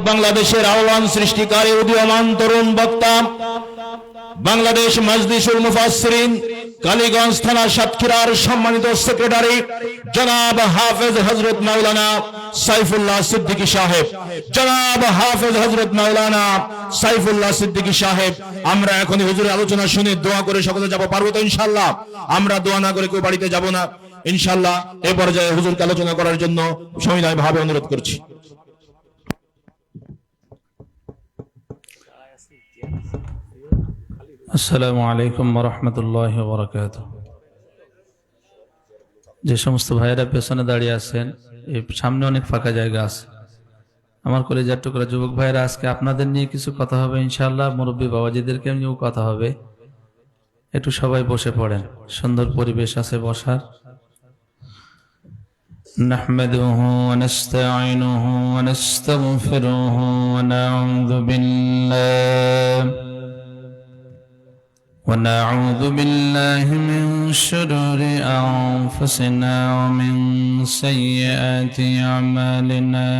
বাংলাদেশের আহ্বান সৃষ্টিকারী উদীয়মান তরুণ বক্তা, বাংলাদেশ মাজলিসুল মুফাসসিরিন কালীগঞ্জ থানা সাতক্ষীরার সম্মানিত সেক্রেটারি জনাব হাফেজ হযরত মাওলানা সাইফুল্লাহ সিদ্দিকী সাহেব, জনাব হাফেজ হযরত মাওলানা সাইফুল্লাহ সিদ্দিকী সাহেব। আমরা এখন হুজুরের আলোচনা শুনে দোয়া করে সকলে যাব, পারবো তো ইনশাআল্লাহ? আমরা দোয়া না করে কেউ বাড়িতে যাব না ইনশাআল্লাহ। এই পর্যায়ে হুজুরকে আলোচনা করার জন্য সবিনয়ভাবে অনুরোধ করছি। আসসালামু আলাইকুম ওয়া রাহমাতুল্লাহি ওয়া বারাকাতুহু। যে সমস্ত ভাইয়েরা পেছনে দাঁড়িয়ে আছেন, এই সামনে অনেক ফাঁকা জায়গা আছে। আমার কলেজার টুকরা যুবক ভাইয়েরা, আজকে আপনাদের নিয়ে কিছু কথা হবে ইনশাআল্লাহ। মুরব্বী বাবাজিদেরকে নিয়েও কথা হবে। একটু সবাই বসে পড়েন, সুন্দর পরিবেশ আছে বসার। নাহমাদুহু ওয়া নাস্তাঈনুহু ওয়া নাস্তাগফিরুহু ওয়া নাউযু بالله من شرور أنفسنا ومن سيئات أعمالنا.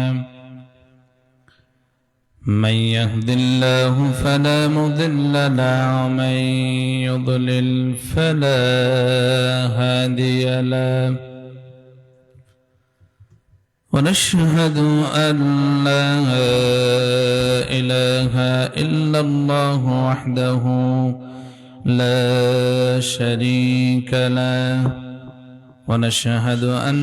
من يهد الله فلا مضل له ومن يضلل فلا هادي له. ونشهد أن لا إله إلا الله وحده لا شريك له. ونشهد أن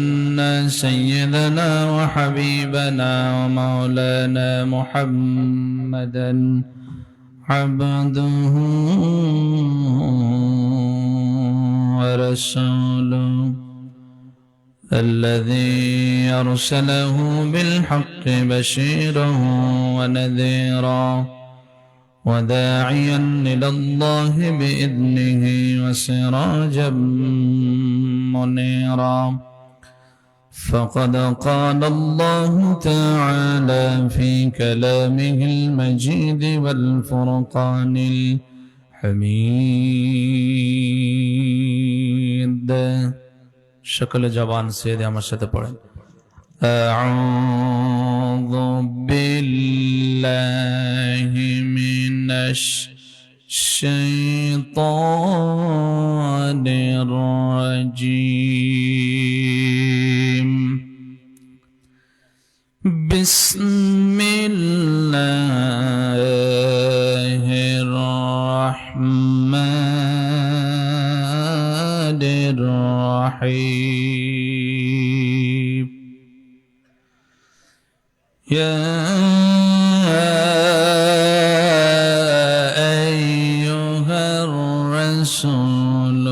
سيدنا وحبيبنا ومولانا محمدا عبده ورسوله الذي أرسله بالحق بشيرا ونذيرا وداعيا إلى الله بإذنه وسراجا منيرا. فقد قال الله تعالى في كلامه المجيد والفرقان الحميد. شكل جبان سيدي আমার সাথে পড়েন। أعوذ بالله من الشيطان الرجيم. بسم الله الرحمن الرحيم. يا أيها الرسول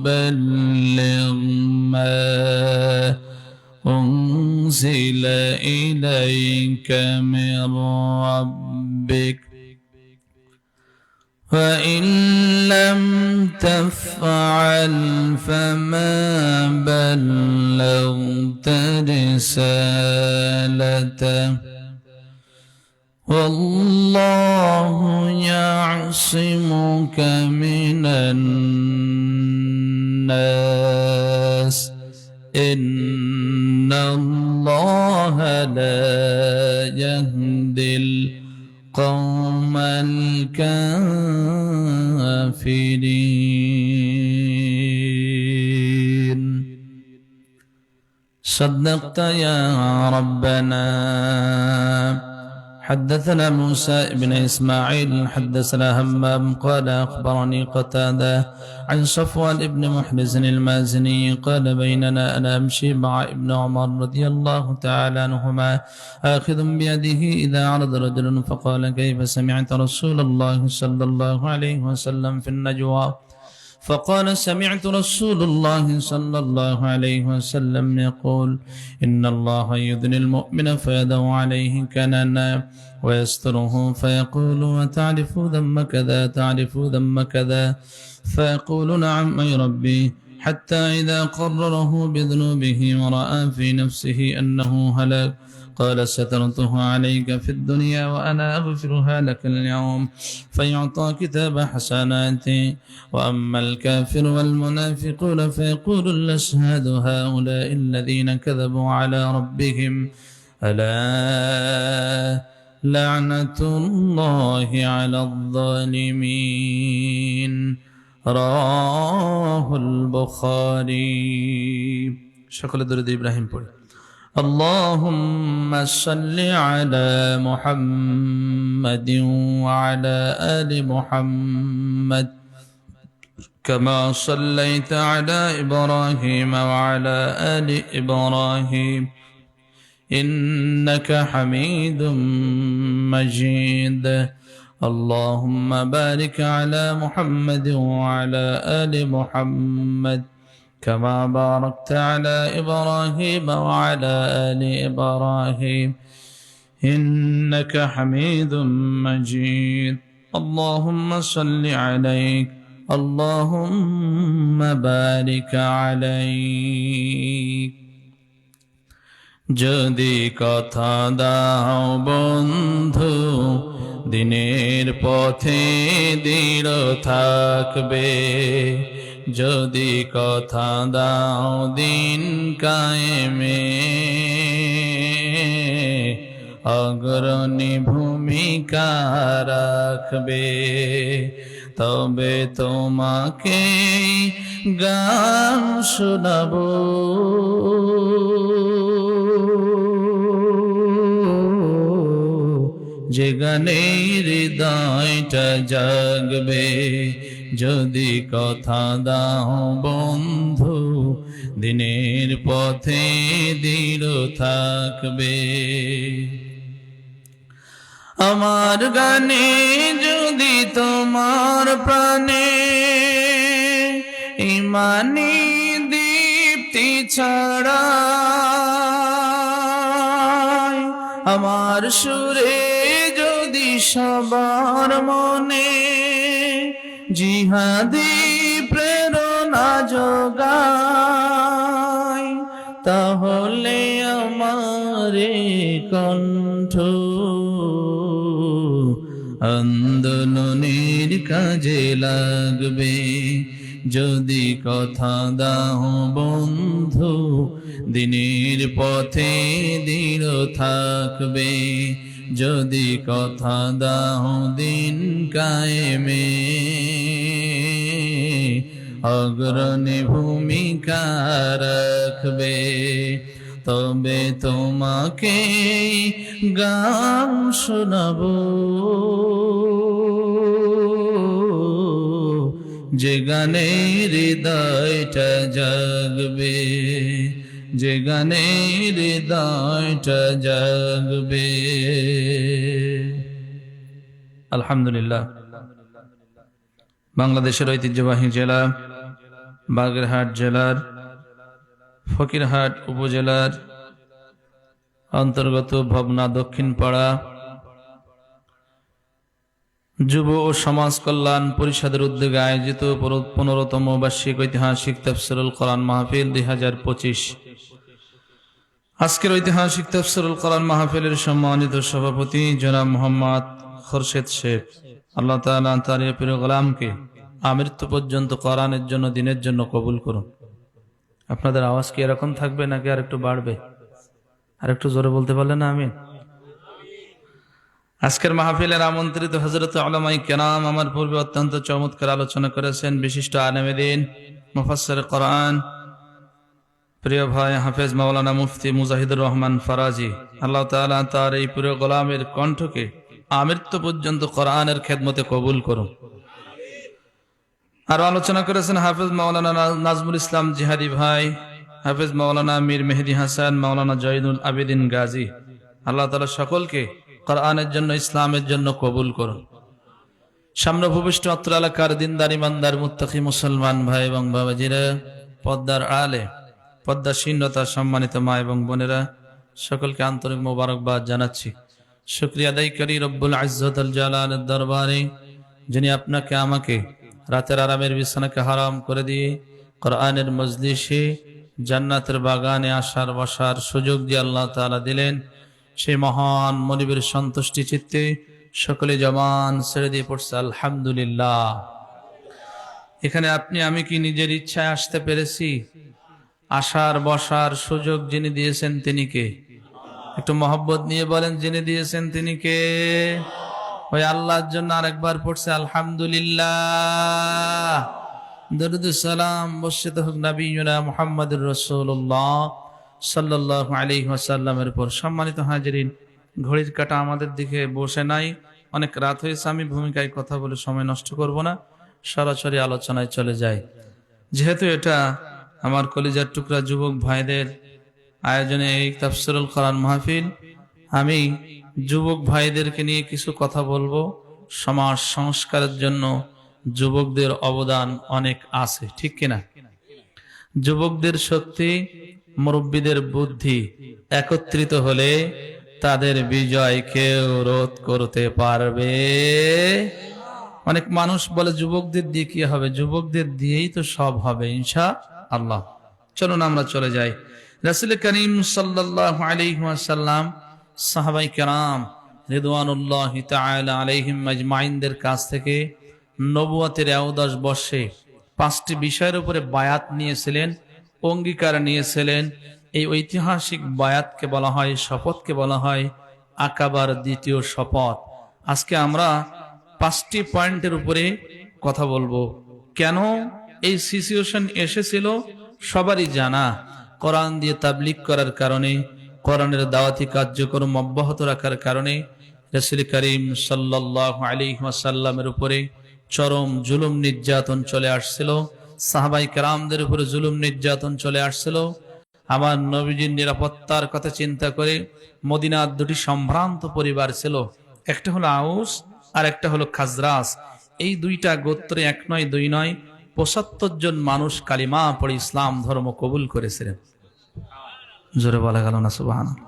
بلغ ما أنزل إليك من ربك وإن لم تفعل فما بلغت رسالته والله يعصمك من الناس إن الله لا يهدي القوم الكافرين. صدقت يا ربنا. حدثنا موسى بن إسماعيل حدثنا همام قال أخبرني قتادة عن صفوان بن محرز المازني قال بيننا أنا أمشي مع ابن عمر رضي الله تعالى عنهما آخذ بيده إذا عرض رجل فقال كيف سمعت رسول الله صلى الله عليه وسلم في النجوى؟ فقال سمعت رسول الله صلى الله عليه وسلم يقول إن الله يدني المؤمن فيدعو عليه كنانا ويستره فيقول وتعرف ذم كذا تعرف ذم كذا فيقول نعم أي ربي حتى إذا قرره بذنوبه ورأى في نفسه أنه هلك قال سترته عليك في الدنيا وأنا أغفرها لك اليوم فيعطى كتاب حسناته. وأما الكافر والمنافقون فيقول الأشهاد هؤلاء الذين كذبوا على ربهم ألا لعنة الله على الظالمين رواه البخاري شكل درود إبراهيم পড়ি اللهم صل على محمد وعلى آل محمد كما صليت على إبراهيم وعلى آل إبراهيم إنك حميد مجيد اللهم بارك على محمد وعلى آل محمد كما باركت على إبراهيم وعلى آل إبراهيم إنك حميد مجيد اللهم صل عليك اللهم بارك عليك যদি কথা দাও বন্ধু দিনের পথে দৃঢ় থাকবে যদি কথা দাও দিন কায়েমে অগ্রণী ভূমিকা রাখবে তবে তোমাকে গান শোনাবো যে গানে হৃদয়টা জাগবে যদি কথা দাও বন্ধু দিনের পথে দৃঢ় থাকবে আমার গানে যদি তোমার প্রাণে ইমানি দীপ্তি ছড়ায় আমার সুরে যদি সবার মনে জিহাদি প্রেরণা যোগায় তাহলে আমার কণ্ঠ আন্দোলনের কাজে লাগবে যদি কথা দাও বন্ধু দিনের পথে দৃঢ় থাকবে যদি কথা দাও দিন কায়েমে অগ্রণী ভূমিকা রাখবে তবে তোমাকে গান শোনাবো যে গানে হৃদয়টা জাগবে যে গানে হৃদয়টা জাগবে আলহামদুলিল্লাহ বাংলাদেশের ঐতিহ্যবাহী জেলা বাগেরহাট জেলার ফকিরহাট উপজেলার অন্তর্গত ভবনা দক্ষিণ পাড়া যুব ও সমাজ কল্যাণ পরিষদের উদ্যোগে আয়োজিত 15তম বার্ষিক ঐতিহাসিক তাফসীরুল কোরআন মাহফিল 2025। আজকের ঐতিহাসিক তাফসীরুল কোরআন মাহফিলের সম্মানিত সভাপতি জনাব মোহাম্মদ খোরশেদ শেখ, আল্লাহ তাআলা তার এই প্রিয় গোলামকে আমৃত্যু পর্যন্ত কোরআনের জন্য দিনের জন্য কবুল করুন। আপনাদের আওয়াজ কি এরকম থাকবে নাকি আর একটু বাড়বে? আর একটু জোরে বলতে পারলেন না আমিন? আজকের মাহফিলের আমন্ত্রিত হযরত উলামায়ে কেরাম আমার পূর্বে অত্যন্ত চমৎকার আলোচনা করেছেন। বিশিষ্ট আলেমে দ্বীন মুফাসসির কোরআন প্রিয় ভাই হাফেজ মাওলানা মুফতি মুজাহিদুর রহমান ফরাজি, আল্লাহ তাআলা তার এই প্রিয় গোলামের কণ্ঠকে আমৃত্যু পর্যন্ত কোরআনের খেদমতে কবুল করুন। আর আলোচনা করেছেন হাফেজ মাওলানা নাজমুল ইসলাম জিহাদি ভাই, হাফেজ মাওলানা মীর মেহেদি হাসান, মাওলানা জয়নুল আবেদিন গাজী, আল্লাহ তাআলা সকলকে কোরআনের জন্য ইসলামের জন্য কবুল করুন। সামনে ভূমিষ্ঠ অত্র এলাকার দিনদার ইমানদার মুত্তাকি মুসলমান ভাই এবং বাবাজিরা, পদ্মার আলে পদ্মাসীনতা সম্মানিত মা এবং বোনেরা, সকলকে আন্তরিক মোবারকবাদ জানাচ্ছি। শুকরিয়া আদায় করি রব্বুল ইজ্জত আল জালালের দরবারে, যিনি আপনাকে আমাকে রাতের আরামের বিছানাকে হারাম করে দিয়ে কোরআনের মজলিসে জান্নাতের বাগানে আসার বসার সুযোগ দিয়ে আল্লাহ তাআলা দিলেন। সেই মহান মনিবের সন্তুষ্টি চিত্তে সকলে জবান ছেড়ে দিয়ে পড়ছে আলহামদুলিল্লাহ। এখানে আপনি আমি কি নিজের ইচ্ছায় আসতে পেরেছি? আসার বসার সুযোগ যিনি দিয়েছেন তিনি কে? একটু মহব্বত নিয়ে বলেন, যিনি দিয়েছেন তিনি কে? ওই আল্লাহর জন্য আরেকবার পড়ছে আলহামদুলিল্লাহ। দরুদ সালাম বর্ষিত হোক নবিয়ুনা মুহাম্মদুর রাসূলুল্লাহ সাল্লাল্লাহু আলাইহি ওয়াসাল্লামের উপর। সম্মানিত হাজিরিন, ঘড়ির কাঁটা আমাদের দিকে বসে নাই, অনেক রাত হয়েছে। আমি ভূমিকায় কথা বলে সময় নষ্ট করব না, সরাসরি আলোচনায় চলে যাই। যেহেতু এটা আমার কলিজার টুকরা যুবক ভাইদের আয়োজনে এই তাফসীরুল কোরআন মাহফিল, আমি যুবক ভাইদেরকে নিয়ে কিছু কথা বলবো। সমাজ সংস্কারের জন্য যুবকদের অবদান অনেক আছে, ঠিক কিনা? যুবকদের শক্তি, মুরব্বীদের বুদ্ধি একত্রিত হলে তাদের বিজয় কেউ রোধ করতে পারবে। অনেক মানুষ বলে যুবকদের দিয়ে কি হবে, যুবকদের দিয়েই তো সব হবে ইনশাআল্লাহ। চলুন আমরা চলে যাই। রাসূল করিম সাল্লাল্লাহু আলাইহি ওয়াসাল্লাম, সাহাবায়ে কেরাম রিদওয়ানুল্লাহি তাআলা আলাইহিম আজমাইনদের কাছ থেকে নবুয়তের ১১ বর্ষে ৫টি বিষয়ের উপরে বায়াত নিয়েছিলেন, অঙ্গীকার নিয়েছিলেন। এই ঐতিহাসিক বায়াতকে বলা হয়, শপথকে বলা হয় আকাবার দ্বিতীয় শপথ। আজকে আমরা 5টি পয়েন্টের উপরে কথা বলবো। কেন এই সিচুয়েশন এসেছিল সবারই জানা। কোরআন দিয়ে তাবলীগ করার কারণে, কোরআনের দাওয়াতি কার্যক্রম অব্যাহত রাখার কারণে রাসূল করিম সাল্লাল্লাহু আলাইহি ওয়াসাল্লামের উপরে চরম জুলুম নির্যাতন চলে আসছিল। সাহাবায়ে কেরামদের উপরে জুলুম নির্যাতন চলে আসছিল। আমার নবীজির নিরাপত্তার কথা চিন্তা করে মদিনার 2টি সম্ভ্রান্ত পরিবার ছিল, একটা হলো আউস আর একটা হলো খাজরাজ। এই 2টা গোত্রে 1 নয় 2 নয় 75 জন মানুষ কালিমা পড়ে ইসলাম ধর্ম কবুল করেছিলেন। জোরে বলা গেল না সুবহানাল্লাহ।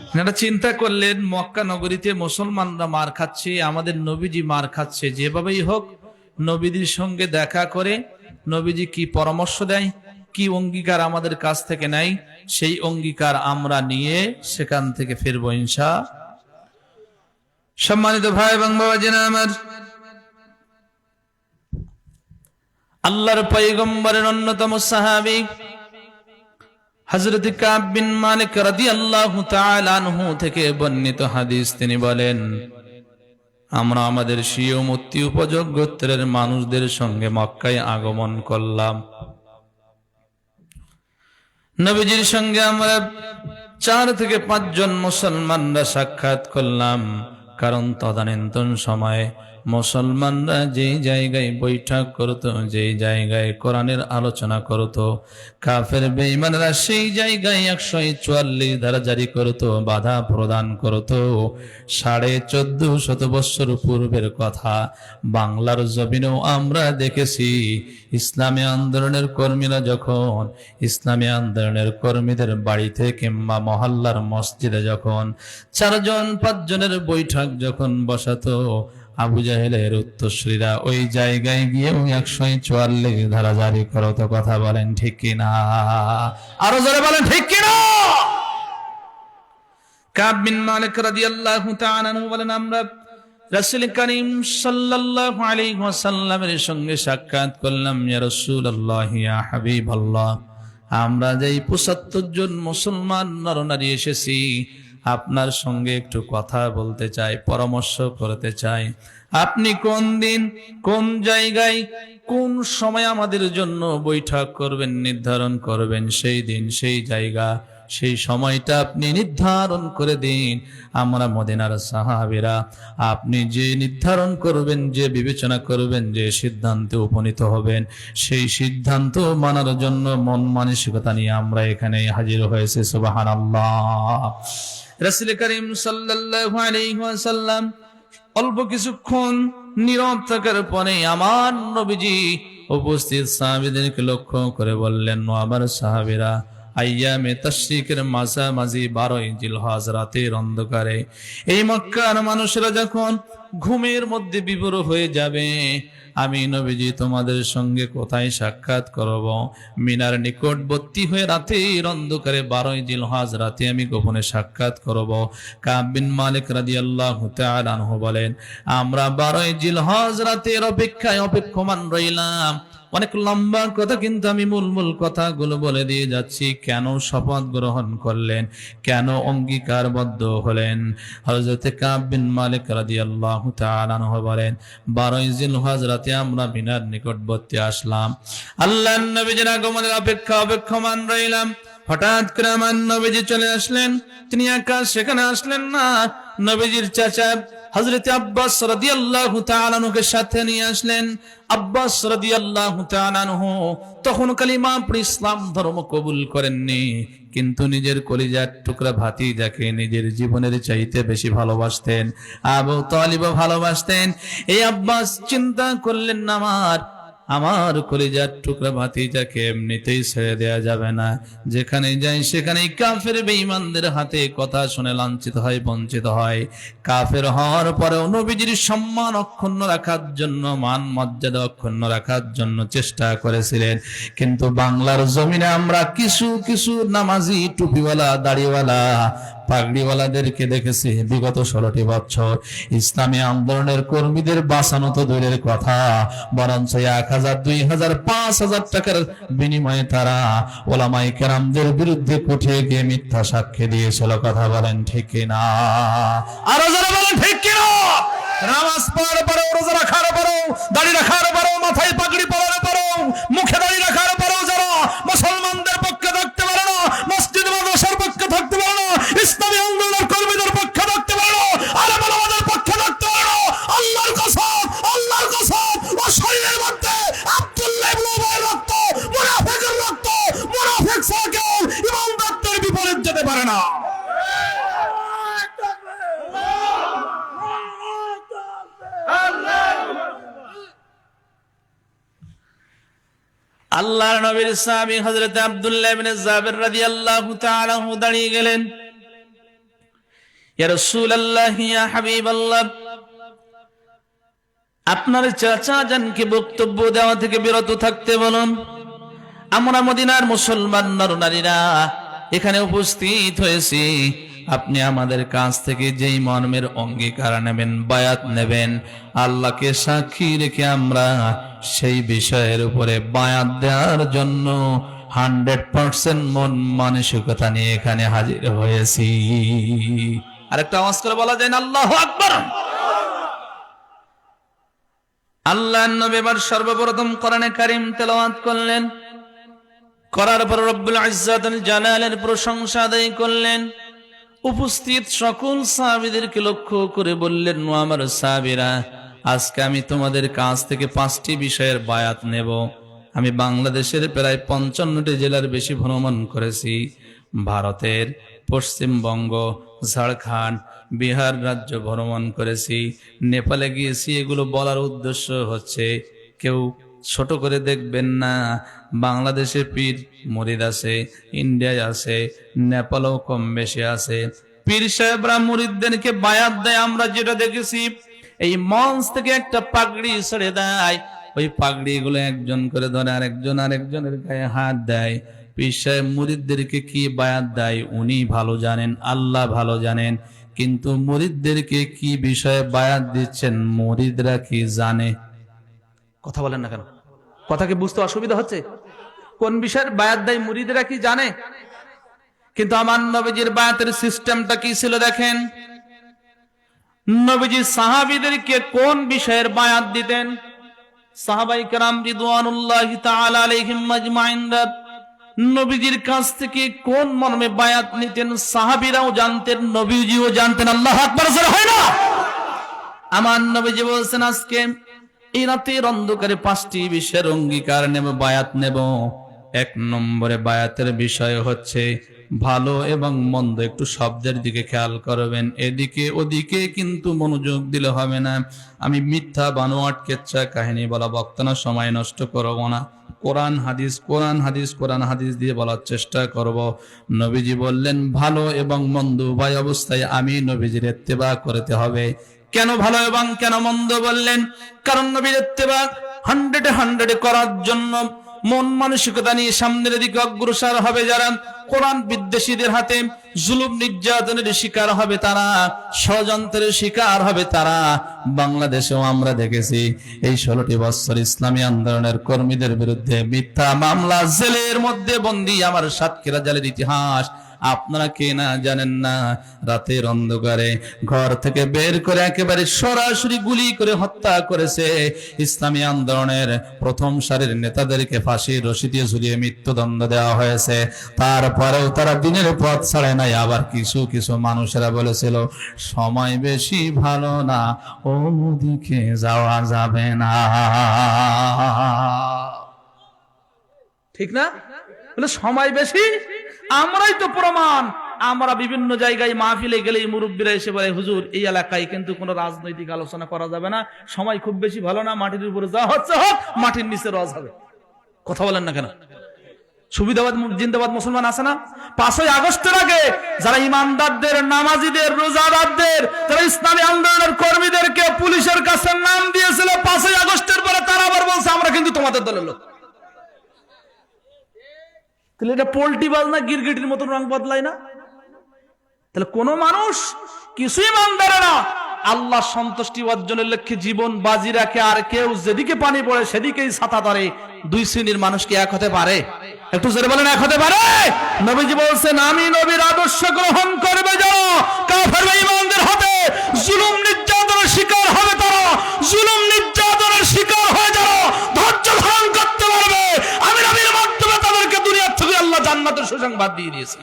আপনারা চিন্তা করলেন, মক্কা নগরীতে মুসলমানরা মার খাচ্ছে, আমাদের নবীজি মার খাচ্ছে, যেভাবেই হোক নবীজির সঙ্গে দেখা করে নবীজি কি পরামর্শ দেয়, কি অঙ্গীকার আমাদের কাছ থেকে নেয়, সেই অঙ্গীকার আমরা নিয়ে সেখান থেকে ফিরবো ইনশাআল্লাহ। সম্মানিত ভাই এবং বাবাজিরা আমার, আল্লাহর পয়গম্বরের অন্যতম সাহাবী হযরত কাব বিন মালিক রাদিয়াল্লাহু তাআলা আনহু থেকে বর্ণিত হাদিস, তিনি বলেন, আমরা আমাদের স্বীয় মুক্তি উপযোগ গোত্রের মানুষদের সঙ্গে মক্কায় আগমন করলাম। নবীজির সঙ্গে আমরা 4 থেকে 5 জন মুসলমানরা সাক্ষাৎ করলাম। কারণ তদানীন্তন সময়ে মুসলমানরা যেই জায়গায় বৈঠক করত, যেই জায়গায় কোরআনের আলোচনা করত, কাফের বেঈমানরা সেই জায়গায় 144 ধারা জারি করত, বাধা প্রদান করত। 1450 বছর পূর্বের কথা বাংলার জমিনেও আমরা দেখেছি। ইসলামী আন্দোলনের কর্মীরা যখন, ইসলামী আন্দোলনের কর্মীদের বাড়িতে কিংবা মহল্লার মসজিদে যখন 4 জন 5 জনের বৈঠক যখন বসাতো, আবু জাহেলের উত্তরসূরিরা ওই জায়গায় গিয়েও 144 ধারা জারি করত। কথা বলেন ঠিক কিনা? আরো জোরে বলেন ঠিক কিনা? কাব বিন মালিক রাদিয়াল্লাহু তাআলা আনহু বলেন, আমরা রাসূল করিম সাল্লাল্লাহু আলাইহি ওয়াসাল্লামের সঙ্গে সাক্ষাৎ করলাম। ইয়া রাসূলুল্লাহ, ইয়া হাবিবাল্লাহ, আমরা যেই 75 জন মুসলমান নরনারী এসেছি, আপনার সঙ্গে একটু কথা বলতে চাই, পরামর্শ করতে চাই। আপনি কোন দিন, কোন জায়গায়, কোন সময় আমাদের জন্য বৈঠক করবেন, নির্ধারণ করবেন, সেই দিন, সেই জায়গা, সেই সময়টা আপনি নির্ধারণ করে দিন। আমরা মদিনার সাহাবীরা আপনি যে নির্ধারণ করবেন, যে বিবেচনা করবেন, যে সিদ্ধান্তে উপনীত হবেন, সেই সিদ্ধান্ত মানার জন্য মন মানসিকতা নিয়ে আমরা এখানে হাজির হয়েছে। সুবহানাল্লাহ। রাসূল করিম সাল্লাল্লাহু আলাইহি ওয়াসাল্লাম অল্প কিছুক্ষণ নীরব থাকার পরে আমার নবীজি উপস্থিত সাহাবীদেরকে লক্ষ্য করে বললেন, ও আমার সাহাবীরা, আইয়ামে তাশরিকের মাঝামাঝি 12 জিলহজ রাতের অন্ধকারে এই মক্কার মানুষরা যখন ঘুমের মধ্যে বিভোর হয়ে যাবে। আমি নবীজি তোমাদের সঙ্গে কোথায় সাক্ষাৎ করব? মিনার নিকটবর্তী হয়ে রাতের অন্ধকারে 12 জিলহজ রাতে আমি গোপনে সাক্ষাৎ করব। কাব বিন মালিক রাদিয়াল্লাহু তাআলা আনহু বলেন, আমরা 12 জিলহজ রাতের অপেক্ষায় অপেক্ষমান রইলাম। অনেক লম্বা কথা, কিন্তু আমি মূল কথাগুলো বলে দিয়ে যাচ্ছি। কেন শপথ গ্রহণ করলেন, কেন অঙ্গীকারবদ্ধ হলেন? হযরত কাব বিন মালিক রাদিয়াল্লাহু তাআলা আনহু বলেন, 12 জিলহজ রাতে আমরা মিনার নিকটবর্তী আসলাম। আল্লাহর নবীজির আগমনের অপেক্ষমান রইলাম। হঠাৎ করে আমার নবীজি চলে আসলেন। তিনি একা সেখানে আসলেন না, নবীজির চাচা হযরত আব্বাস রাদিয়াল্লাহু তাআলা আনহুকে সাথে নিয়ে আসলেন। আব্বাস রাদিয়াল্লাহু তাআলা আনহু তখন কালিমা পড়ে ইসলাম ধর্ম কবুল করেননি, কিন্তু নিজের কলিজার টুকরা ভাতিজাকে নিজের জীবনের চাইতে বেশি ভালোবাসতেন। আবু তালিবও ভালোবাসতেন। এই আব্বাস চিন্তা করলেন না, আমার কলিজার টুকরা ভাতিজাকে এমনিতেই ছেড়ে দেয়া যাবে না। যেখানে যাই সেখানেই কাফের বেঈমানদের হাতে কথা শুনে লাঞ্ছিত হয়, বঞ্চিত হয়। কাফের হওয়ার পরেও নবীজির সম্মান অক্ষুণ্ণ রাখার জন্য, মান মর্যাদা অক্ষুণ্ণ রাখার জন্য চেষ্টা করেছিলেন। কিন্তু বাংলার জমিনে আমরা কিছু নামাজি, টুপিওয়ালা, দাড়িওয়ালা, পাগড়িওয়ালাদেরকে দেখেছি বিগত 16টি বছর ইসলামী আন্দোলনের কর্মীদের বাঁচানো তো দূরের কথা, বরঞ্চ 1000, 2000, 5000 টাকার বিনিময়ে তারা ওলামায়ে কেরামদের বিরুদ্ধে কোর্টে গিয়ে মিথ্যা সাক্ষ্য দিয়েছিল। কথা বলেন ঠিক কিনা? আরো যারা বলেন ঠিক কিনা? নামাজ পড়ার পরেও, রোজা রাখার পরেও, দাড়ি রাখার পরেও, মাথায় পাগড়ি পরার পরেও, মুখে দাড়ি রাখার পরেও যারা মুসলমানদের পক্ষে থাকতে পারে না, মসজিদ মাদ্রাসার পক্ষে থাকতে পারে না, ইসলামী আন্দোলনের কর্মীদের পক্ষে থাকতে পারে না, আলেম ওলামাদের পক্ষে থাকতে পারে না, আল্লাহর কসম ও শরীরের মধ্যে আব্দুল্লাহ ইবনে উবাইর রক্ত, মুনাফিকের রক্ত, মুনাফিক ছাড়া ইমানদারদের বিপরীত যেতে পারে না। আল্লাহর নবীর সাহাবী হযরত আব্দুল্লাহ ইবনে জাবির রাদিয়াল্লাহু তাআলা আনহু দাঁড়িয়ে গেলেন। ইয়া রাসূলুল্লাহ, ইয়া হাবিবাল্লাহ, আপনার চাচা জানকে বক্তব্য দেওয়া থেকে বিরত থাকতে বলুন। আমরা মদিনার মুসলমান নরনারীরা এখানে উপস্থিত হয়েছি। আপনি আমাদের কাছ থেকে যেই মর্মের অঙ্গীকার নেবেন, বায়াত নেবেন, আল্লাহকে সাক্ষী রেখে আমরা সেই বিষয়ের উপরে বায়াত দেওয়ার জন্য 100% মন মানসিকতা নিয়ে এখানে হাজির হয়েছি। আরেকটা আওয়াজ করে বলা যায় না আল্লাহু আকবার? আল্লাহর নবী এবার সর্বপ্রথম কোরআনে কারীম তেলাওয়াত করলেন। করার পর রব্বুল ইজ্জাতুল জালালের প্রশংসা আদায় করলেন। উপস্থিত সকল সাহাবীদেরকে লক্ষ্য করে বললেন, ও আমার সাহাবীরা, আজকে আমি তোমাদের কাছ থেকে 5টি বিষয়ের বায়াত নেব। আমি বাংলাদেশের প্রায় 55টি জেলার বেশি ভ্রমণ করেছি। ভারতের পশ্চিমবঙ্গ, ঝাড়খণ্ড, বিহার রাজ্য ভ্রমণ করেছি, নেপালে গিয়েছি। এগুলো বলার উদ্দেশ্য হচ্ছে, কেউ ছোট করে দেখবেন না। বাংলাদেশে পীর মুরিদ আছে, ইন্ডিয়ায় আছে, নেপালেও কম বেশি আছে। পীর সাহেবরা মুরিদদেরকে বায়াত দেয়। আমরা যেটা দেখেছি, এই মঞ্চ থেকে একটা পাগড়ি ছেড়ে দেয়, ওই পাগড়ি গুলো একজন করে ধরে আরেকজনের গায়ে হাত দেয়। পীর সাহেব মুরিদদেরকে কি বায়াত দেয় উনি ভালো জানেন, আল্লাহ ভালো জানেন। কিন্তু মুরিদদেরকে কি বিষয়ে বায়াত দিচ্ছেন মুরিদরা কি জানে? কথা বলেন না কেন? কথা কি বুঝতে অসুবিধা হচ্ছে? কোন বিষয়ের বায়াত দেয় মুরিদরা কি জানে? কিন্তু আমার নবীজির বায়াতের সিস্টেমটা কি ছিল দেখেন। নবীজি সাহাবীদেরকে কোন বিষয়ের বায়াত দিতেন? সাহাবায়ে কেরাম রিদওয়ানুল্লাহি তাআলা আলাইহিম আজমাইন নবীজির কাছ থেকে কোন মর্মে বায়াত নিতেন সাহাবীরাও জানতেন, নবীজিও জানতেন। আল্লাহু আকবার জোরে হয় না? আমার নবীজি বলেছেন, আজকে এই রাতের অন্ধকারে 5টি বিষয়ের অঙ্গীকার নেব, বায়াত নেব। 1 নম্বরে বায়াতের বিষয় হচ্ছে ভালো এবং মন্দ। একটু শব্দের দিকে খেয়াল করবেন, এদিকে ওদিকে কিন্তু মনোযোগ দিলে হবে না। আমি মিথ্যা বানোয়াট কেচ্ছা কাহিনী বলা বক্তব্য সময় নষ্ট করব না। কোরআন হাদিস দিয়ে বলার চেষ্টা করব। নবীজি বললেন ভালো এবং মন্দ উভয় অবস্থায় আমি নবীজির ইত্তেবা করতে হবে। কেন ভালো এবং কেন মন্দ বললেন? কারণ নবীর ইত্তেবা 100 করার জন্য মন মানসিকতা নিয়ে সামনের দিকে অগ্রসর হবে যারা, কোরআন বিদ্বেষীদের হাতে জুলুম নির্যাতনের শিকার হবে তারা, ষড়যন্ত্রের শিকার হবে তারা। বাংলাদেশেও আমরা দেখেছি এই 16টি বছর ইসলামী আন্দোলনের কর্মীদের বিরুদ্ধে মিথ্যা মামলা, জেলের মধ্যে বন্দী আমার সাতক্ষীরা জেলের ইতিহাস আপনারা কে না জানেন না। রাতের অন্ধকারে ঘর থেকে বের করে একেবারে সরাসরি গুলি করে হত্যা করেছে। ইসলামী আন্দোলনের প্রথম সারির নেতাদেরকে ফাঁসির রশি দিয়ে ঝুলিয়ে মৃত্যুদণ্ড দেওয়া হয়েছে। তারপরেও তারা দিনের পথ ছাড়ে নাই। আবার কিছু কিছু মানুষেরা বলেছিল সময় বেশি ভালো না, ওদিকে যাওয়া যাবে না, ঠিক না? বলে সময় বেশি, আমরাই তো প্রমাণ। আমরা বিভিন্ন জায়গায় মাহফিলে গেলেই মুরব্বীরা এসে বলে হুজুর এই এলাকায় কিন্তু কোনো রাজনৈতিক আলোচনা করা যাবে না, সময় খুব বেশি ভালো না, মাটির উপরে যা হচ্ছে হোক, মাটির নিচে রজ হবে। কথা বলেন না কেন? সুবিধাবাদ জিন্দাবাদ মুসলমান আছে না? 5ই আগস্টের আগে যারা ইমানদারদের, নামাজিদের, রোজাদারদের, যারা ইসলামী আন্দোলনের কর্মীদেরকে পুলিশের কাছে নাম দিয়েছিল 5ই আগস্টের পরে, তারা আবার বলছে আমরা কিন্তু তোমাদের দলের লোক। তাহলে এটা পোল্ট্রি বাজ না, গিরগিটির মতন রং বদলায় না? তাহলে কোন মানুষ কিছুই মানবে না, আল্লাহ সন্তুষ্টি অর্জনের লক্ষ্যে জীবন বাজি রাখে, আর কেউ যেদিকে পানি পড়ে সেদিকেই ছাতা ধরে। 2 শ্রেণীর মানুষ কি এক হতে পারে? একটু জোরে বলেন, এক হতে পারে? নবীজি বলছেন আমি নবীর আদর্শ গ্রহণ করবে যারা, কাফের বেঈমানদের হাতে জুলুম নির্যাতনের শিকার হবে তারা, জুলুম নির্যাতনের শিকার হয়ে যারা ধৈর্য ধারণ করতে পারবে, আমি নবীর মাধ্যমে তাদেরকে দুনিয়া থেকে আল্লাহ জান্নাতের সুসংবাদ দিয়ে দিয়েছে।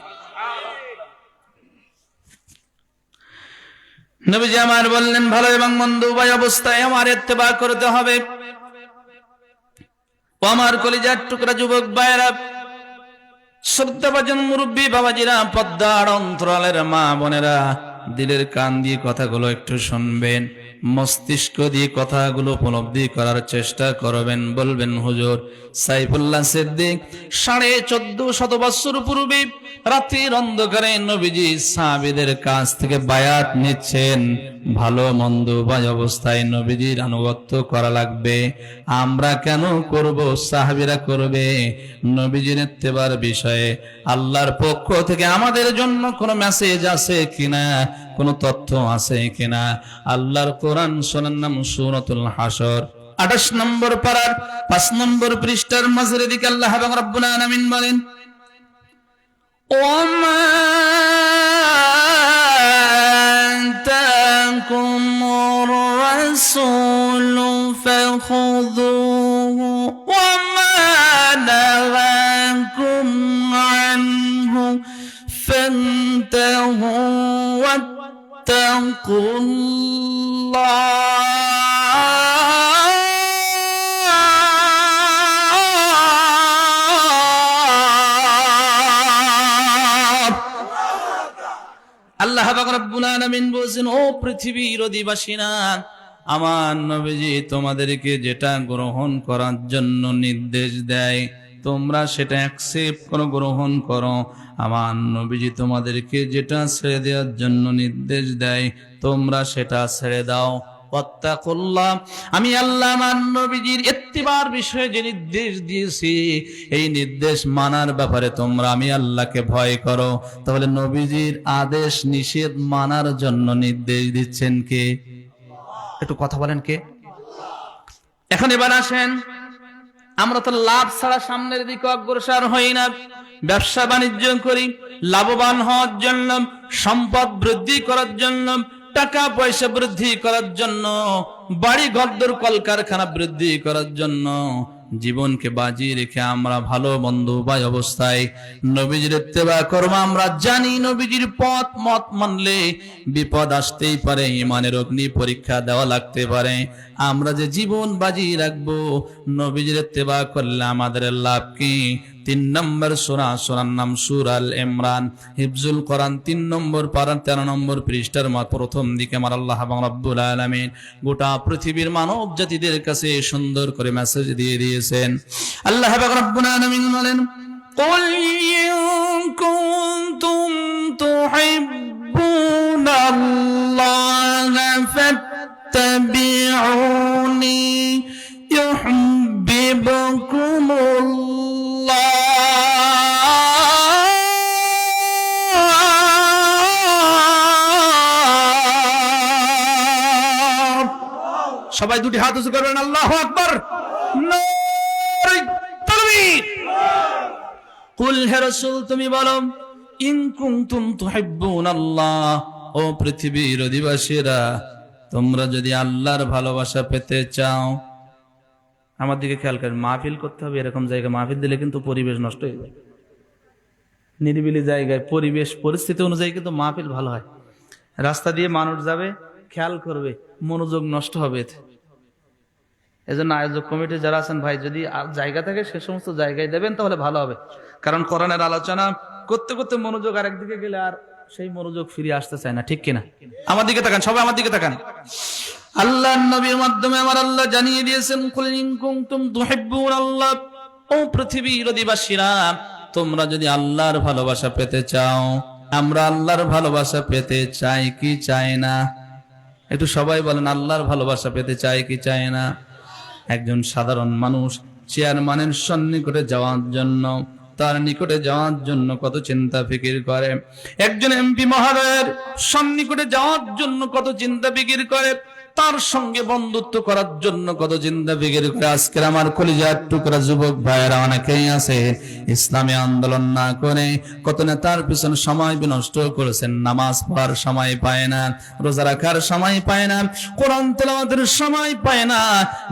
নবীজি আমার বললেন ভালো এবং মন্দ উভয় অবস্থায় আমার ইত্তেবা করতে হবে। ও আমার কলিজার টুকরা যুবক ভাইয়েরা, শ্রদ্ধাভাজন মুরব্বী বাবাজিরা, পদ্মার অন্তরালের মা বোনেরা, দিলের কান দিয়ে কথাগুলো একটু শুনবেন, মস্তিষ্ক দিয়ে কথাগুলো উপলব্ধি করার চেষ্টা করবেন। বলবেন হুজুর সাইফুল্লাহ সিদ্দিক 1450 বছর পূর্বে রাতের অন্ধকারে নবীজি সাহাবীদের কাছ থেকে বায়াত নিচ্ছেন। ভালো মন্দ উভয় অবস্থায় নবীজির আনুগত্য করা লাগবে। আমরা কেন করব? সাহাবীরা করবে। নবীজির ইত্তেবার বিষয়ে আল্লাহর পক্ষ থেকে আমাদের জন্য কোনো মেসেজ আছে কিনা, কোনো তথ্য আছে কিনা? আল্লাহর কোরআন শোনার নাম সূরাতুল হাসর 28 নম্বর পারার 5 নম্বর পৃষ্ঠার মাঝের দিকে আল্লাহ রাব্বুল আলামিন বলেন ওমা আতাকুমুর রাসূলু ফাখুযুহু ওয়া মা নাহাকুম আনহু ফান্তাহু ওয়াত্তাকুল্লাহ আল্লাহ পাক রব্বুল আলামিন বলেন ও পৃথিবীর অধিবাসীরা, আমার নবীজি তোমাদেরকে যেটা গ্রহণ করার জন্য নির্দেশ দেয় তোমরা সেটা অ্যাকসেপ্ট করো, গ্রহণ করো। আমার নবীজি তোমাদেরকে যেটা ছেড়ে দেওয়ার জন্য নির্দেশ দেয় তোমরা সেটা ছেড়ে দাও। ওয়াত্তাকুল্লাহ, আমি আল্লাহ আমার নবীজির ইত্তিবার বিষয়ে যে নির্দেশ দিয়েছি এই নির্দেশ মানার ব্যাপারে তোমরা আমি আল্লাহকে ভয় করো। তাহলে নবীজির আদেশ নিষেধ মানার জন্য নির্দেশ দিচ্ছেন কে? একটু কথা বলেন কে? এখন এবার আসেন, আমরা তো লাভ ছাড়া সামনের দিকে অগ্রসর হই না। ব্যবসা বাণিজ্য করি লাভবান হওয়ার জন্য, সম্পদ বৃদ্ধি করার জন্য, টাকা পয়সা বৃদ্ধি করার জন্য, বাড়ি ঘরদোর কলকারখানা বৃদ্ধি করার জন্য জীবনকে বাজি রেখে আমরা ভালো মন্দ উভয় অবস্থায় নবীজির ইত্তেবা করব। আমরা জানি নবীজির পথ মত মানলে বিপদ আসতেই পারে, ইমানের অগ্নি পরীক্ষা দেওয়া লাগতে পারে। আমরা যে জীবন বাজি রাখবো নবীজির ইত্তেবা করলে আমাদের লাভ কি? 3 নম্বর সূরা, সূরার নাম সূরা আল ইমরান, হিফজুল কোরআন 3 নম্বর পারা 13 নম্বর পৃষ্ঠার প্রথম দিকে আমার আল্লাহ রাব্বুল আলামিন গোটা পৃথিবীর মানব জাতিদের কাছে সুন্দর করে মেসেজ দিয়ে দিয়েছেন। আল্লাহ রাব্বুল আলামিন বলেন কুল ইন কুনতুম তুহিব্বুনাল্লাহ الله فاتبعوني يحببكم الله সবাই দুটি হাত উঁচু করবেন আল্লাহু আকবার নারে তাকবীর কুল হে রাসূল তুমি বলো ইন কুনতুম তুহিব্বুনাল্লাহ ও পৃথিবীর অধিবাসীরা তোমরা যদি আল্লাহর ভালোবাসা পেতে চাও আমার দিকে খেয়াল করেন মাহফিল করতে হবে এরকম জায়গায় মাহফিল দিলে কিন্তু পরিবেশ নষ্ট হয়ে যায় নিরিবিলি জায়গায় পরিবেশ পরিস্থিতি অনুযায়ী কিন্তু মাহফিল ভালো হয় রাস্তা দিয়ে মানুষ যাবে খেয়াল করবে মনোযোগ নষ্ট হবে এতে এজন্য আয়োজক কমিটি যারা আছেন ভাই যদি জায়গা থাকে সে সমস্ত জায়গায় দেবেন তাহলে ভালো হবে কারণ কোরআনের আলোচনা করতে করতে মনোযোগ আরেকদিকে গেলে আর সেই মনোযোগ ফিরে আসতে চায় না ঠিক কিনা আমার দিকে তাকান সবাই আমার দিকে তাকান আল্লাহর নবীর মাধ্যমে আমার আল্লাহ জানিয়ে দিয়েছেন কুল ইন কুনতুম তুহিব্বুনাল্লাহ ও পৃথিবীর অধিবাসীরা তোমরা যদি আল্লাহর ভালোবাসা পেতে চাও আমরা আল্লাহর ভালোবাসা পেতে চাই কি চাই না একটু সবাই বলেন আল্লাহর ভালোবাসা পেতে চাই কি চাই না একজন সাধারণ মানুষ চেয়ারম্যানের সন্নিকটে যাওয়ার জন্য তার নিকটে যাওয়ার জন্য কত চিন্তা ফিকির করে একজন এমপি মহোদয়ের সন্নিকটে যাওয়ার জন্য কত চিন্তা ফিকির করে তার সঙ্গে বন্ধুত্ব করার জন্য কত চিন্তা ফিকির করে আজকের আমার কলিজার টুকরা যুবক ভাইয়েরা অনেকেই আছে ইসলামী আন্দোলন না করে কত নেতার পিছনে সময় বিনষ্ট করেছেন নামাজ পড়ার সময় পায় না রোজা রাখার সময় পায় না কোরআন তেলাওয়াতের সময় পায় না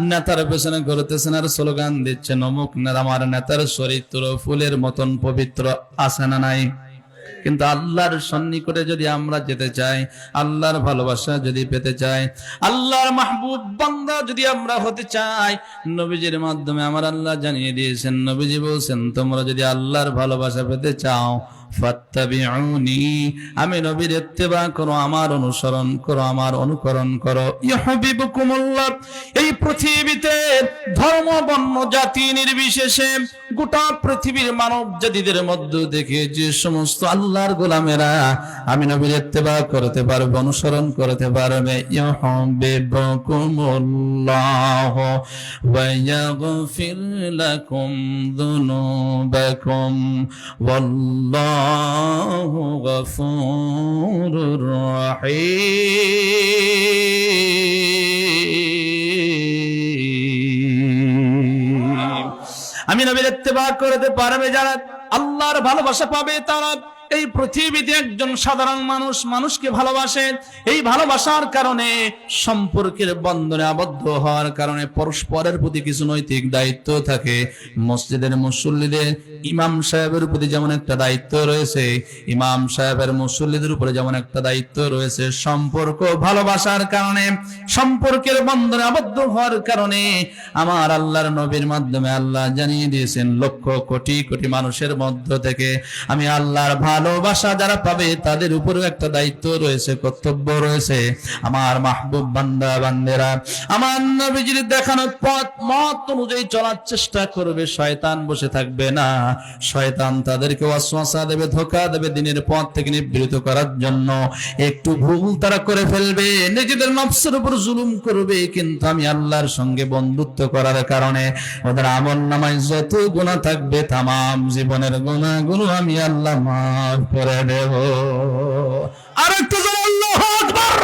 নেতার পেছনে ঘুরতেছেন আর স্লোগান দিচ্ছেন অমুক নেতা আমার নেতার চরিত্র ফুলের মতন পবিত্র আছে না নাই কিন্তু আল্লাহর সন্নিকটে যদি আমরা যেতে চাই আল্লাহর ভালোবাসা যদি পেতে চাই আল্লাহর মাহবুব বান্দা যদি আমরা হতে চাই নবীজির মাধ্যমে আমার আল্লাহ জানিয়ে দিয়েছেন নবীজি বলছেন তোমরা যদি আল্লাহর ভালোবাসা পেতে চাও ফাত্তাবিউনি আমি নবীর ইত্তেবা করো আমার অনুসরণ করো আমার অনুকরণ করো ইউহিব্বুকুমুল্লাহ এই পৃথিবীতে ধর্ম বর্ণ জাতি নির্বিশেষে গোটা পৃথিবীর মানব জাতিদের মধ্যে দেখে যে সমস্ত আল্লাহর গোলামেরা আমি নবীর ইত্তেবা করতে পারবে অনুসরণ করতে পারবে ইউহিব্বুকুমুল্লাহ ওয়া ইয়াগফির লাকুম যুনুবাকুম ওয়াল্লাহু গফুরুর রহিম আমি নবীর ইত্তেবা করতে পারবে যারা আল্লাহর ভালোবাসা পাবে তারা এই পৃথিবীতে একজন সাধারণ মানুষ মানুষকে ভালোবাসে এই ভালোবাসার কারণে সম্পর্কের বন্ধনে আবদ্ধ হওয়ার কারণে পরস্পরের প্রতি কিছু নৈতিক দায়িত্ব থাকে মসজিদের মুসল্লিদের ইমাম সাহেবের প্রতি যেমন একটা দায়িত্ব রয়েছে ইমাম সাহেবের মুসল্লিদের উপরে যেমন একটা দায়িত্ব রয়েছে সম্পর্ক ভালোবাসার কারণে সম্পর্কের বন্ধনে আবদ্ধ হওয়ার কারণে আমার আল্লাহর নবীর মাধ্যমে আল্লাহ জানিয়ে দিয়েছেন লক্ষ কোটি কোটি মানুষের মধ্য থেকে আমি আল্লাহর ভালোবাসা যারা পাবে তাদের উপরেও একটা দায়িত্ব রয়েছে কর্তব্য রয়েছে আমার মাহবুব বান্দা বান্দেরা আমার নবীজির দেখানো পথ মত অনুযায়ী চলার চেষ্টা করবে শয়তান বসে থাকবে না শয়তান তাদেরকে ওয়াসওয়াসা দেবে ধোঁকা দেবে দিনের পথ থেকে নিবৃত্ত করার জন্য একটু ভুল তারা করে ফেলবে নিজেদের নফসের উপর জুলুম করবে কিন্তু আমি আল্লাহর সঙ্গে বন্ধুত্ব করার কারণে ওদের আমলনামায় যত গুনাহ থাকবে तमाम জীবনের গুনাহগুলো আমি আল্লাহ মাফ করে দেব আর একটু জোরে আল্লাহু আকবার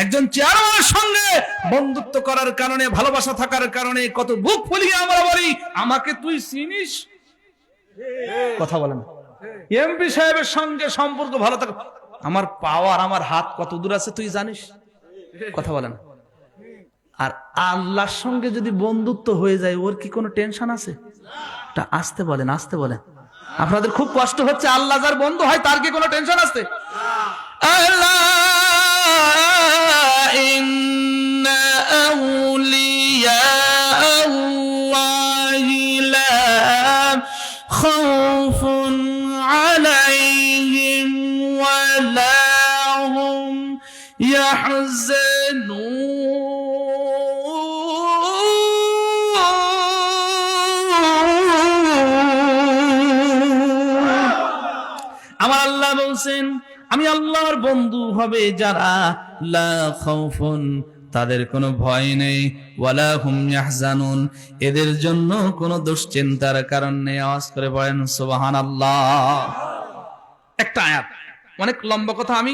একজন চেয়ারম্যানের সঙ্গে বন্ধুত্ব করার কারণে ভালোবাসা থাকার কারণে কত বুক ফুলিয়ে আমরা বলি আমাকে তুই চিনিস কথা বলেন এমপি সাহেবের সঙ্গে সম্পর্ক ভালো থাকে আমার পাওয়ার আমার হাত কত দূর আছে তুই জানিস কথা বলেন আর আল্লাহর সঙ্গে যদি বন্ধুত্ব হয়ে যায় ওর কি কোনো টেনশন আছে তা আসতে বলেন আপনাদের খুব কষ্ট হচ্ছে আল্লাহ যার বন্ধু হয় তার কি কোনো টেনশন আছে আল্লাহ ইন্না আউলিয়া আল্লাহি লা খাউফুন আলাইহিম ওয়া লা হুম ইয়াহজানুন আমার আল্লাহ বলছেন আমি আল্লাহর বন্ধু হবে যারা লা খাউফুন, তাদের কোনো ভয় নেই, ওয়ালা হুম ইয়াহজানুন, এদের জন্য কোনো দুশ্চিন্তার কারণ নেই। আওয়াজ করে বলেন সুবহানাল্লাহ। একটা আয়াত, অনেক লম্বা কথা, আমি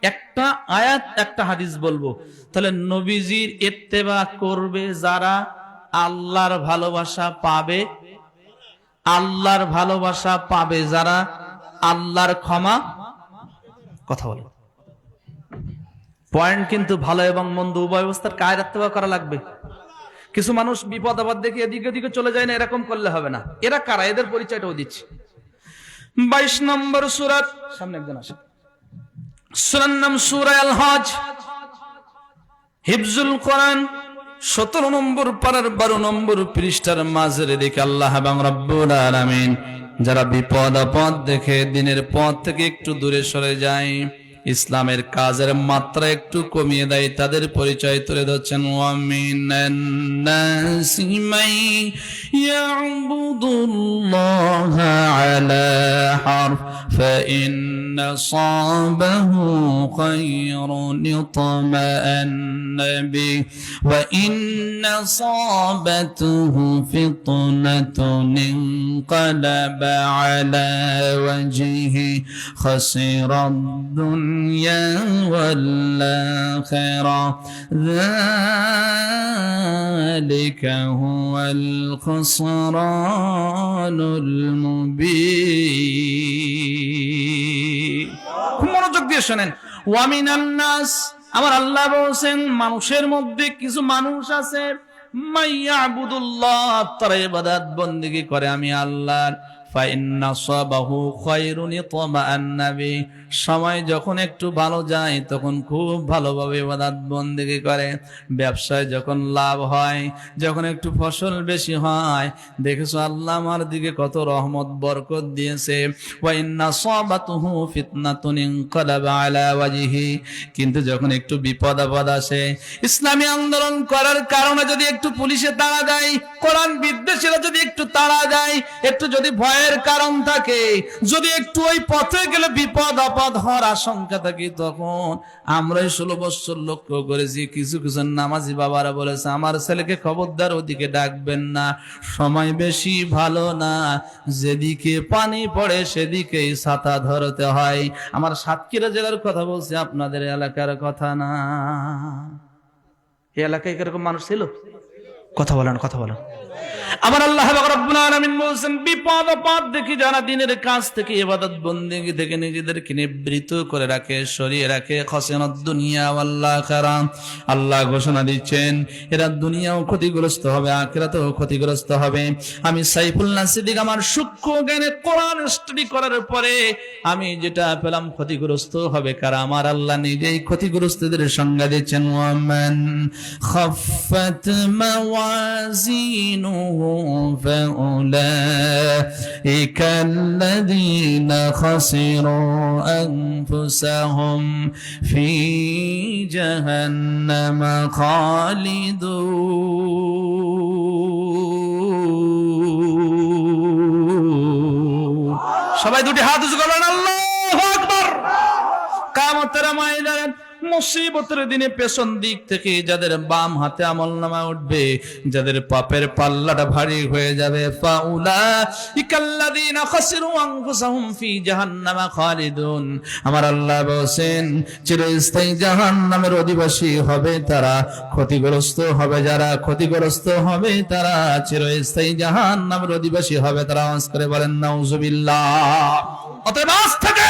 একটা আয়াত একটা হাদিস বলবো। তাহলে নবীজির ইত্তেবা করবে যারা আল্লাহর ভালোবাসা পাবে, আল্লাহর ভালোবাসা পাবে যারা আল্লাহর ক্ষমা, কথা বলো পয়েন্ট কিন্তু ভালো এবং মন্দ উভয় অবস্থার কায়ের ইত্তেবা করা লাগবে। কিছু মানুষ বিপদ আপদ দেখে এদিকে ওদিকে চলে যায় না, এরকম করলে হবে না। এরা কারা, এদের পরিচয়টাও দিচ্ছি। 22 নম্বর সূরা, সামনে একজন আসে, সূরার নাম সূরা আল হজ, হিফজুল কোরআন, 17 নম্বর পারার 12 নম্বর পৃষ্ঠার মাঝের দিকে আল্লাহ এবং রব্বুল আলামিন যারা বিপদ আপদ দেখে দিনের পথ থেকে একটু দূরে সরে যায়, ইসলামের কাজের মাত্রা একটু কমিয়ে দেয়, তাদের পরিচয় তুলে ধরছেন। ওয়ামিনান নাসি মান ইয়াবুদুল্লাহা আলা হারফ ফাইন্না সাবাহু খায়রুন ইতমাআন্না বিহি ওয়া ইন্না সাবাতুহু ফিতনাতুন ইনকালাবা আলা ওয়াজহি খাসিরাদ الدنيا والآخرة ذلك هو الخسران المبين। খুব মনোযোগ দিয়ে শুনেন। ওয়ামিনান নাস, আমার আল্লাহ বলেন মানুষের মধ্যে কিছু মানুষ আছে মাইয়াবুদুল্লাহ, তারা ইবাদত বندگی করে আমি আল্লাহর, ফাইন্না সাবাহু খায়রুন ইতমাআন্না বিহি, সময় যখন একটু ভালো যায় তখন খুব ভালোভাবে ইবাদত বندگی করে, ব্যবসায় যখন লাভ হয়, যখন একটু ফসল বেশি হয়, দেখেছো আল্লাহ আমার দিকে কত রহমত বরকত দিয়েছে। ওয়া ইন্না সাবাতুহু ফিতনাতুন ইনকালাবা আলা ওয়াজহি, কিন্তু যখন একটু বিপদ আপদ আসে, ইসলামী আন্দোলন করার কারণে যদি একটু পুলিশে তাড়া দেয়, কোরআন বিদ্বেষীরা যদি একটু তাড়া দেয়, একটু যদি ভয়ের কারণ থাকে, যদি একটু ওই পথে গেলে বিপদ আপদ হওয়ার আশঙ্কা থাকে, তখন আমরা 16 বছর লক্ষ্য করেছি কিছু কিছু নামাজি বাবারা বলেছে আমার ছেলেকে খবরদার ওদিকে ডাকবেন না, সময় বেশি ভালো না, যেদিকে পানি পড়ে সেদিকেই ছাতা ধরতে হয়। আমার সাতক্ষীরা জেলার কথা বলছি, আপনাদের এলাকার কথা না। এই এলাকায় কিরকম মানুষ ছিল, কথা বলেন, কথা বলেন। আমার আল্লাহ রাব্বুল আলামিন বলেন বিপদ আপদ দেখি যারা দিনের কাজ থেকে ইবাদত বندگی থেকে নিজেদেরকে নিবৃত করে রাখে, সরিয়ে রাখে, খাসিরাত দুনিয়া ওয়াল আখিরা, আল্লাহ ঘোষণা দিচ্ছেন এরা দুনিয়াও ক্ষতিগ্রস্ত হবে, আখিরাতেও ক্ষতিগ্রস্ত হবে। আমি সাইফুল্লাহ সিদ্দিক আমার সূক্ষ্ম জ্ঞানে কোরআন স্টাডি করার পরে আমি যেটা পেলাম ক্ষতিগ্রস্ত হবে কারা, আমার আল্লাহ নিজেই ক্ষতিগ্রস্তদের সংজ্ঞা দিচ্ছেন। ওয়ামান খাফফাত মাওয়াজিনুহু فأولئك الذين خسروا أنفسهم في جهنم خالدون। সবাই দুটি হাত উঁচু করবেন, আল্লাহু আকবার। কিয়ামতের ময়দানে মুসিবতের দিনে পেছন দিক থেকে যাদের বাম হাতে আমলনামা উঠবে, যাদের পাপের পাল্লাটা ভারী হয়ে যাবে, ফাউলাইকাল্লাযীনা খাসিরু আনফুসাহুম ফি জাহান্নামা খালিদুন, আমার আল্লাহ বলেন চিরস্থায়ী জাহান্নামের অধিবাসী হবে তারা, ক্ষতিগ্রস্ত হবে যারা, ক্ষতিগ্রস্ত হবে তারা, চিরস্থায়ী জাহান্নামের অধিবাসী হবে তারা। আওয়াজ করে বলেন নাউজুবিল্লাহ। অতএব আজ থেকে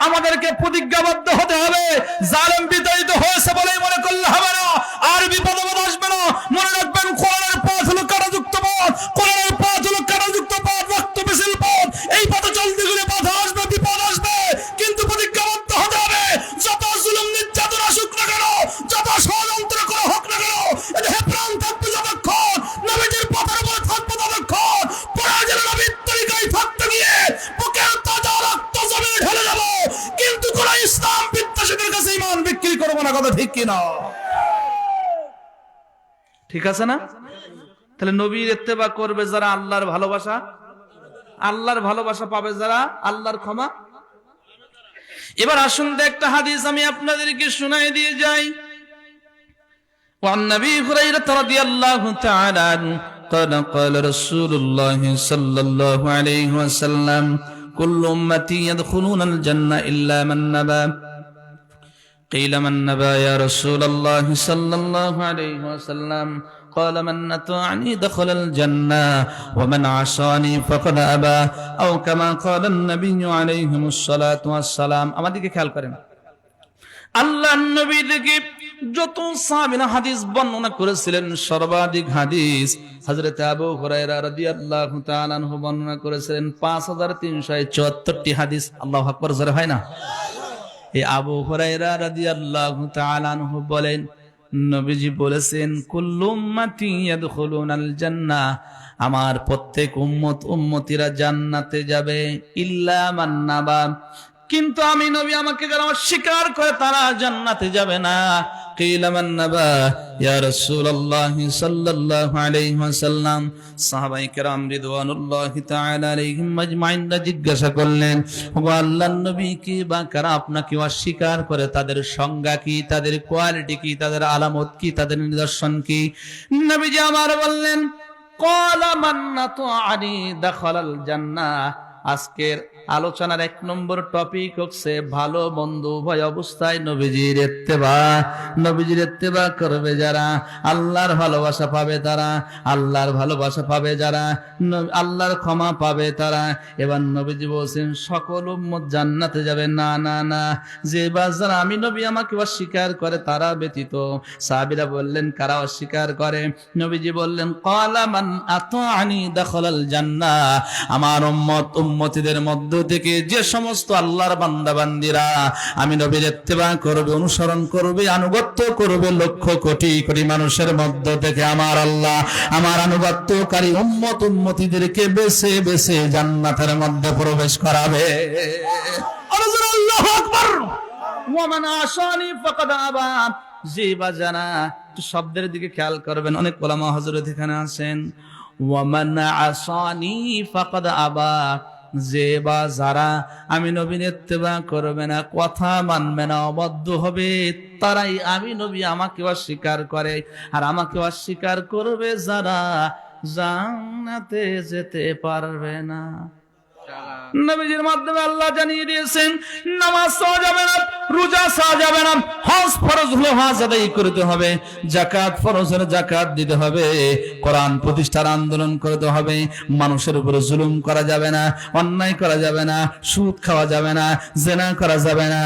আমাদেরকে প্রতিজ্ঞাবদ্ধ হতে হবে, জালেম বিতাড়িত হয়েছে বলেই মনে করলে হবে না, আর বিপদ আসবে না। মনে রাখবেন কোরআনের পথ হলো কাঁটাযুক্ত পথ, কোরআনের পথ হলো কাঁটাযুক্ত পথ, রক্ত মিছিল পথ। এই পথে চলতে গেলে বাধা আসবে, বিপদ আসবে, কিন্তু প্রতিজ্ঞাবদ্ধ হতে হবে। যত জুলুম নির্যাতন আসুক না কেন, যত ষড়যন্ত্র করা হোক না কেন, এটা প্রাণ থাকবে যতক্ষণ, নবীজির পথের উপর থাকবে ততক্ষণ, পরাজয় নবীর তরিকায় থাকতে গিয়ে বুকের তাজা রক্ত জমিনে ঢেলে যাব, কিন্তু কোন ইসলাম বিদ্বেষীদের কাছে ঈমান বিক্রি করব না। কথা ঠিক কি না? ঠিক আছে না? তাহলে নবীর ইত্তেবা করবে যারা আল্লাহর ভালোবাসা, আল্লাহর ভালোবাসা পাবে যারা আল্লাহর ক্ষমা। এবার আসুন একটা হাদিস আমি আপনাদেরকে শোনাই দিয়ে যাই। وعن أبي هريرة رضي الله تعالى عنه قال قال رسول الله صلى الله عليه وسلم كل أمتي يدخلون الجنة إلا من نبى قيل من نبى يا رسول الله صلى الله عليه وسلم قال من أطاعني دخل الجنة ومن عصاني فقد أبى أو كما قال النبي عليه الصلاة والسلام আমাদেরকে খেয়াল করেন আল্লাহর নবী থেকে যত সাহাবীরা হাদিস বর্ণনা করেছিলেন সর্বাধিক হাদিস হযরত আবু হুরায়রা রাদিয়াল্লাহু তাআলা আনহু বর্ণনা করেছিলেন 5374টি হাদিস। আল্লাহু আকবার, জোরে হয় না? এই আবু হুরায়রা রাদিয়াল্লাহু তাআলা আনহু বলেন নবীজি বলেছেন কুল্লু উম্মতি ইয়াদখুলুনাল জান্নাহ, আমার প্রত্যেক উম্মতিরা জান্নাতে যাবে, ইল্লা মান নাবা, কিন্তু আমি নবী আমাকে যারা অস্বীকার করে তারা জান্নাতে যাবে না। কিলা মান নাবা ইয়া রাসূলুল্লাহ সাল্লাল্লাহু আলাইহি ওয়াসাল্লাম, সাহাবায়ে কেরাম রিদওয়ানুল্লাহি তাআলা আলাইহিম আজমাইন জিজ্ঞাসা করলেন, ও আল্লাহর নবী কি বা কারা আপনাকে অস্বীকার করে, তাদের সংজ্ঞা কি, তাদের কোয়ালিটি কি, তাদের আলামত কি, তাদের নিদর্শন কি? নবীজি আমার বললেন ক্বালা মান নাতুআনি দাখালাল জান্নাহ। আজকের আলোচনার 1 নম্বর টপিক হচ্ছে ভালো বন্ধু উভয় অবস্থায় নবীজির ইত্তেবা করবে যারা, আল্লাহর ভালোবাসা পাবে তারা, আল্লাহর ভালোবাসা পাবে যারা, আল্লাহর ক্ষমা পাবে তারা। এবার নবীজি বলছেন সকল উম্মত জান্নাতে যাবে না, না না, যে যারা আমি নবী আমাকে অস্বীকার করে তারা ব্যতীত। সাহাবীরা বললেন কারা অস্বীকার করে? নবীজি বললেন ক্বালা মান আতাআনি দাখালাল জান্নাহ, আমার উম্মতিদের মধ্য থেকে যে সমস্ত আল্লাহর বান্দা বান্দিরা আমি নবীর ইত্তেবা করবে, অনুসরণ করবে, আনুগত্য করবে, লক্ষ কোটি কোটি মানুষের মধ্য থেকে আমার আল্লাহ আমার আনুগত্যকারী উম্মতিদেরকে বেছে বেছে জান্নাতের মধ্যে প্রবেশ করাবে। আল্লাহু আকবার। ওয়া মান আশানি ফাকাদ আবা, যে বা যারা, একটু শব্দের দিকে খেয়াল করবেন, অনেক ওলামা হযরত এখানে আছেন। ওয়া মান আশানি ফাকাদ আবা, যে বা যারা আমি নবীর ইত্তেবা করবে না, কথা মানবে না, অবাধ্য হবে, তারাই আমি নবী আমাকে অস্বীকার করে। আর আমাকে অস্বীকার করবে যারা, জান্নাতে যেতে পারবে না। নবীজির মাধ্যমে আল্লাহ জানিয়ে দিয়েছেন নামাজ চাওয়া যাবে না, রোজা চাওয়া যাবে না, হজ ফরজ হলে হজ আদায় করতে হবে, যাকাত ফরজ হলে যাকাত দিতে হবে, কোরআন প্রতিষ্ঠার আন্দোলন করতে হবে, মানুষের উপরে জুলুম করা যাবে না, অন্যায় করা যাবে না, সুদ খাওয়া যাবে না, জেনা করা যাবে না,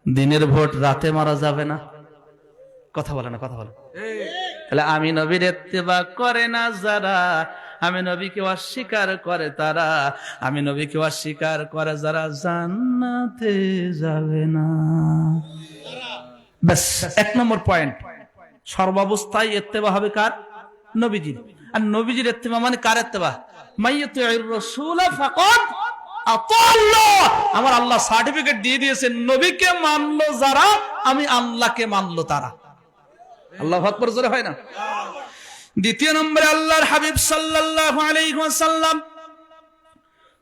দিনের ভোট রাতে মারা যাবে না। কথা বলে না, কথা বলে। তাহলে আমি নবীর ইত্তেবা করে না যারা, আমি নবীকে অস্বীকার করে তারা, আমি নবীকে অস্বীকার করে যারা, জান্নাতে যাবে না। ব্যাস 1 নম্বর পয়েন্ট। সর্বাবস্থায় ইত্তেবা হবে কার? নবীজির। আর নবীজির ইত্তেবা মানে কার ইত্তেবা? মাইয়াতির রাসূল ফাকাদ আতাল্লাহ। আমার আল্লাহ সার্টিফিকেট দিয়ে দিয়েছেন, নবীকে মানলো যারা, আমি আল্লাহকে মানলো তারা। আল্লাহু আকবার, জোরে হয় না? দ্বিতীয় নম্বরে আল্লাহর হাবিব সাল্লাল্লাহু আলাইহি ওয়াসাল্লাম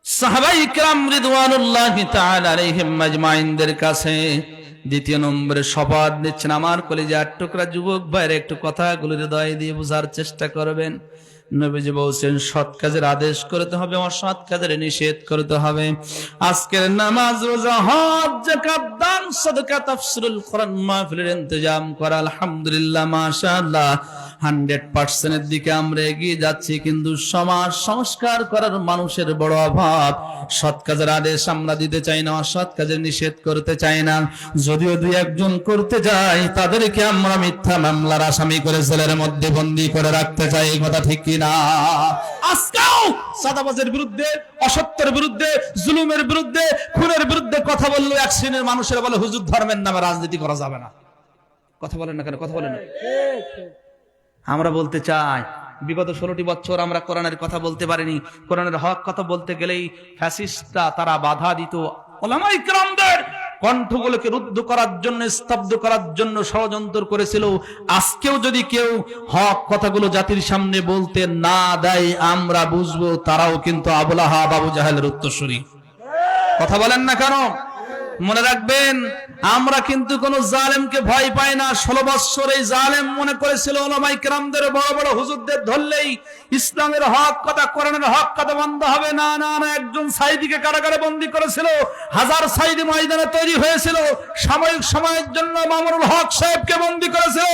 সাহাবায়ে কিরাম রিদওয়ানুল্লাহি তাআলা আলাইহিম আজমাইনদের কাছে দ্বিতীয় নম্বরে শপথ দিচ্ছেন। আমার কলিজার টুকরা যুবক ভাইরা একটু কথাগুলো হৃদয় দিয়ে বোঝার চেষ্টা করবেন। নবীজি বলছেন সৎ কাজের আদেশ করতে হবে, অসৎ কাজের নিষেধ করতে হবে। আজকের নামাজ, রোজা, হজ, যাকাত, দান, সাদকা, তাফসীরুল কোরআন মাহফিলের ইন্তজাম করা, আলহামদুলিল্লাহ, মাশাআল্লাহ 100% এর দিকে আমরা এগিয়ে যাচ্ছি, কিন্তু সমাজ সংস্কার করার মানুষের বড় অভাব। সৎ কাজের আদেশ আমরা দিতে চাই না, অসৎ কাজের নিষেধ করতে চাই না। যদিও 2-1 করতে যায়, তাদেরকে আমরা মিথ্যা মামলার আসামি করে জেলের মধ্যে বন্দী করে রাখতে চাই। এই কথা ঠিক কি না? আজকেও সাদাবাজের বিরুদ্ধে, অসত্যের বিরুদ্ধে, জুলুমের বিরুদ্ধে, খুনের বিরুদ্ধে কথা বললো এক শ্রেণীর মানুষের বলে হুজুর ধর্মের নামে রাজনীতি করা যাবে না। কথা বলেন না কেন? কথা বলেন না। আমরা বলতে চাই, বিগত 16টি বছর আমরা কোরআনের কথা বলতে পারিনি। কোরআনের হক কথা বলতে গেলেই ফ্যাসিস্টরা তারা বাধা দিত। উলামায়ে কিরামদের কণ্ঠগুলোকে রুদ্ধ করার জন্য, স্তব্ধ করার জন্য ষড়যন্ত্র করেছিল। আজকেও যদি কেউ হক কথাগুলো জাতির সামনে বলতে না দেয়, আমরা বুঝবো তারাও কিন্তু আবু লাহাব, আবু জাহেলের উত্তরসূরি। কথা বলেন না কেন? মনে রাখবেন, আমরা কিন্তু কোন জালেমকে ভয় পাই না। 16 বছর এই জালেম মনে করেছিল ওলামায়ে কেরামদের, বড় বড় হুজুরদের ধরলেই ইসলামের হক কথা, কোরআনের হক কথা বন্ধ হবে। না না না, একজন সাইদিকে কারাগারে বন্দী করেছিল, হাজার সাইদি ময়দানে তৈরি হয়েছিল। সাময়িক সময়ের জন্য মামুনুল হক সাহেবকে বন্দী করেছিল,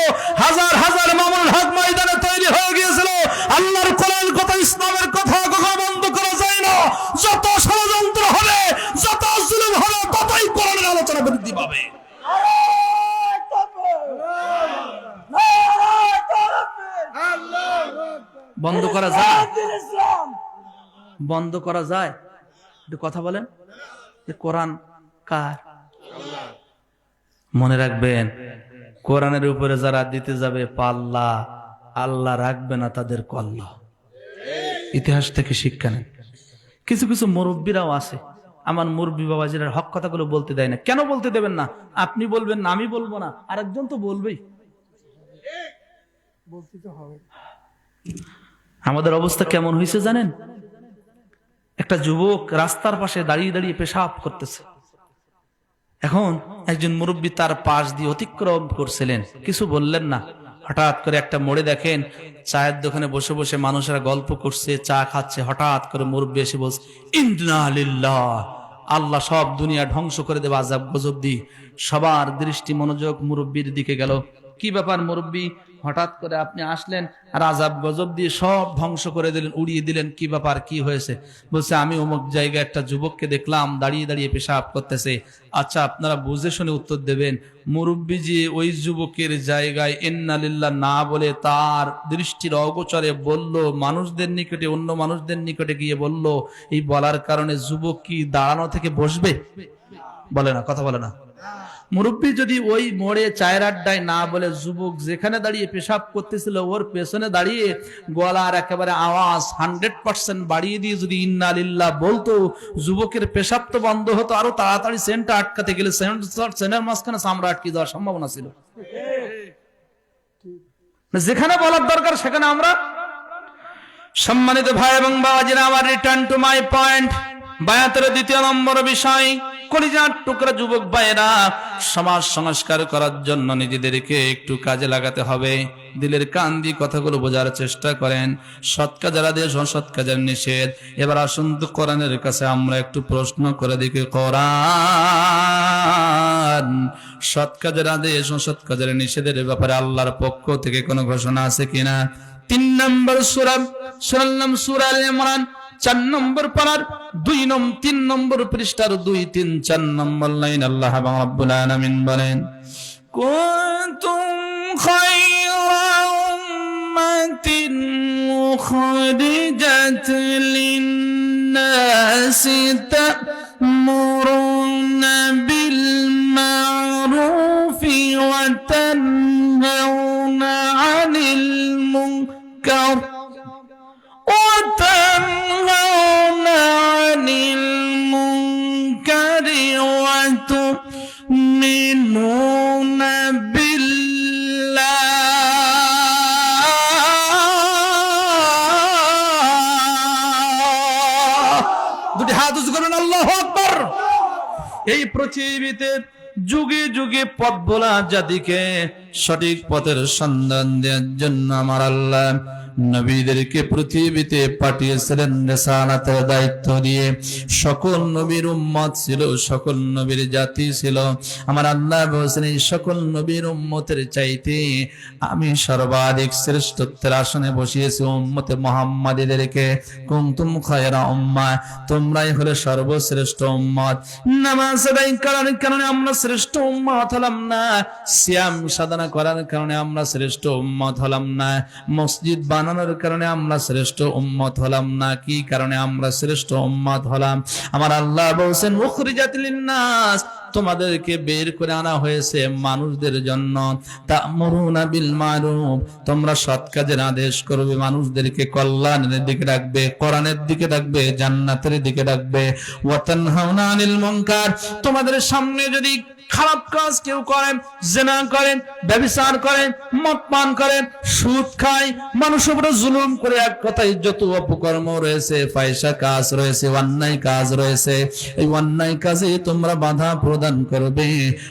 হাজার হাজার মামুনুল হক ময়দানে তৈরি হয়ে গিয়েছিল। আল্লাহর কোরআন কথা, ইসলামের কথা কখনো বন্ধ করা যায় না। যত ষড়যন্ত্র হবে, যত জুলুম হবে, ততই কোরআনের আলোচনা বৃদ্ধি পাবে। বন্ধ করা যায়? বন্ধ করা যায়? একটু কথা বলেন। কোরআন কার? মনে রাখবেন, কোরআনের উপরে যারা দিতে যাবে পাল্লা, আল্লাহ রাখবে না তাদের কল্লা। ইতিহাস থেকে শিক্ষা নেন। কিছু কিছু মুরব্বীরাও আছে, আমার মুরব্বী বাবাজিরা হক কথাগুলো বলতে দেয় না। কেন বলতে দেবেন না? আপনি বলবেন না, আমি বলবো না, আরেকজন তো বলবেই। আমাদের অবস্থা কেমন হয়েছে জানেন? একটা যুবক রাস্তার পাশে দাঁড়িয়ে দাঁড়িয়ে পেশাব করতেছে। এখন একজন মুরব্বী তার পাশ দিয়ে অতিক্রম করছিলেন, কিছু বললেন না। হঠাৎ করে একটা মোড়ে দেখেন চায়ের দোকানে বসে বসে মানুষেরা গল্প করছে, চা খাচ্ছে। হঠাৎ করে মুরব্বী এসে বলছে, ইন্না লিল্লাহ, আল্লাহ সব দুনিয়া ধ্বংস করে দেবে, আযাব গজব দি। সবার দৃষ্টি মনোযোগ মুরব্বীর দিকে গেল। কি ব্যাপার মুরব্বী, হঠাৎ করে আপনি আসলেন আর আযাব গজব দিয়ে সব ধ্বংস করে দিলেন, উড়িয়ে দিলেন, কি ব্যাপার, কি হয়েছে? বলছে, আমি অমুক জায়গায় একটা যুবককে দেখলাম দাঁড়িয়ে দাঁড়িয়ে পেশাব করতেছে। আচ্ছা, আপনারা বুঝে শুনে উত্তর দেবেন। মুরব্বী যে ওই যুবকের জায়গায় ইন্না লিল্লাহ না বলে তার দৃষ্টির অগোচরে বলল, মানুষদের নিকটে, অন্য মানুষদের নিকটে গিয়ে বলল, এই বলার কারণে যুবক কি দাঁড়ানো থেকে বসবে? বলে না, কথা বলে না। মুরব্বী যদি ওই মোড়ে চায়ের আড্ডায় না বলে, যুবক যেখানে দাঁড়িয়ে পেশাব করতেছিল ওর পেছনে দাঁড়িয়ে গলার একেবারে আওয়াজ 100% বাড়িয়ে দিয়ে যদি ইন্না লিল্লাহ বলতো, যুবকের পেশাব তো বন্ধ হতো। আরো তাড়াতাড়ি সেন্টটা আটকাতে গেলে সেন্টের মাঝখানে চামড়া আটকে দেওয়ার সম্ভাবনা ছিল। যেখানে বলার দরকার সেখানে আমরা। সম্মানিত ভাই এবং বাবাজিরা, আমার রিটার্ন টু মাই পয়েন্ট। বায়াতের দ্বিতীয় নম্বর বিষয়, কলিজার টুকরা যুবক ভাইরা, সমাজ সংস্কার করার জন্য নিজেদেরকে একটু কাজে লাগাতে হবে। দিলের কান দিয়ে কথাগুলো বোঝার চেষ্টা করেন। সৎ কাজের আদেশ, অসৎ কাজের নিষেধ। এবার আসুন তো কোরআনের কাছে আমরা একটু প্রশ্ন করে দেখি, কোরআন সৎ কাজের আদেশ, অসৎ কাজের নিষেধের ব্যাপারে আল্লাহর পক্ষ থেকে কোনো ঘোষণা আছে কিনা? 3 নম্বর সূরা, সূরার নাম সূরা আল ইমরান, 4 নম্বর পারার 3 নম্বর পৃষ্ঠার 2, 3, 4 নম্বর লাইন আল্লাহ রাব্বুল আলামিন বলেন, কুনতুম খায়রা উম্মাতিন উখরিজাত লিন-নাসি তা'মুরুনা বিল মা'রুফি ওয়া তানহাউনা 'আনিল মুনকার وتنهون عن المنكر وتؤمنون بالله। দুটি হাত উঁচু করবেন, আল্লাহু আকবার। এই পৃথিবীতে যুগে যুগে পথ ভোলা জাতিকে সঠিক পথের সন্ধান দেওয়ার জন্য আমার আল্লাহ নবীদেরকে পৃথিবীতে পাঠিয়েছিলেন রিসালাতের দায়িত্ব দিয়ে। সকল নবীর উম্মত ছিল, সকল নবীর জাতি ছিল। আমার আল্লাহ বলেছেন, এই সকল নবীর উম্মতের চাইতে আমি সর্বাধিক শ্রেষ্ঠত্বের আসনে বসিয়েছি উম্মতে মুহাম্মাদীদেরকে। কুনতুম খায়রা উম্মাহ, তোমরাই হলে সর্বশ্রেষ্ঠ উম্মত। নামাজ আদায় করার কারণে আমরা শ্রেষ্ঠ উম্মত হলাম না, সিয়াম সাধনা করার কারণে আমরা শ্রেষ্ঠ উম্মত হলাম না, মসজিদ বানানোর কারণে আমরা শ্রেষ্ঠ উম্মত হলাম না। কি কারণে আমরা শ্রেষ্ঠ উম্মত হলাম? আমার আল্লাহ বলেন, উখরিজাত লিন-নাস, তোমাদেরকে বের করে আনা হয়েছে মানুষদের জন্য। তা'মুরুনা বিল মা'রুফ, তোমরা সৎ কাজের আদেশ করবে, মানুষদেরকে কল্যাণের দিকে ডাকবে, কোরআনের দিকে ডাকবে, জান্নাতের দিকে ডাকবে। ওয়া তানহাউনা আনিল মুনকার, তোমাদের সামনে যদি খারাপ কাজ কেউ করেন, জিনা করেন, ব্যভিচার করেন, মদ পান করেন, সুদ খায়, মানুষের উপরে জুলুম করে, এক কথায় যত অপকর্ম রয়েছে, ফাহিশা কাজ রয়েছে, অন্যায় কাজ রয়েছে, এই অন্যায় কাজে তোমরা বাধা প্রদান করবে।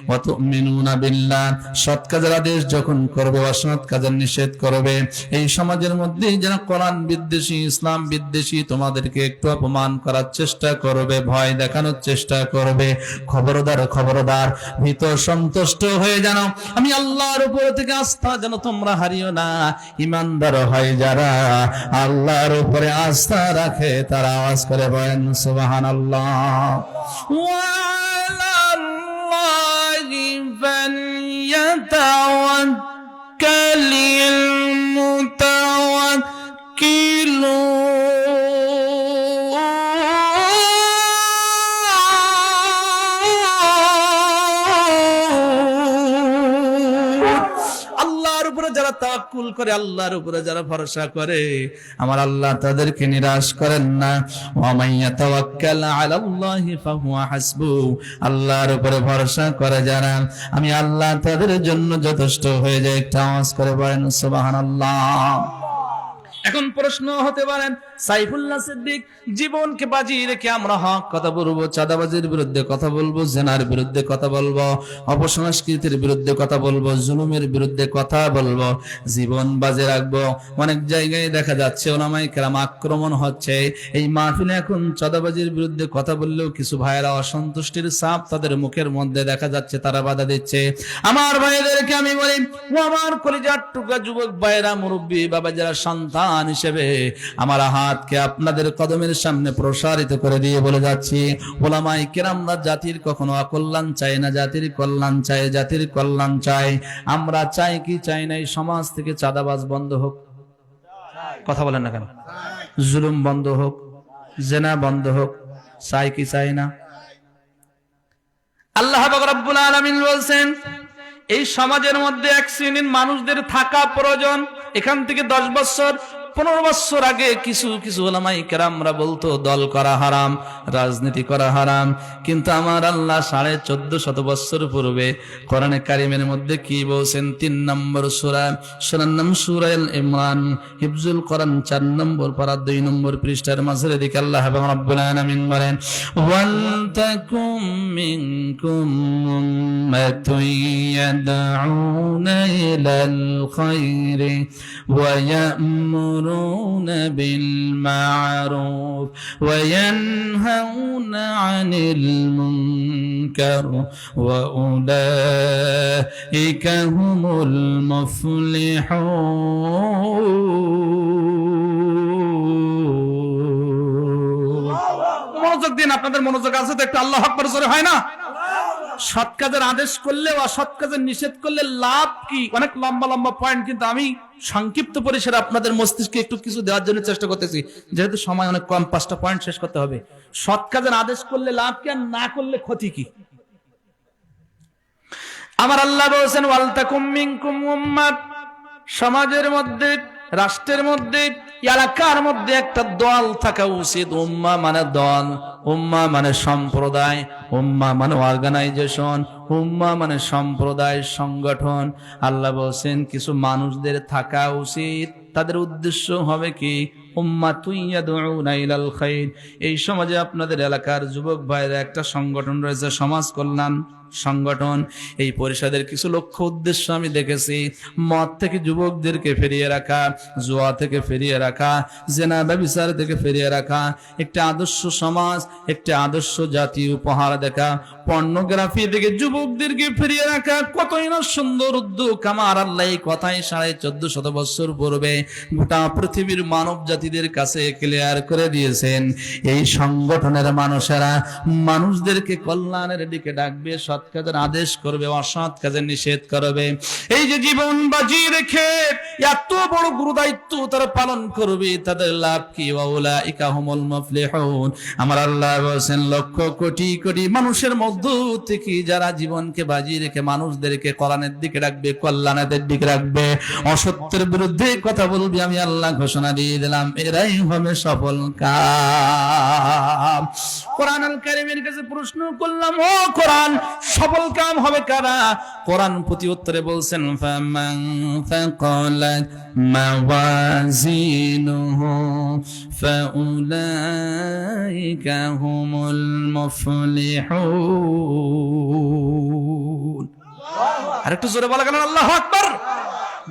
ওয়া তুমিনুনা বিল্লাহ, সৎ কাজের আদেশ যখন করবে, অসৎ কাজের নিষেধ করবে। এই সমাজের মধ্যে যারা কোরআন বিদ্বেষী, ইসলাম বিদ্বেষী, তোমাদেরকে একটু অপমান করার চেষ্টা করবে, ভয় দেখানোর চেষ্টা করবে, খবরদার খবরদার, ভীত সন্তুষ্ট হয়ে যেন আমি আল্লাহর উপর থেকে আস্থা যেন তোমরা হারিও না। ইমানদার হয় যারা, আল্লাহর উপরে আস্থা রাখে, তারা আওয়াজ করে বলেন সুবহানাল্লাহ। ওয়ালাল্লাহি ফালইয়াতাওয়াক্কালিল মুতাওয়াক্কিলুন। যারা তাওয়াক্কুল করে, আল্লাহর উপরে যারা ভরসা করে, আমার আল্লাহ তাদেরকে নিরাশ করেন না। ওয়া মাইয়া তাওয়াক্কাল আলাল্লাহি ফাহুয়া হাসবু, আল্লাহর উপরে ভরসা করে যারা, আমি আল্লাহ তাদের জন্য যথেষ্ট হয়ে যায়। একটা আওয়াজ করে বলেন সুবহানাল্লাহ। এখন প্রশ্ন হতে পারেন, সাইফুল্লাহ সিদ্দিক জীবনকে বাজি রেখে আমরা হক কথা বলবো, চাঁদাবাজির বিরুদ্ধে কথা বলবো, জেনার বিরুদ্ধে কথা বলবো, অপসংস্কৃতির বিরুদ্ধে কথা বলবো, জুলুমের বিরুদ্ধে কথা বলবো, জীবন বাজি রাখবো। অনেক জায়গায় দেখা যাচ্ছে ওলামায়ে কেরাম আক্রমণ হচ্ছে। এই মাহফিলে এখন চাঁদাবাজির বিরুদ্ধে কথা বললেও কিছু ভাইয়েরা অসন্তুষ্টির ছাপ তাদের মুখের মধ্যে দেখা যাচ্ছে, তারা বাধা দিচ্ছে। আমার ভাইদেরকে আমি বলি, ও আমার কলিজার টুকরা যুবক ভাইয়েরা, মুরব্বী বাবা যারা সন্তান হিসেবে আমার হাতকে আপনাদের কদমের সামনে প্রসারিত করে দিয়ে বলে যাচ্ছি, ওলামায়ে কেরামরা জাতির কখনো অকল্যাণ চাই না, জাতির কল্যাণ চাই, জাতির কল্যাণ চাই। আমরা চাই কি চাই না, এই সমাজ থেকে চাঁদাবাজ বন্ধ হোক। কথা বলেন না কেন? জুলুম বন্ধ হোক, জেনা বন্ধ হোক, চাই কি চাই না? আল্লাহ পাক রব্বুল আলামিন বলছেন, এই সমাজের মধ্যে এক শ্রেণীর মানুষদের থাকা প্রয়োজন। এখান থেকে 10 বছর 15 বছর আগে কিছু কিছু ওলামায়ে কেরামরা বলতো দল করা হারাম, রাজনীতি করা হারাম, কিন্তু আমার আল্লাহ 1450 বছর পূর্বে কোরআনে কারিমের মধ্যে কি বলছেন? 3 নম্বর সূরা, সূরার নাম সূরা আল ইমরান, হিফজুল কোরআন 4 নম্বর পারা 2 নম্বর পৃষ্ঠার মাঝের দিকে আল্লাহ রাব্বুল আলামিন বলেন, ওয়াল তাকুম মিনকুম উম্মাতুন ইয়াদউনা ইলাল খায়রি ওয়া يأمرون بالمعروف وينهون عن المنكر وأولئك هم المفلحون। মনোযোগ দিন, আপনাদের মনোযোগ আছে তো? একটু আল্লাহু আকবার জোরে হয় না? সৎ কাজের আদেশ করলে বা সৎ কাজের নিষেধ করলে লাভ কি? অনেক লম্বা লম্বা পয়েন্ট, কিন্তু আমি সংক্ষিপ্ত পরিসরে আপনাদের মস্তিষ্কে একটু কিছু দেওয়ার জন্য চেষ্টা করতেছি, যেহেতু সময় অনেক কম, 5টা পয়েন্ট শেষ করতে হবে। সৎ কাজের আদেশ করলে লাভ কি, আর না করলে ক্ষতি কি? আমার আল্লাহ বলেছেন, ওয়াল তাকুম মিনকুম উম্মাত, সমাজের মধ্যে, রাষ্ট্রের মধ্যে, এলাকার মধ্যে একটা দল থাকা উচিত। উম্মা মানে দল, উম্মা মানে সম্প্রদায়, উম্মা মানে অর্গানাইজেশন, উম্মা মানে সম্প্রদায়, সংগঠন। আল্লাহ বলছেন কিছু মানুষদের থাকা উচিত, তাদের উদ্দেশ্য হবে কি? উম্মাতুন ইয়াদউনা ইলাল খায়র। এই সমাজে আপনাদের এলাকার যুবক ভাইরা একটা সংগঠন রয়েছে, সমাজ কল্যাণ সংগঠন। এই পরিষদের কিছু লক্ষ্য উদ্দেশ্য আমি দেখেছি, মদ থেকে যুবকদেরকে ফিরিয়ে রাখা, জুয়া থেকে ফিরিয়ে রাখা, জেনা ব্যভিচার থেকে ফিরিয়ে রাখা, একটা আদর্শ সমাজ, একটা আদর্শ জাতি উপহার দেখা, পর্নোগ্রাফি থেকে যুবকদেরকে ফিরিয়ে রাখা। কতই না সুন্দর উদ্যোগ! আমার আল্লাহ এই কথাই 1450 বছর পূর্বে গোটা পৃথিবীর মানব জাতিদের কাছে ক্লিয়ার করে দিয়েছেন। এই সংগঠনের মানুষেরা মানুষদেরকে কল্যাণের দিকে ডাকবে, সৎ কাজের আদেশ করবে, অসৎ কাজের নিষেধ করবে। এই যে জীবন বাজি রেখে এত বড় গুরু দায়িত্ব তারা পালন করবে, তাদের লাভ কি? ওয়াউলাইকা হুমুল মুফলিহুন। আমার আল্লাহ বলেন, লক্ষ কোটি কোটি মানুষের মধ্য থেকে যারা জীবনকে বাজি রেখে মানুষদেরকে কোরআনের দিকে রাখবে, কল্যাণের দিকে রাখবে, অসত্যের বিরুদ্ধে কথা বলবে, আমি আল্লাহ ঘোষণা দিয়ে দিলাম, এরাই হবে সফল কাম। কোরআনুল কারীমের কাছে প্রশ্ন করলাম, ও কোরআন, সফল কাম হবে কারা? কোরআন প্রতি উত্তরে বলছেন ফামান ফাকালাত মাওয়াজিনুহু ফাউলাইকা হুমুল মুফলিহুন। আরেকটু জোরে বলা গেল আল্লাহু আকবার।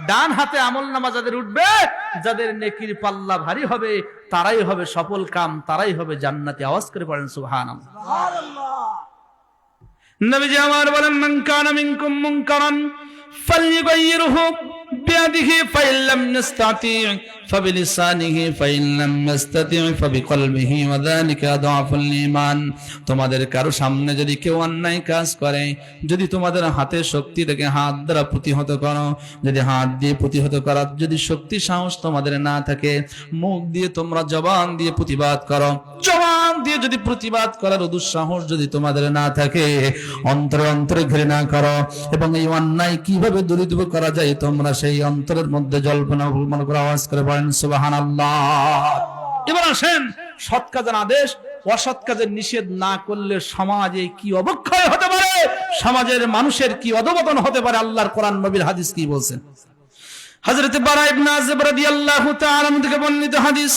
ডান হাতে আমলনামা যাদের উঠবে, যাদের নেকির পাল্লা ভারী হবে, তারাই হবে সফল কাম, তারাই হবে জান্নাতি। আওয়াজ করে পড়েন সুবহানাল্লাহ। নবীজি আমার বলেন মান কানা মিনকুম মুনকারান ফালইয়ুগাইয়িরহু বিয়াদিহি ফাইন লাম ইসতাতি ফাবিলিসানিহি ফাইন লাম ইসতাতি ফাবিকলবিহি ওয়া যালিকা আদআফুল ঈমান। তোমাদের কারো সামনে যদি কেউ অন্যায় কাজ করে, যদি তোমাদের হাতে শক্তি থেকে হাত দ্বারা প্রতিহত করো, যদি হাত দিয়ে প্রতিহত করার যদি শক্তি সাহস তোমাদের না থাকে, মুখ দিয়ে তোমরা জবান দিয়ে প্রতিবাদ করো, জবান দিয়ে যদি প্রতিবাদ করার দুঃসাহস যদি তোমাদের না থাকে, অন্তরে অন্তরে ঘৃণা করো এবং এই অন্যায় কিভাবে দূরীভূত করা যায় তোমরা সেই অন্তরের মধ্যে জল্পনা মনে করে আওয়াজ করে বলেন সুবহানাল্লাহ। এবার আসেন সৎ কাজের আদেশ, অসৎ কাজের নিষেধ না করলে সমাজে কি অবক্ষয় হতে পারে, সমাজের মানুষের কি অধঃপতন হতে পারে। আল্লাহর কোরআন নবীর হাদিস কি বলছেন? হযরত বারা ইবনে আযিব রাদিয়াল্লাহু তাআলা থেকে বর্ণিত হাদিস,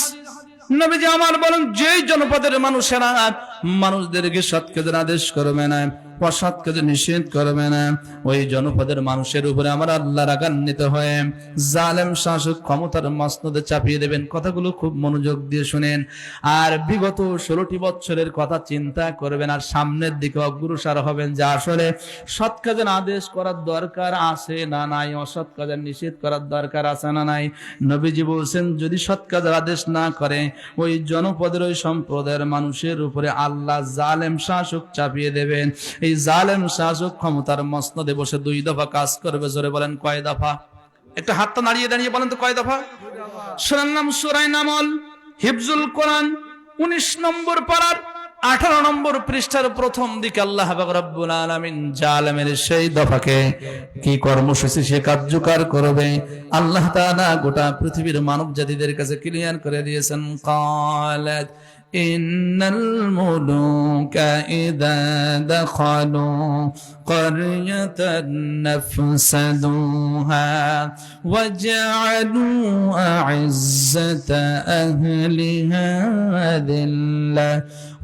নবীজি আমার বলেন যেই জনপদের মানুষেরা মানুষদেরকে সৎ কাজের আদেশ করবে না, অসৎ কাজে নিষেধ করবে না, ওই জনপদের মানুষের উপরে আমার আল্লাহ রাগান্বিত হয়ে জালেম শাসক ক্ষমতার মসনদে চাপিয়ে দেবেন। কথাগুলো খুব মনোযোগ দিয়ে শুনেন, আর বিগত 16টি বছরের কথা চিন্তা করবেন, আর সামনের দিকে অগ্রসর হবেন যে আসলে সৎ কাজের আদেশ করার দরকার আছে না নাই, অসৎ কাজের নিষেধ করার দরকার আছে না নাই। নবীজি বলছেন যদি সৎ কাজের আদেশ না করে ওই জনপদের ওই সম্প্রদায়ের মানুষের উপরে আল্লাহ জালেম শাসক চাপিয়ে দেবেন। এই জালেম শাসক ক্ষমতার মসনদে বসে 2 দফা কাজ করবে। জোরে বলেন কয় দফা? একটা হাতটা নাড়িয়ে দাঁড়িয়ে বলেন তো কয় দফা? সূরার নাম সূরা নামল, হিফজুল কোরআন, 19 নম্বর পারার 18 নম্বর পৃষ্ঠার প্রথম দিকে আল্লাহ পাক রব্বুল আলামিন জালেমের সেই দফাকে কি কর্মসূচি সে কার্যকর করবে আল্লাহ তাআলা গোটা পৃথিবীর মানব জাতিদের কাছে ক্লিয়ার করে দিয়েছেন। ক্বালাত ইন্নাল মুলুকা ইযা দাখালু ক্বরয়াতান নাফসাদুহা ওয়া জাআলু আ'ইজ্জাতা আহলিহা আযিল্লা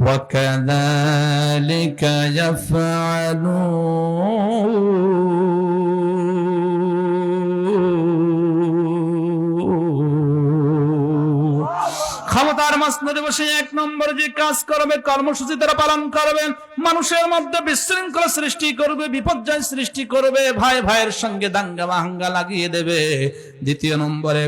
ওয়া কাযালিকা ইয়াফআলুন। ক্ষমতার মসনদে বসে 1 নম্বর যে কাজ করবে, কর্মসূচি তারা পালন করবে, মানুষের মধ্যে বিশৃঙ্খলা সৃষ্টি করবে, বিপর্যয় সৃষ্টি করবে, ভাই ভাইয়ের সঙ্গে দাঙ্গা মাহাঙ্গা লাগিয়ে দেবে। 2 নম্বরে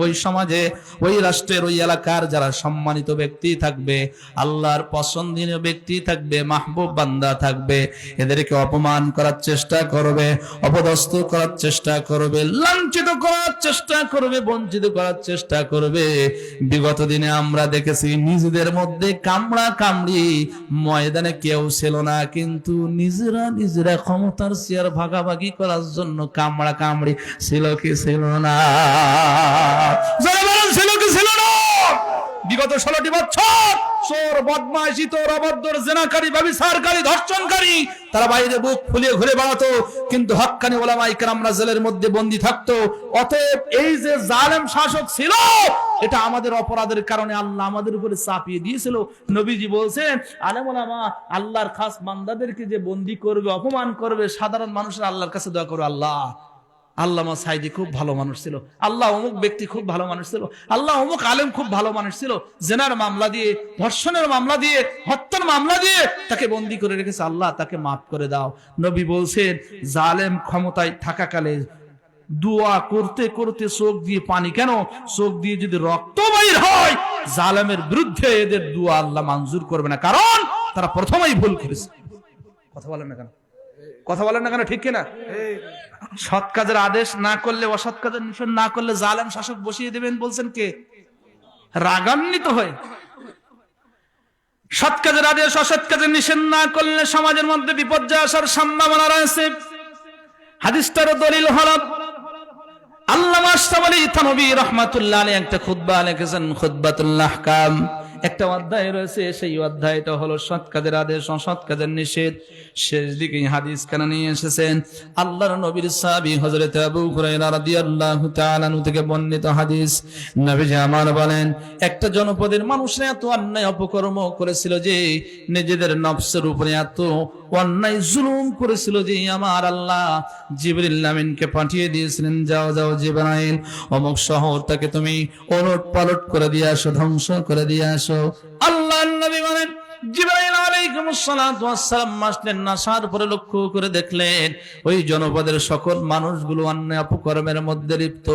ওই সমাজে ওই রাষ্ট্রের ওই এলাকার যারা সম্মানিত ব্যক্তি থাকবে, আল্লাহর পছন্দনীয় ব্যক্তি থাকবে, মাহবুব বান্দা থাকবে, এদেরকে অপমান করার চেষ্টা করবে, অপদস্থ করার চেষ্টা করবে, লাঞ্ছিত করার চেষ্টা করবে, বঞ্চিত করার চেষ্টা করবে। বিগত দিনে আমরা দেখেছি নিজেদের মধ্যে কামড়া কামড়ি ময়দানে কেউ ছিল না, কিন্তু নিজেরা ক্ষমতার চেয়ার ভাগাভাগি করার জন্য কামড়া কামড়ি ছিল কি ছিল না? ছিল কি ছিল না? বিগত 16টি বছর চোর, বদমাইশি, তোর অবদ্ধর, জেনাকারী, ব্যভিচারকারী, ধর্ষণকারী তারা বাইরে বুক ফুলিয়ে ঘুরে বেড়াতো, কিন্তু হক্কানি ওলামায়ে কেরামরা জেলের মধ্যে বন্দী থাকতো। অতএব এই যে জালেম শাসক ছিল, এটা আমাদের অপরাধের কারণে আল্লাহ আমাদের উপরে চাপিয়ে দিয়েছিল। নবীজি বলছেন আলেম ওলামা আল্লাহর খাস বান্দাদেরকে যে বন্দী করবে, অপমান করবে, সাধারণ মানুষের আল্লাহর কাছে দোয়া করবে, আল্লাহ আল্লামা সাইদি খুব ভালো মানুষ ছিল, আল্লাহ অমুক ব্যক্তি খুব ভালো মানুষ ছিল, আল্লাহ অমুক আলেম খুব ভালো মানুষ ছিল, জেনার মামলা দিয়ে, ধর্ষণের মামলা দিয়ে, হত্যার মামলা দিয়ে তাকে বন্দী করে রেখেছে, আল্লাহ তাকে মাফ করে দাও। নবী বলছেন জালেম ক্ষমতায় থাকাকালে দোয়া করতে করতে চোখ দিয়ে পানি, কেন চোখ দিয়ে যদি রক্ত বাইর হয়, জালেমের বিরুদ্ধে এদের দোয়া আল্লাহ মঞ্জুর করবে না, কারণ তারা প্রথমেই ভুল করেছে। কথা বলেন না কেন? কথা বলেন না কেন? ঠিক কিনা? সৎ কাজের আদেশ না করলে, অসৎ কাজের নিষেধ না করলে জালেম শাসক বসিয়ে দেবেন বলছেন কে? রাগান্বিত হয়ে। সৎ কাজের আদেশ, অসৎ কাজের নিষেধ না করলে সমাজের মধ্যে বিপর্যয় আসার সম্ভাবনা রয়েছে। হাদিসটার দলিল হলো আল্লামা আশরাফ আলী থানভী রাহমাতুল্লাহ আলাইহি একটা খুতবা লিখেছেন, খুতবাতুল আহকাম। একটা অধ্যায় রয়েছে, সেই অধ্যায়টা হলো সৎ কাজের আদেশ, অসৎ কাজের নিষেধ। শেষ দিকে হাদিস কেন নিয়ে এসেছেন? আল্লাহর নবীর সাহাবী হযরত আবু হুরায়রা রাদিয়াল্লাহু তাআলা আনহু থেকে বর্ণিত হাদিস। নবীজি আমার বলেন, একটা জনপদের মানুষরা এত অন্যায় অপকর্ম করেছিল যে নিজেদের নফসের উপরে এত অন্যায় জুলুম করেছিল যে আমার আল্লাহ জিবরিল আমিনকে পাঠিয়ে দিয়েছিলেন, যাও যাও জিবরাইল, অমুক শহরটাকে তুমি ওলট পালট করে দিয়ে আসো, ধ্বংস করে দিয়ে আসো। আল্লাহর নবী বলেন, জিবরাইল আলাইহিস সালাতু ওয়াস সালাম আসলেন, আসার পরে লক্ষ্য করে দেখলেন ওই জনপদের সকল মানুষগুলো অন্যায় অপকর্মের মধ্যে লিপ্ত,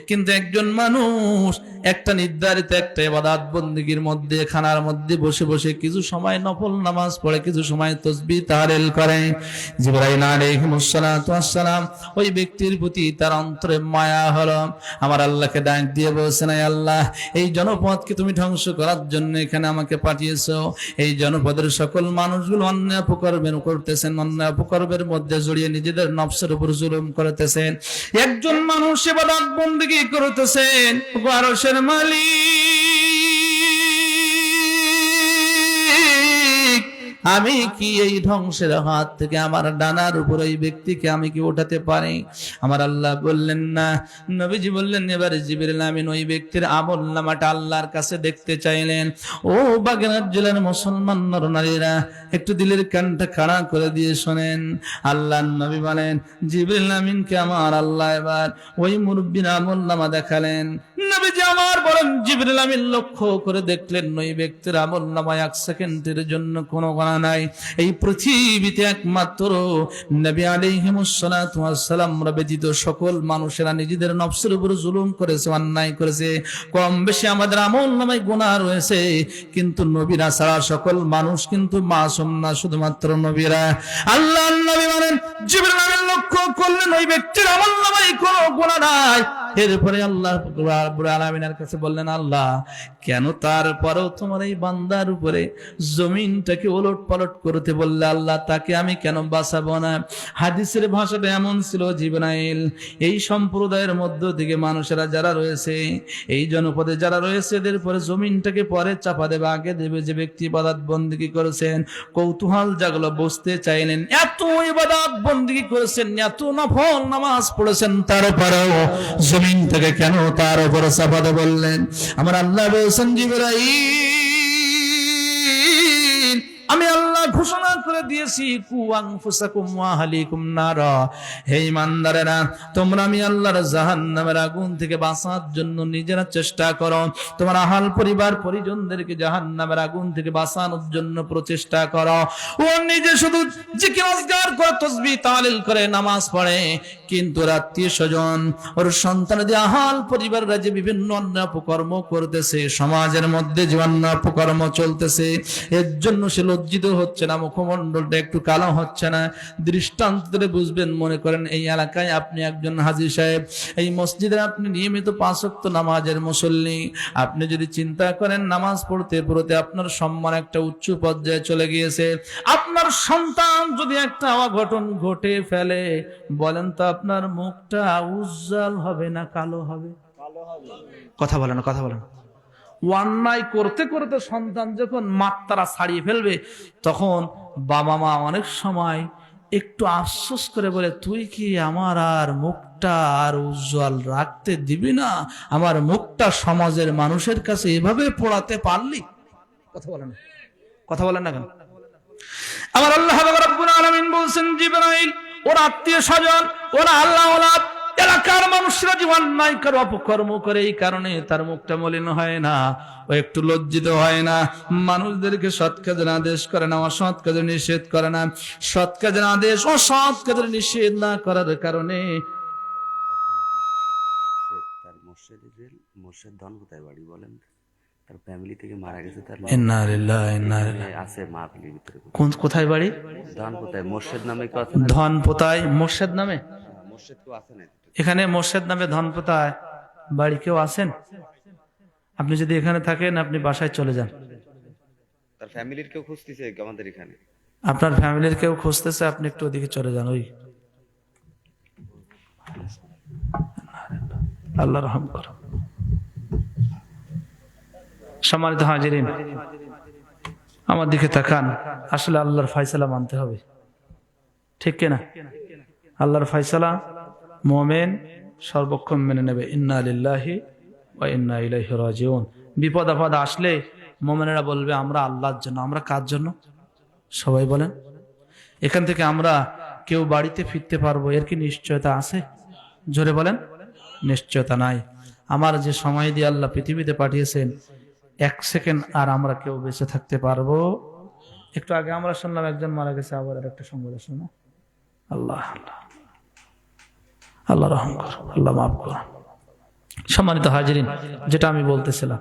কিন্তু একজন মানুষ একটা নির্ধারিত একটা ইবাদত বندگির মধ্যে, খানার মধ্যে বসে বসে কিছু সময় নফল নামাজ পড়ে, কিছু সময় তাসবিহ তাহলিল করে। জিবরাইল আলাইহিস সালাতু ওয়াস সালাম ওই ব্যক্তির প্রতি তার অন্তরে মায়া হলো। আমার আল্লাহকে ডাক দিয়ে বলছেন, আয় আল্লাহ, এই জনপদকে তুমি ধ্বংস করার জন্য এখানে আমাকে পাঠিয়েছো। এই জনপদের সকল মানুষগুলো অন্যায় অপকর্মের করতেছেন, অন্যায় অপকর্মের মধ্যে জড়িয়ে নিজেদের নফসের উপর জুলুম করতেছেন। একজন মানুষ ইবাদত বندگی করতেছেন, আরশের মালিক, আমি কি এই ধ্বংসের হাত থেকে আমার ডানার উপর এই ব্যক্তিকে আমি কি ওঠাতে পারি? আমার আল্লাহ বললেন না। নবীজি বললেন, এবারে জিবরিল আমিন ওই ব্যক্তির আমলনামাটা আল্লাহর কাছে দেখতে চাইলেন। ও বাগেরহাট জেলার মুসলমান নরনারীরা, একটু দিলের কানটা খাড়া করে দিয়ে শোনেন। আল্লাহর নবী বলেন, জিবরিল আমিনকে আমার আল্লাহ এবার ওই মুরব্বির আমলনামা দেখালেন। নবীজি আমার বলেন, জিবরিল আমিন লক্ষ্য করে দেখলেন ওই ব্যক্তির আমলনামায় 1 সেকেন্ডের জন্য কোনো গোনা নাই। এই পৃথিবীতে একমাত্র নবী আলাইহিস সালাতু ওয়াস সালাম ব্যতীত সকল মানুষেরা নিজেদের নফসের উপর জুলুম করেছে, অন্যায় করেছে। কম বেশি আমাদের আমলনামায় গুনাহ রয়েছে, কিন্তু নবীরা ছাড়া সকল মানুষ কিন্তু মাসুম না, শুধুমাত্র নবীরা। আল্লাহর নবী বলেন, জিবরিল আমিন লক্ষ্য করলেন ওই ব্যক্তির আমলনামায় কোনো গুনাহ নাই। এরপরে আল্লাহ রাব্বুল আলামিনের কাছে বললেন, আল্লাহ, কেন তারপরেও তোমার এই বান্দার উপরে জমিনটাকে ওলট পালট করতে বললে? আল্লাহ, তাকে আমি কেন বাঁচাবো না? হাদিসের ভাষাটা এমন ছিল, জিবরাইল এই সম্প্রদায়ের মধ্য থেকে মানুষেরা যারা রয়েছে, এই জনপদে যারা রয়েছে, এদের পরে জমিনটাকে পরে চাপা দেবে, আগে দেবে যে ব্যক্তি ইবাদত বندگی করেছেন। কৌতূহল জাগলো, বুঝতে চাইলেন, এত ইবাদত বندگی করেছেন, এত নফল নামাজ পড়েছেন, তারপরেও জমিন থেকে কেন তার উপর চাপাতে বললেন? আমার আল্লাহ বলছেন, জিবরাইল, আমি আল্লাহ ঘোষণা করে দিয়েছি, কু আনফুসাকুম ওয়া আহলিকুম নারা, হে ঈমানদারেরা, তোমরা আমি আল্লাহর জাহান্নামের আগুন থেকে বাঁচার জন্য নিজেরা চেষ্টা করো, তোমার আহাল পরিবার পরিজনদেরকে জাহান্নামের আগুন থেকে বাঁচানোর জন্য প্রচেষ্টা করো। ও নিজে শুধু জিকির আজকার করে, তাসবিহ তাহলিল করে, নামাজ পড়ে, কিন্তু আত্মীয় স্বজন, ওর সন্তানাদি, আহাল পরিবাররা যে বিভিন্ন অন্যায় অপকর্ম করতেছে, সমাজের মধ্যে যে অন্যায় অপকর্ম চলতেছে, এর জন্য সে লজ্জিত হচ্ছে না, মুখমণ্ডলটা একটু কালো হচ্ছে না। দৃষ্টান্ত দিলে বুঝবেন। মনে করেন এই এলাকায় আপনি একজন হাজী সাহেব, এই মসজিদে আপনি নিয়মিত 5 ওয়াক্ত নামাজের মুসল্লি। আপনি যদি চিন্তা করেন নামাজ পড়তে পড়তে আপনার সম্মান একটা উচ্চ পর্যায়ে চলে গিয়েছে, আপনার সন্তান যদি একটা অঘটন ঘটে ফেলে, বলেন তো আপনার মুখটা উজ্জ্বল হবে না কালো হবে? কথা বলেন না, কথা বলেন। অন্যায় করতে করতে সন্তান যখন মাত্রা ছাড়িয়ে ফেলবে, তখন বাবা মা অনেক সময় একটু আফসোস করে বলে, তুই কি আমার আর মুখটা আর উজ্জ্বল রাখতে দিবি না? আমার মুখটা সমাজের মানুষের কাছে এভাবে পড়াতে পারলি? কথা বলেন, কথা বলেন না কেন? আমার আল্লাহ রাব্বুল আলামিন বলছেন, জিবরাইল, ওরা আত্মীয় স্বজন, ওরা আল্লাহ ওয়ালাদ, এলাকার মানুষরা যে অন্যায় করে, অপকর্ম করে, এই কারণে তার মুখটা মলিন হয় না, ও একটু লজ্জিত হয় না। মানুষদেরকে সৎ কাজের আদেশ করে না, অসৎ কাজের নিষেধ করে না। সৎ কাজের আদেশ, অসৎ কাজের নিষেধ না করার কারণে তার মোর্শেদ ধন কোথায় বাড়ি বলেন? তার ফ্যামিলি থেকে মারা গেছে, তার ইন্না লিল্লাহি ওয়া ইন্না ইলাইহি আছে মাহফিলের ভিতরে। কোথায় বাড়ি? ধন কোথায়? মোর্শেদ নামে কেউ আছে? ধনপোতায় মোর্শেদ নামে? মোর্শেদ কেউ আছে না এখানে? মোর্শেদ নামে ধনপোতায় বাড়ি কেউ আছেন? আপনি যদি এখানে থাকেন, আপনি বাসায় চলে যান। তার ফ্যামিলির কেউ খুঁজতেছে আমাদের এখানে? আপনার ফ্যামিলির কেউ খুঁজতেছে, আপনি একটু ওদিকে চলে যান। ওই আল্লাহ রহম করো। সম্মানিত হাজিরিন, আমার দিকে তাকান। আসলে আল্লাহর ফয়সালা মানতে হবে, ঠিক কিনা? আল্লাহর ফয়সালা মুমিন সর্বক্ষণ মেনে নেবে। ইন্না লিল্লাহি ওয়া ইন্না ইলাইহি রাজিউন। বিপদ আপদ আসলে মুমিনেরা বলবে আমরা আল্লাহর জন্য। আমরা কার জন্য? সবাই বলেন। এখান থেকে আমরা কেউ বাড়িতে ফিরতে পারবো এর কি নিশ্চয়তা আছে? জোরে বলেন। নিশ্চয়তা নাই। আমার যে সময় দিয়ে আল্লাহ পৃথিবীতে পাঠিয়েছেন, 1 সেকেন্ড আর আমরা কেউ বেঁচে থাকতে পারবো? একটু আগে আমরা শুনলাম একজন মারা গেছে, আবার আর একটা সংবাদ শুনো। আল্লাহ আল্লাহ আল্লাহ রহম কর, আল্লাহ মাফ কর। সম্মানিত হাজিরিন, যেটা আমি বলতেছিলাম,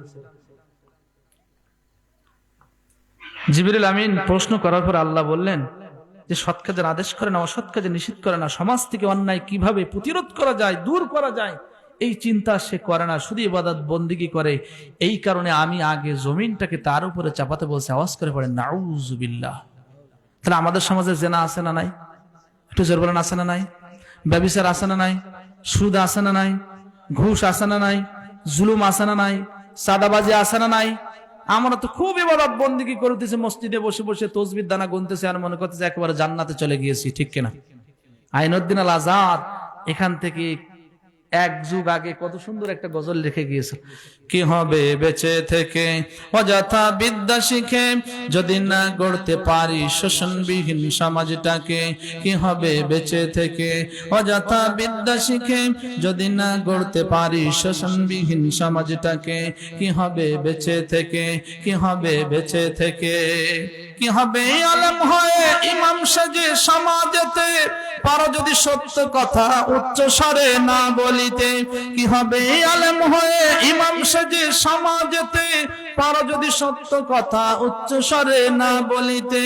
জিবরিল আমিন প্রশ্ন করার পর আল্লাহ বললেন যে সৎ কাজের আদেশ করে না, অসৎ কাজে নিষেধ করে না, সমাজ থেকে অন্যায় কিভাবে প্রতিরোধ করা যায়, দূর করা যায়, এই চিন্তা সে করে না, শুধু ইবাদত বন্দিগি করে। এই কারণে আমি আগে জমিনটাকে তার উপরে চাপাতে বলছি। আওয়াজ করে পড়ে নাউযুবিল্লাহ। তাহলে আমাদের সমাজে জেনা আছে না নাই? একটু জোর বলেন, আছে না নাই? ব্যভিচার আছে না নাই? সুদ আছে না নাই? ঘুষ আছে না নাই? জুলুম আছে না নাই? সাদাবাজি আছে না নাই? আমরা তো খুব ইবাদত বন্দেগী করতেছি, মসজিদে বসে বসে তাসবিহ দানা গুনতেছি আর মনে করতেছি একেবারে জান্নাতে চলে গিয়েছি, ঠিক কিনা? আইনুদ্দিন আল আজাদ এখান থেকে 1 যুগ আগে কত সুন্দর একটা গজল লিখে গিয়েছে। কি হবে বেঁচে থেকে অযথা বিদ্যা শিখে, যদি না গড়তে পারি শোষণবিহীন সমাজটাকে। কি হবে বেঁচে থেকে অযথা বিদ্যা শিখে, যদি না গড়তে পারি শোষণবিহীন সমাজটাকে। কি হবে বেঁচে থেকে, কি হবে বেঁচে থেকে। কি হবে আলেম হয়ে ইমাম সাজে সমাজেতে, পারো যদি সত্য কথা উচ্চ স্বরে না বলিতে। কি হবে আলেম হয়ে ইমাম সাজে সমাজেতে, পারো যদি সত্য কথা উচ্চ স্বরে না বলিতে।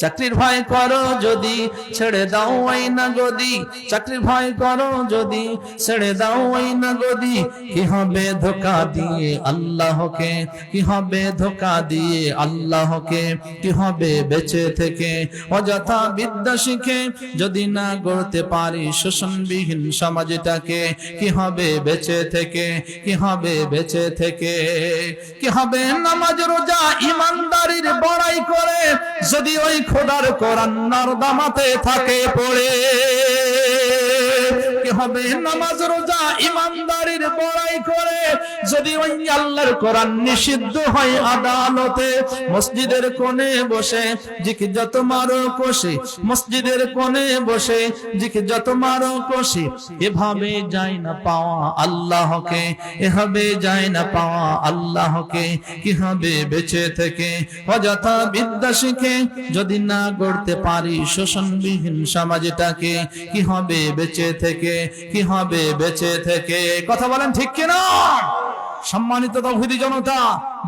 চাকরির ভয় করো যদি ছেড়ে দাও ওই না গদি, চাকরির ভয় করো যদি ছেড়ে দাও ওই না গদি। কি হবে ধোঁকা দিয়ে আল্লাহকে, কি হবে ধোঁকা দিয়ে আল্লাহকে। কি হবে বেঁচে থেকে অযথা বিদ্যা শিখে, যদি না গড়তে পারি শোষণবিহীন সমাজটাকে। কি হবে বেঁচে থেকে, কি হবে বেঁচে থেকে। কি হবে নামাজ রোজা ইমানদারির বড়াই করে, যদি ওই খোদার কোরআন নর্দমাতে থাকে পড়ে। কি হবে নামাজ রোজা ইমানদারির বড়াই করে, যদি ওই আল্লাহর কোরআন নিষিদ্ধ হয় আদালতে। মসজিদের কোণে বসে জিকি যত মারো কষে, মসজিদের কোণে বসে জিকি যত মারো কষে। এভাবে যায় না পাওয়া আল্লাহকে, এভাবে যায় না পাওয়া আল্লাহকে। কি হবে বেঁচে থেকে অযথা বিদ্যা শিখে, যদি না গড়তে পারি শোষণবিহীন সমাজটাকে। কি হবে বেঁচে থেকে, কি হবে বেঁচে থেকে। কথা বলেন ঠিক কিনা? সম্মানিত তাওহীদি জনতা,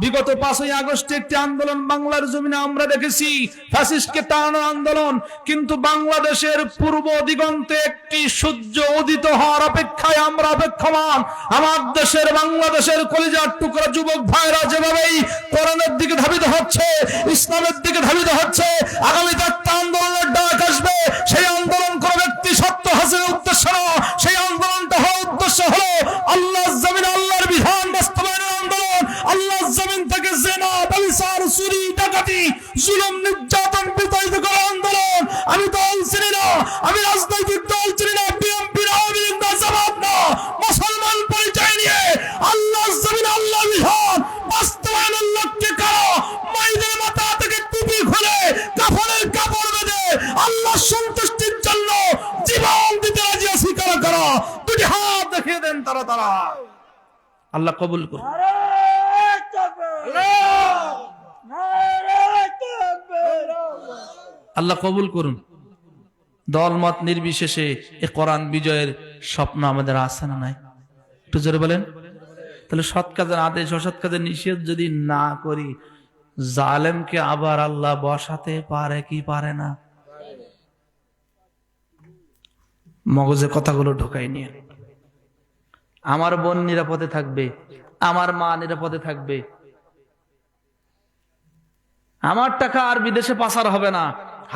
বিগত 5ই আগস্ট একটি আন্দোলন বাংলার জমিনে আমরা দেখেছি, ফ্যাসিস্টকে তাড়ানোর আন্দোলন। কিন্তু বাংলাদেশের পূর্ব দিগন্তে একটি সূর্য উদিত হওয়ার অপেক্ষায় আমরা অপেক্ষমান। আমার দেশের বাংলাদেশের কলিজার টুকরা যুবক ভাইরা যেভাবেই কোরআনের দিকে ধাবিত হচ্ছে, ইসলামের দিকে ধাবিত হচ্ছে, আগামীতে একটা আন্দোলনের ডাক আসবে। সেই আন্দোলন কোন ব্যক্তি সত্য হাসিলের উদ্দেশ্য না, সেই আন্দোলনটা হওয়ার উদ্দেশ্য হলো আল্লাহর জমিনে আল্লাহর বিধান বাস্তবায়নের আন্দোলন। আল্লাহর জমিন থেকে জিনা, ব্যভিচার, চুরি, ডাকাতি, জুলুম, নির্যাতন বিতাড়িত করার আন্দোলন। আমি দল চিনি না, আমি রাজনৈতিক দল চিনি না, বিএনপি না, আওয়ামী লীগ না, জামাত না, মুসলমান পরিচয় নিয়ে আল্লাহর জমিনে আল্লাহর বিধান বাস্তবায়নের লক্ষ্যে কারো মাইদের মাথা থেকে টুপি খুলে কাফনের কাপড় বেঁধে আল্লাহর সন্তুষ্টির জন্য জীবন দিতে রাজি আছি কারা কারা? দুটি হাত দেখিয়ে দেন তারা তারা। আল্লাহ কবুল করুন। আল্লাহ কবুল করুন। দলমত নির্বিশেষে এ কোরআন বিজয়ের স্বপ্ন আমাদের আছে না নাই? একটু জোরে বলেন। তাহলে সৎ কাজের আদেশ অসৎ কাজের নিষেধ যদি না করি, জালেমকে আবার আল্লাহ বসাতে পারে কি পারে না? মগজে কথাগুলো ঢোকাই নিয়ে। আমার বোন নিরাপদে থাকবে, আমার মা নিরাপদে থাকবে, আমার টাকা আর বিদেশে পাচার হবে না।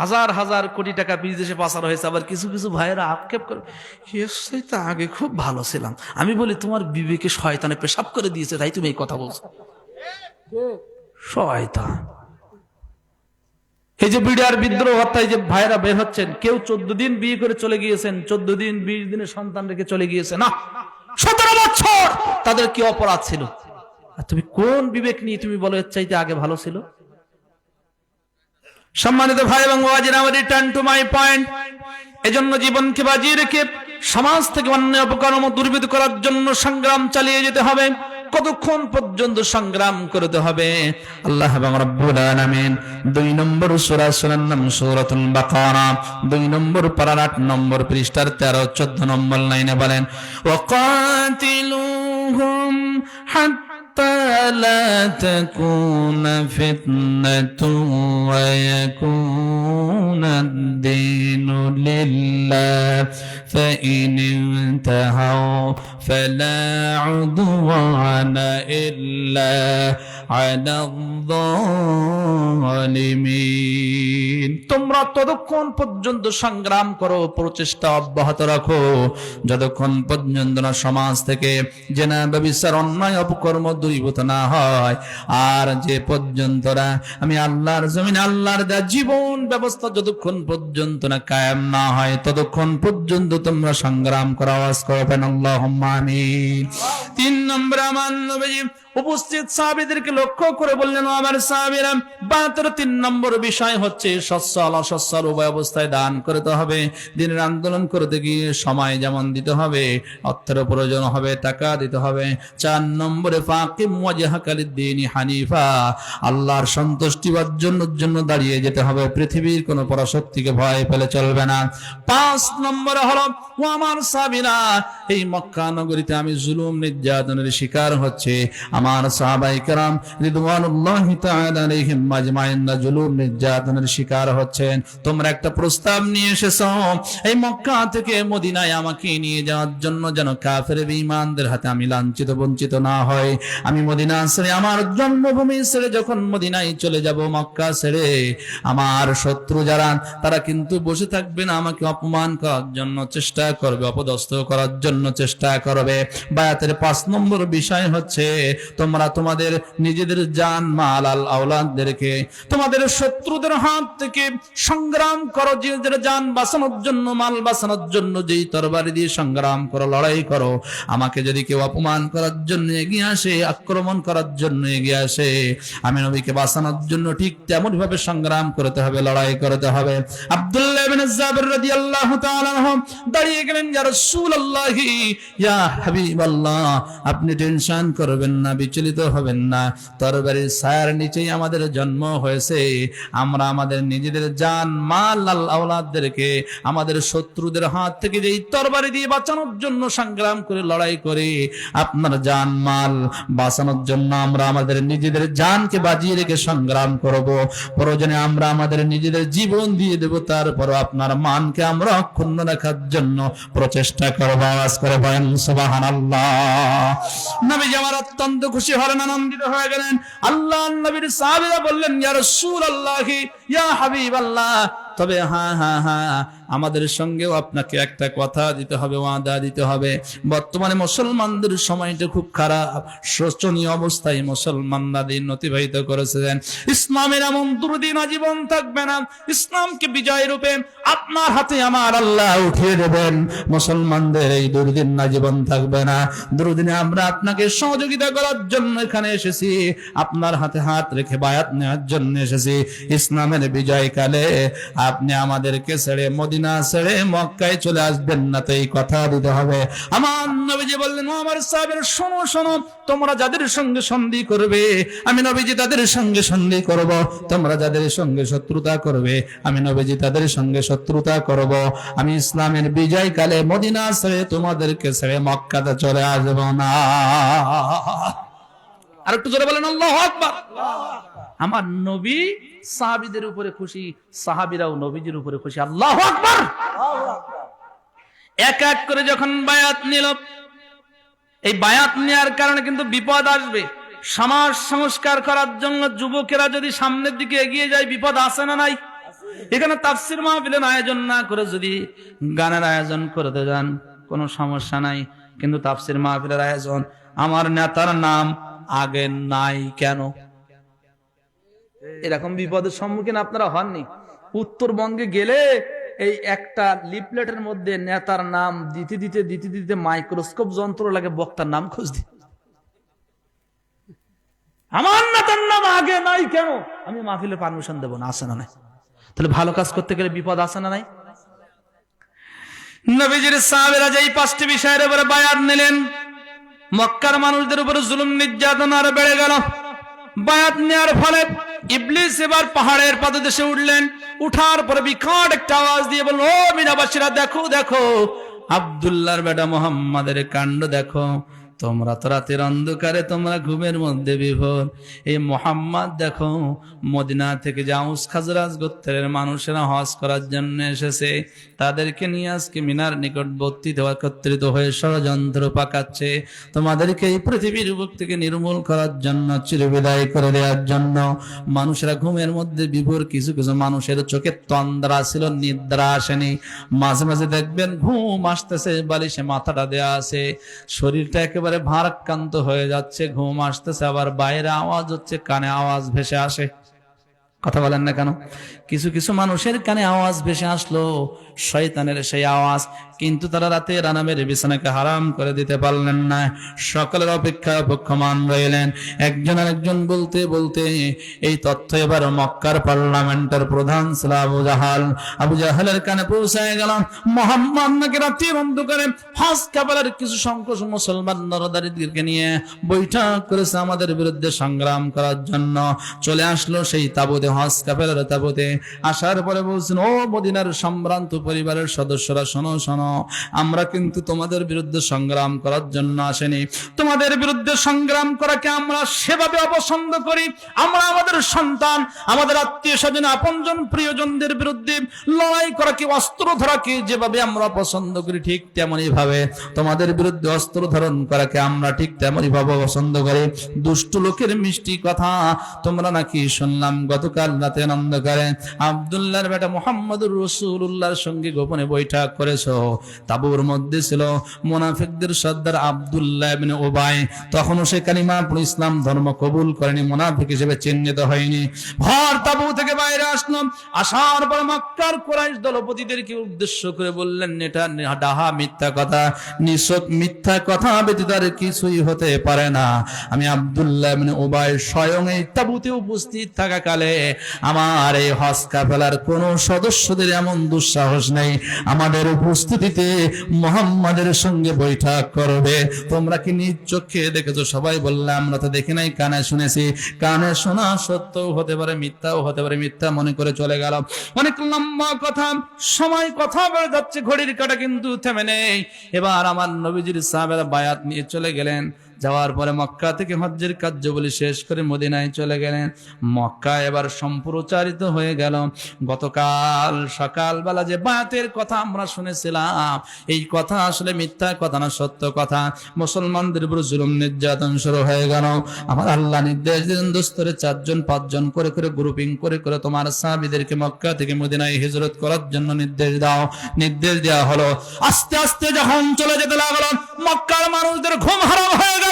হাজার হাজার কোটি টাকা বিদেশে পাচার হয়েছে। আবার কিছু কিছু ভাইয়েরা আক্ষেপ করে, আগে খুব ভালো ছিলাম। আমি বলি তোমার বিবেকে শয়তানে পেশাব করে দিয়েছে, তাই তুমি এই কথা বলছো। শয়তান। এই যে বিডিআর বিদ্রোহ হত্যায় যে ভাইরা বের হচ্ছেন, কেউ 14 দিন বিয়ে করে চলে গিয়েছেন, 14 দিন 20 দিনের সন্তান রেখে চলে গিয়েছে না, 17 বছর তাদের কি অপরাধ ছিল? আর তুমি কোন বিবেক নিয়ে তুমি বলো এর চাইতে আগে ভালো ছিল? সম্মানিত ভাই এবং ওয়াজির, আমার রিটার্ন টু মাই পয়েন্ট। এজন্য জীবনকে বাজিয়ে রেখে সমাজ থেকে অন্যায় অপকর্ম দূরীভূত করার জন্য সংগ্রাম চালিয়ে যেতে হবে। কতক্ষণ পর্যন্ত সংগ্রাম করতে হবে? আল্লাহ এবং রব্বুল আলামিন 2 নম্বর সূরা, সূরার নাম সূরাতুল বাকারা, 2 নম্বর পারার 8 নম্বর পৃষ্ঠার 13-14 নম্বর লাইনে বলেন, ওয়াকাতিলুহুম হাত্তা লা তাকুনা ফিতনাতুন ওয়া ইয়াকুনা ad-দীনু লিল্লাহ فإن انتهوا فلا عدوان إلا على الظالمين। তোমরা ততক্ষণ পর্যন্ত সংগ্রাম করো, প্রচেষ্টা অব্যাহত রাখো যতক্ষণ পর্যন্ত না সমাজ থেকে জেনা, ব্যভিচার, অন্যায় অপকর্ম দূরীভূত না হয়। আর যে পর্যন্ত না আমি আল্লাহর জমিনে আল্লাহর দেয়া জীবন ব্যবস্থা যতক্ষণ পর্যন্ত না কায়েম না হয়, ততক্ষণ পর্যন্ত তোমরা সংগ্রাম করো। আওয়াজ করবেন আল্লাহুম্মা আমিন। 3 নম্বর, আমার নবী উপস্থিত সাহাবীদেরকে লক্ষ্য করে বললেন, ও আমার সাহাবীরা, 3 নম্বর বিষয় হচ্ছে সচ্ছল অসচ্ছল উভয় অবস্থায় দান করতে হবে। দিনের আন্দোলন করতে গিয়ে সময় যেমন দিতে হবে, অর্থের প্রয়োজন হবে, টাকা দিতে হবে। 4 নম্বরে ফাকিম ওয়াজহাকা লিদ-দীনি হানিফা, আল্লাহর সন্তুষ্টি অর্জনের জন্য দাঁড়িয়ে যেতে হবে, পৃথিবীর কোনো পরাশক্তিকে ভয় পেলে চলবে না। 5 নম্বরে হলো, ও আমার সাহাবীরা, এই মক্কা নগরীতে আমি জুলুম নির্যাতনের শিকার হচ্ছে, আমার সাহাবায়ে কেরাম রিদওয়ানুল্লাহি তাআলা আলাইহিম আজমাইন জুলুম নির্যাতনের শিকার হচ্ছেন। তোমরা একটা প্রস্তাব নিয়ে এসেছো এই মক্কা থেকে মদিনায় আমাকে নিয়ে যাওয়ার জন্য, যেন কাফের বেঈমানদের হাতে আমি লাঞ্ছিত বঞ্চিত না হয়। আমি মদিনা ছেড়ে, আমার জন্মভূমি ছেড়ে যখন মদিনায় চলে যাব, মক্কা ছেড়ে, আমার শত্রু যারা তারা কিন্তু বসে থাকবে না, আমাকে অপমান করার জন্য চেষ্টা করবে, অপদস্থ করার জন্য চেষ্টা করবে। বায়াতের 5 নম্বর বিষয় হচ্ছে, তোমরা তোমাদের নিজেদের জান, মাল, আল আওলাদদেরকে তোমাদের শত্রুদের হাত থেকে সংগ্রাম করো। নিজেদের জান বাঁচানোর জন্য, মাল বাঁচানোর জন্য যেই তরবারি দিয়ে সংগ্রাম করো, লড়াই করো। আমাকে যদি কেউ অপমান করার জন্য এগিয়ে আসে, আক্রমণ করার জন্য এগিয়ে আসে, আমি নবীকে বাঁচানোর জন্য ঠিক তেমন ভাবে সংগ্রাম করতে হবে, লড়াই করতে হবে। আব্দুল্লাহ ইবনে জাবির রাদিয়াল্লাহু তাআলা আনহু দাঁড়িয়ে গেলেন, ইয়া রাসূলুল্লাহি, ইয়া হাবিবাল্লাহ, আপনি টেনশন করবেন না, বিচলিত হবেন না, তরবারির ছায়ার নিচেই আমাদের জন্ম হয়েছে। আমরা আমাদের নিজেদের জান, মাল, আল আওলাদদেরকে আমাদের শত্রুদের হাত থেকে যেই তরবারি দিয়ে বাঁচানোর জন্য সংগ্রাম করে, লড়াই করে, আপনার জান মাল বাঁচানোর জন্য আমরা আমাদের নিজেদের জানকে বাজিয়ে রেখে সংগ্রাম করব। প্রয়োজনে আমরা আমাদের নিজেদের জীবন দিয়ে দেব, তারপর আপনার মানকে আমরা অক্ষুণ্ণ রাখার জন্য প্রচেষ্টা করব। আওয়াজ করে বলেন সুবহানাল্লাহ। নবী আমার অত্যন্ত খুশি হলেন, আনন্দিত হয়ে গেলেন। আল্লাহ নবীর সাহাবীরা বললেন, ইয়া রাসূলুল্লাহি, ইয়া হাবিবাল্লাহ, তবে হ্যাঁ, আমাদের সঙ্গেও আপনাকে একটা কথা দিতে হবে, ওয়াদা দিতে হবে। বর্তমানে মুসলমানদের সময়টা খুব খারাপ, শোচনীয় অবস্থায় মুসলমানরা দিন অতিবাহিত করেছেন। ইসলামের এমন দুর্দিন আজীবন থাকবে না। ইসলামকে বিজয় রূপে আপনার হাতে আমার আল্লাহ উঠিয়ে দেবেন। মুসলমানদের এই দুর্দিন আজীবন থাকবে না। দুর্দিনে আমরা আপনাকে সহযোগিতা করার জন্য এখানে এসেছি, আপনার হাতে হাত রেখে বায়াত নেওয়ার জন্য এসেছি। ইসলামের বিজয়কালে আপনি আমাদেরকে ছেড়ে, মদিনা ছেড়ে মক্কায় চলে আসবেন না, তো এই কথা দিতে হবে। আমার নবীজি বললেন, ও আমার সাহাবীরা, শোনো শোনো, তোমরা যাদের সঙ্গে সন্ধি করবে, আমি নবীজি তাদের সঙ্গে সন্ধি করব। তোমরা যাদের সঙ্গে শত্রুতা করবে, আমি নবীজি তাদের সঙ্গে শত্রুতা করব। আমি ইসলামের বিজয়কালে মদিনা ছেড়ে, তোমাদেরকে ছেড়ে মক্কাতে চলে আসবো না। আর একটু জোরে বলেন আল্লাহু আকবার। আমার নবী সাহাবীদের উপরে খুশি, সাহাবীরাও নবীজির উপরে খুশি। আল্লাহু আকবার। এক এক করে যখন বায়াত নিল, এই বায়াত নেওয়ার কারণে কিন্তু বিপদ আসবে। সমাজ সংস্কার করার জন্য যুবকেরা যদি সামনের দিকে এগিয়ে যায়, বিপদ আসে না নাই? এখানে তাফসীর মাহফিলের আয়োজন না করে যদি গানের আয়োজন করতে যান, কোনো সমস্যা নাই। কিন্তু তাফসীর মাহফিলের আয়োজন, আমার নেতার নাম আগে নাই কেন? এরকম বিপদের সম্মুখীন আপনারা হননি? উত্তরবঙ্গে গেলে এই একটা লিফলেটের মধ্যে নেতার নাম দিতে দিতে দিতে দিতে মাইক্রোস্কোপ যন্ত্র লাগে বক্তার নাম খোঁজ দি। আমার নেতার নাম আগে নাই কেন? আমি মাহফিলে পারমিশন দেবো না। আসে না নাই? তাহলে ভালো কাজ করতে গেলে বিপদ আসে না নাই? নবীজির সাহাবীরা যেই 5টি বিষয়ের উপরে বায়াত নিলেন, মক্কার মানুষদের উপরে জুলুম নির্যাতন আর বেড়ে গেল। বায়াত নেওয়ার ফলে ইবলিস এবার পাহাড়ের পাদদেশে উঠলেন। উঠার পরে বিকট একটা আওয়াজ দিয়ে বলল, ও মিনাবাসীরা, দেখো দেখো আব্দুল্লাহর বেটা মুহাম্মাদের কাণ্ড দেখো। তোমরা তো রাতের অন্ধকারে তোমরা ঘুমের মধ্যে বিভোর। এই মুহাম্মদ দেখো মদিনা থেকে যে আউস খাজরাজ গোত্রের মানুষেরা হজ করার জন্য এসেছে, তাদেরকে নিয়ে আজকে মিনার নিকটবর্তী একত্রিত হয়ে ষড়যন্ত্র পাকাচ্ছে তোমাদেরকে এই পৃথিবীর বুক থেকে নির্মূল করার জন্য, চিরবিদায় করে দেওয়ার জন্য। মানুষেরা ঘুমের মধ্যে বিভোর। কিছু কিছু মানুষের চোখে তন্দ্রা ছিল, নিদ্রা আসেনি। মাঝে মাঝে দেখবেন ঘুম আসতেছে, বালিশে মাথাটা দেয়া আছে, শরীরটা একেবারে ভারাক্রান্ত হয়ে যাচ্ছে, ঘুম আসতেছে, আবার বাইরে আওয়াজ হচ্ছে, কানে আওয়াজ ভেসে আসে। কথা বলেন না কেন? কিছু কিছু মানুষের কানে আওয়াজ ভেসে আসলো, শয়তানের সেই আওয়াজ, কিন্তু তারা রাতে রানামের বিছানাকে হারাম করে দিতে পারলেন না। সকলের অপেক্ষায় অপেক্ষমান রইলেন। একজন আরেকজন বলতে বলতে এই তথ্য এবার মক্কার পার্লামেন্টের প্রধান ছিল আবু জাহাল। আবু জাহালের কানে পৌঁছায় গেল, মুহাম্মদ নাকি রাতের অন্ধকারে হজ কাফেলার কিছু সংখ্যক মুসলমান নরদারিদেরকে নিয়ে বৈঠক করেছে আমাদের বিরুদ্ধে সংগ্রাম করার জন্য। চলে আসলো সেই তাবুতে, হজ কাফেলার তাবুতে। আসার পরে বলছেন, ও মদিনার সম্ভ্রান্ত পরিবারের সদস্যরা, শোনো শোনো, আমরা কিন্তু তোমাদের বিরুদ্ধে সংগ্রাম করার জন্য আসেনি। তোমাদের বিরুদ্ধে সংগ্রাম করাকে আমরা সেভাবে অপছন্দ করি। আমরা আমাদের সন্তান, আমাদের আত্মীয় স্বজন, আপনজন, প্রিয়জনদের বিরুদ্ধে লড়াই করাকে, অস্ত্র ধরাকে যেভাবে আমরা পছন্দ করি, ঠিক তেমনই ভাবে তোমাদের বিরুদ্ধে অস্ত্র ধারণ করাকে আমরা ঠিক তেমনই ভাবে পছন্দ করি। দুষ্ট লোকের মিষ্টি কথা তোমরা নাকি শুনলাম গতকাল রাতে অন্ধকারে আব্দুল্লাহর বেটা মুহাম্মদুর রাসূলুল্লাহর সঙ্গে গোপনে বৈঠক করেছো। তাবুর মধ্যে ছিল মুনাফিকদের সর্দার আব্দুল্লাহ ইবনে উবাই। তখনও সে কালিমা পড়ে ইসলাম ধর্ম কবুল করেনি, মুনাফিক হিসেবে চিহ্নিত হয়নি। ভর তাবু থেকে বাইরে আসলাম। আসার পর মক্কার কুরাইশ দলপতিদেরকে উদ্দেশ্য করে বললেন, এটা ডাহা মিথ্যা কথা, নিছক মিথ্যা কথা ব্যতীত আর কিছুই হতে পারে না। আমি আব্দুল্লাহ ইবনে উবাই স্বয়ং এই তাবুতে উপস্থিত থাকাকালে আমার এই হজ কাফেলার কোন সদস্যদের এমন দুঃসাহস নেই আমাদের উপস্থিতিতে মুহাম্মাদের সঙ্গে বৈঠক করবে। তোমরা কি নিজ চোখে দেখেছো? সবাই বললে, আমরা তো দেখি নাই, কানে শুনেছি। কানে শোনা সত্যও হতে পারে, মিথ্যাও হতে পারে। মিথ্যা মনে করে চলে গেল। অনেক লম্বা কথা, সময় কথা বেড়ে যাচ্ছে, ঘড়ির কাঁটা কিন্তু থেমে নেই। এবার আমার নবীজির সাহাবারা বায়াত নিয়ে চলে গেলেন। যাওয়ার পরে মক্কা থেকে হজ্জের কার্যাবলী শেষ করে মদিনায় চলে গেলেন। মক্কা এবার সম্প্রচারিত হয়ে গেল। গতকাল সকালবেলা যে বায়াতের কথা আমরা শুনেছিলাম, এই কথা আসলে মিথ্যা কথা না, সত্য কথা। মুসলমানদের উপর জুলুম নির্যাতন শুরু হয়ে গেল। আমার আল্লাহ নির্দেশ দিলেন, দোস্তরে 4 জন 5 জন করে করে গ্রুপিং করে করে তোমার সাহাবীদেরকে মক্কা থেকে মদিনায় হিজরত করার জন্য নির্দেশ দাও। নির্দেশ দেওয়া হলো। আস্তে আস্তে যখন চলে যেতে লাগলো, মক্কার মানুষদের ঘুম হারাম হয়ে গেল।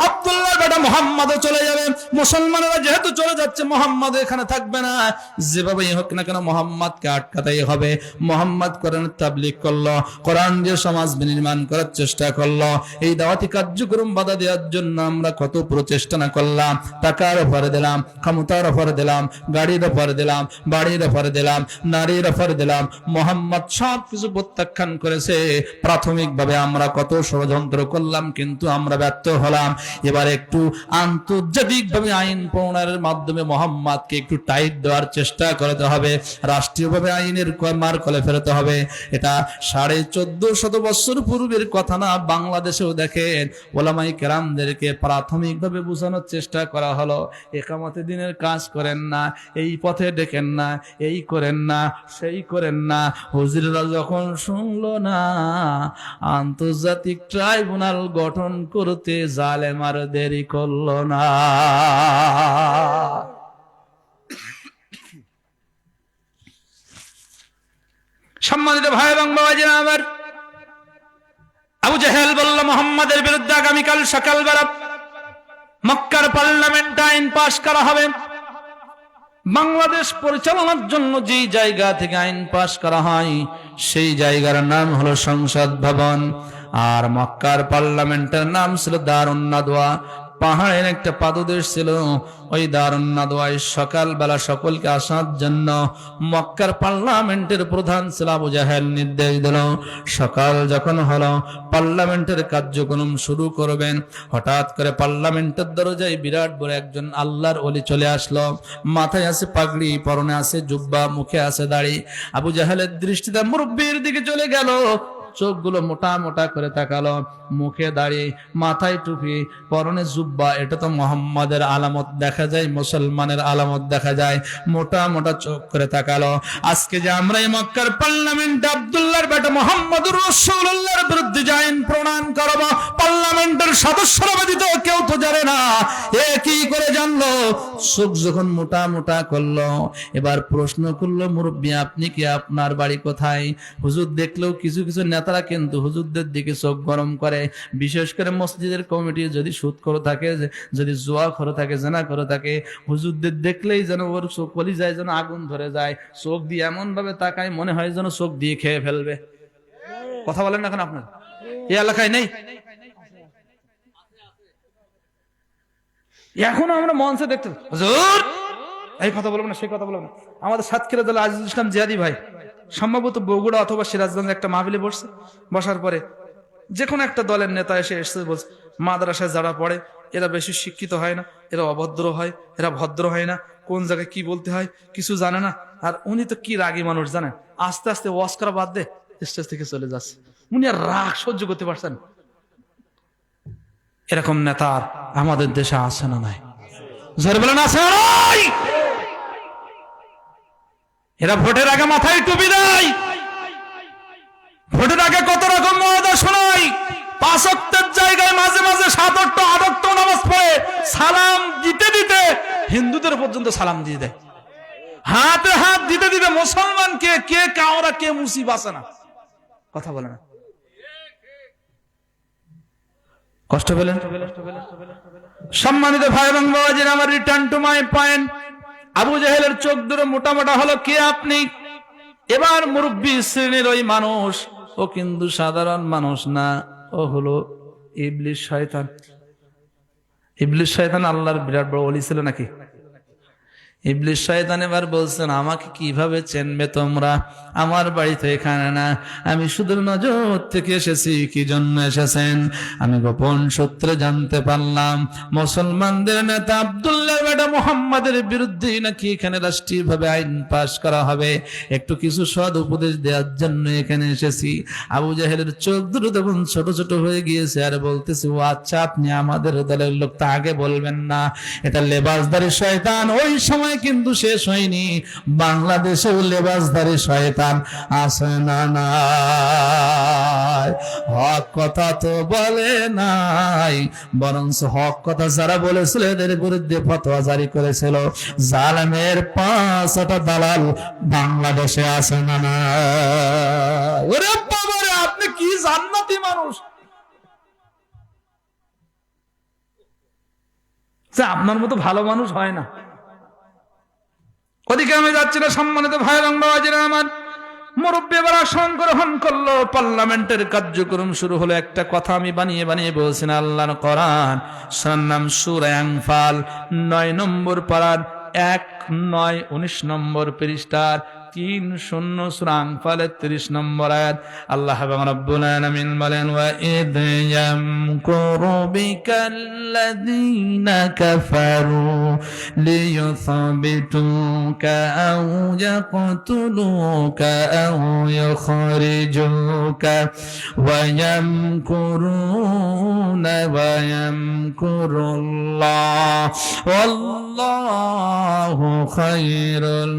আব্দুল্লাহর বেটা মুহাম্মদও চলে যাবে। মুসলমানেরা যেহেতু চলে যাচ্ছে, মুহাম্মদ এখানে থাকবে না। যেভাবেই হোক না কেন মুহাম্মদকে আটকাতেই হবে। মুহাম্মদ কোরআনের তাবলীগ করলো, কোরআন দিয়ে সমাজ বিনির্মাণ করার চেষ্টা করলো। এই দাওয়াতি কার্যক্রম বাধা দেওয়ার জন্য আমরা কত প্রচেষ্টা না করলাম। টাকার অফার দিলাম, ক্ষমতার অফার দিলাম, গাড়ির অফার দিলাম, বাড়ির অফার দিলাম, নারীর অফার দিলাম। মুহাম্মদ সব কিছু প্রত্যাখ্যান করেছে। প্রাথমিকভাবে আমরা কত ষড়যন্ত্র করলাম, কিন্তু আমরা ব্যর্থ হলাম। এবার একটু আন্তর্জাতিকভাবে আইন প্রণয়নের মাধ্যমে মুহাম্মদকে একটু টাইট দেওয়ার চেষ্টা করতে হবে। রাষ্ট্রীয়ভাবে আইনের মার কলে ফেরতে হবে। এটা 1450 বছর পূর্বের কথা না। বাংলাদেশেও দেখেন ওলামাই কেরামদেরকে প্রাথমিকভাবে বোঝানোর চেষ্টা করা হলো, একামতে দিনের কাজ করেন না, এই পথে ডেকেন না, এই করেন না, সেই করেন না। হুজুররা যখন শুনলো না, আন্তর্জাতিক ট্রাইব্যুনাল গঠন করতে জালেম আর দেরি করলো না। সম্মানিত ভাই এবং বাবাজিরা আমার, আবু জাহেল বলল মুহাম্মাদের বিরুদ্ধে আগামীকাল সকালবেলা মক্কার পার্লামেন্ট আইন পাশ করা হবে। বাংলাদেশ পরিচালনার জন্য যেই জায়গা থেকে আইন পাশ করা হয় সেই জায়গার নাম হলো সংসদ ভবন, আর মক্কার পার্লামেন্টের নাম ছিল দারুন নাদওয়া। পাহাড়ের একটা পাদদেশ ছিল, ওই দারুন নাদওয়ায় সকালবেলা সকলকে আসার জন্য মক্কার পার্লামেন্টের প্রধান ছিল আবু জাহেল নির্দেশ দিল, সকাল যখন হলো পার্লামেন্টের কার্যক্রম শুরু করবেন। হঠাৎ করে পার্লামেন্টের দরজায় বিরাট বড় একজন আল্লাহর ওলি চলে আসলো। মাথায় আছে পাগড়ি, পরনে আছে জুব্বা, মুখে আছে দাড়ি। আবু জাহেলের দৃষ্টিতে মুরব্বির দিকে চলে গেল, চোখগুলো মোটা মোটা করে তাকালো, মুখে দাড়ি, মাথায় টুপি, পরনে জুব্বা। এটা তো মুহাম্মাদের আলামত দেখা যায়, মুসলমানের আলামত দেখা যায়। মোটা মোটা চোখ করে তাকালো। আজকে যে আমরা এই মক্কার পার্লামেন্টে আব্দুল্লাহর বেটা মুহাম্মদুর রাসূলুল্লাহর বিরুদ্ধে যে আইন প্রণয়ন করব, পার্লামেন্টের সদস্যরা ব্যতীত কেউ তো জানে না। এ কি করে জানলো? চোখ যখন মোটা মোটা করলো, এবার প্রশ্ন করলো, মুরব্বী আপনি কি, আপনার বাড়ি কোথায়? হুজুর দেখলেও কিছু কিছু নেতারা কিন্তু হুজুরদের দিকে চোখ গরম করে, বিশেষ করে মসজিদের কমিটি যদি সুদ করে থাকে, যদি জুয়া করে থাকে, জেনা করে থাকে, হুজুরদের দেখলেই যেন ওর চোখ কলিজায় যেন আগুন ধরে যায়। চোখ দিয়ে এমন ভাবে তাকায়, মনে হয় যেন চোখ দিয়ে খেয়ে ফেলবে। কথা বলেন এখন আপনার এই এলাকায় নেই? এখন আমরা মঞ্চে দেখতে, হুজুর এই কথা বলবো না, সেই কথা বলবো না। আমাদের সাতক্ষীরা জেলা আজিজুল ইসলাম জিয়াদি ভাই সম্ভবত বগুড়া অথবা সিরাজগঞ্জে একটা মাহফিলে বসছে, বসার পরে যে কোনো একটা দলের নেতা এসে বলছে, মাদ্রাসায় যারা পড়ে এরা বেশি শিক্ষিত হয় না, এরা অভদ্র হয়, এরা ভদ্র হয় না, কোন জায়গায় কি বলতে হয় কিছু জানে না। আর উনি তো কি রাগী মানুষ জানেন, আস্তে আস্তে ওয়াজ করা বাদ দে স্টেজ থেকে চলে যাচ্ছে। উনি আর রাগ সহ্য করতে পারছেন। এরকম নেতা আমাদের দেশে আছে না নাই? জোরে বলেন আছে না নাই? এরা ভোটের আগে মাথায় টুপি দেয়, ভোটের আগে কত রকম মওয়াদা শোনায়, 5 ওয়াক্তের জায়গায় মাঝে মাঝে 7, 8 নামাজ পড়ে, সালাম দিতে দিতে হিন্দুদের পর্যন্ত সালাম দিয়ে দেয়। হাতে হাত দিতে দিতে মুসলমানকে কে কাওরা কে মুসিব আছে না? কথা বলে না, কষ্ট পেলেন? সম্মানিত ভাই এবং বাবাজিরা, আমার return to my point. Abu জাহেলের চোখ ধরে মোটা মোটা হলো, কে আপনি? এবার মুরব্বী শ্রেণীর ওই মানুষ, ও কিন্তু সাধারণ মানুষ না, ও হলো ইবলিস শয়তান। ইবলিস শয়তান আল্লাহর বিরাট বড় ওলি ছিল নাকি? ইবলিস শয়তান এবার বলছেন, আমাকে কিভাবে চেনবে তোমরা? আমার বাড়ি তো এখানে না, আমি সুদূর নজর থেকে এসেছি। কি জন্য এসেছেন? আমি গোপন সূত্রে জানতে পারলাম মুসলমানদের নেতা আব্দুল্লাহ বেটা মুহাম্মাদের বিরুদ্ধে নাকি এখানে রাষ্ট্রীয়ভাবে আইন পাশ করা হবে। একটু কিছু সৎ উপদেশ দেওয়ার জন্য এখানে এসেছি। আবু জাহেলের চোখ দুটো তখন ছোট ছোট হয়ে গিয়েছে, আর বলতেছে, ও আচ্ছা, আপনি আমাদের দলের লোক, তা আগে বলবেন না? এটা লেবাসধারী শয়তান ওই সময় কিন্তু শেষ হয়নি, বাংলাদেশেও লেবাসধারী শয়তান আছে না নাই? হক কথা তো বলে নাই, বরং হক কথা যারা বলেছিল এদের বিরুদ্ধে ফতোয়া জারি করেছিল। জালেমের 5টা দালাল বাংলাদেশে আছে না নাই? ওরে বাবারে, আপনি কি জান্নাতি মানুষ! আপনার মতো ভালো মানুষ হয় না। ওদিকে আমি যাচ্ছি না। সম্মানিত ভাই এবং বাবাজিরা আমার, মুরব্বী এবার আসন গ্রহণ করলো, পার্লামেন্টের কার্যক্রম শুরু হলো। একটা কথা আমি বানিয়ে বানিয়ে বলছি না, আল্লাহর কোরআন, সূরার নাম সূরা আনফাল, 9 নম্বর পারার 1, 9, 19 নম্বর পৃষ্ঠার 3-0 সূরা আনফালের 30 নম্বর আয়াত। আল্লাহ রাব্বুল আলামিন বলেন, ওয়া ইদ ইয়ামকুরু বিকাল্লাযীনা কাফারু লিয়ুসাবিতুকা আও ইয়াকতুলুকা আও ইউখরিজুকা ওয়া ইয়ামকুরুনা ওয়া ইয়ামকুরুল্লাহ ওয়াল্লাহু খায়রুল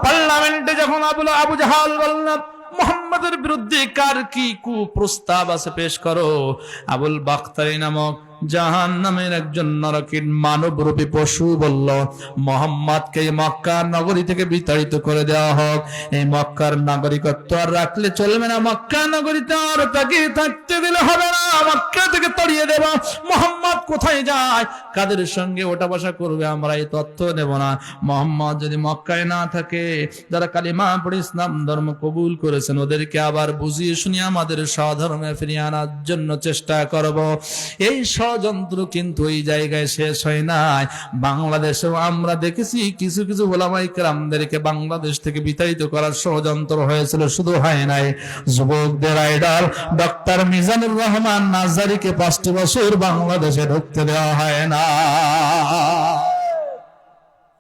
পার্লামেন্টে যখন আবু জাহাল বললেন, মুহাম্মাদের বিরুদ্ধে কার কি কুপ্রস্তাব আছে পেশ করো। আবুল বাখতারি নামক জাহান্নামের একজন নরকীট মানবরূপী পশু বলল, মুহাম্মদকে মক্কা নগরী থেকে বিতাড়িত করে দেওয়া হোক। এই মক্কার নাগরিকত্ব আর রাখলে চলবে না, মক্কা নগরীতে আর তাকে থাকতে দিলে হবে না, মক্কা থেকে তাড়িয়ে দেব। মুহাম্মদ কোথায় যায়, কাদের সঙ্গে ওঠা বসা করবে, আমরা এই তথ্য দেব না। মুহাম্মদ যদি মক্কায় না থাকে, যারা কালিমা পড়ে ইসলাম ধর্ম কবুল করেছেন ওদেরকে আবার বুঝিয়ে শুনিয়ে আমাদের স্বধর্মে ফিরিয়ে আনার জন্য চেষ্টা করব। এই ষড়যন্ত্র কিন্তু ওই জায়গায় শেষ হয় নাই। বাংলাদেশেও আমরা দেখেছি কিছু কিছু ওলামায়ে কেরামদেরকে বাংলাদেশ থেকে বিতাড়িত করার ষড়যন্ত্র হয়েছিল, শুধু হয় নাই, যুবকদের আইডল ডক্টর মিজানুর রহমান নাজারীকে 5টি বছর বাংলাদেশে ঢুকতে দেওয়া হয় না।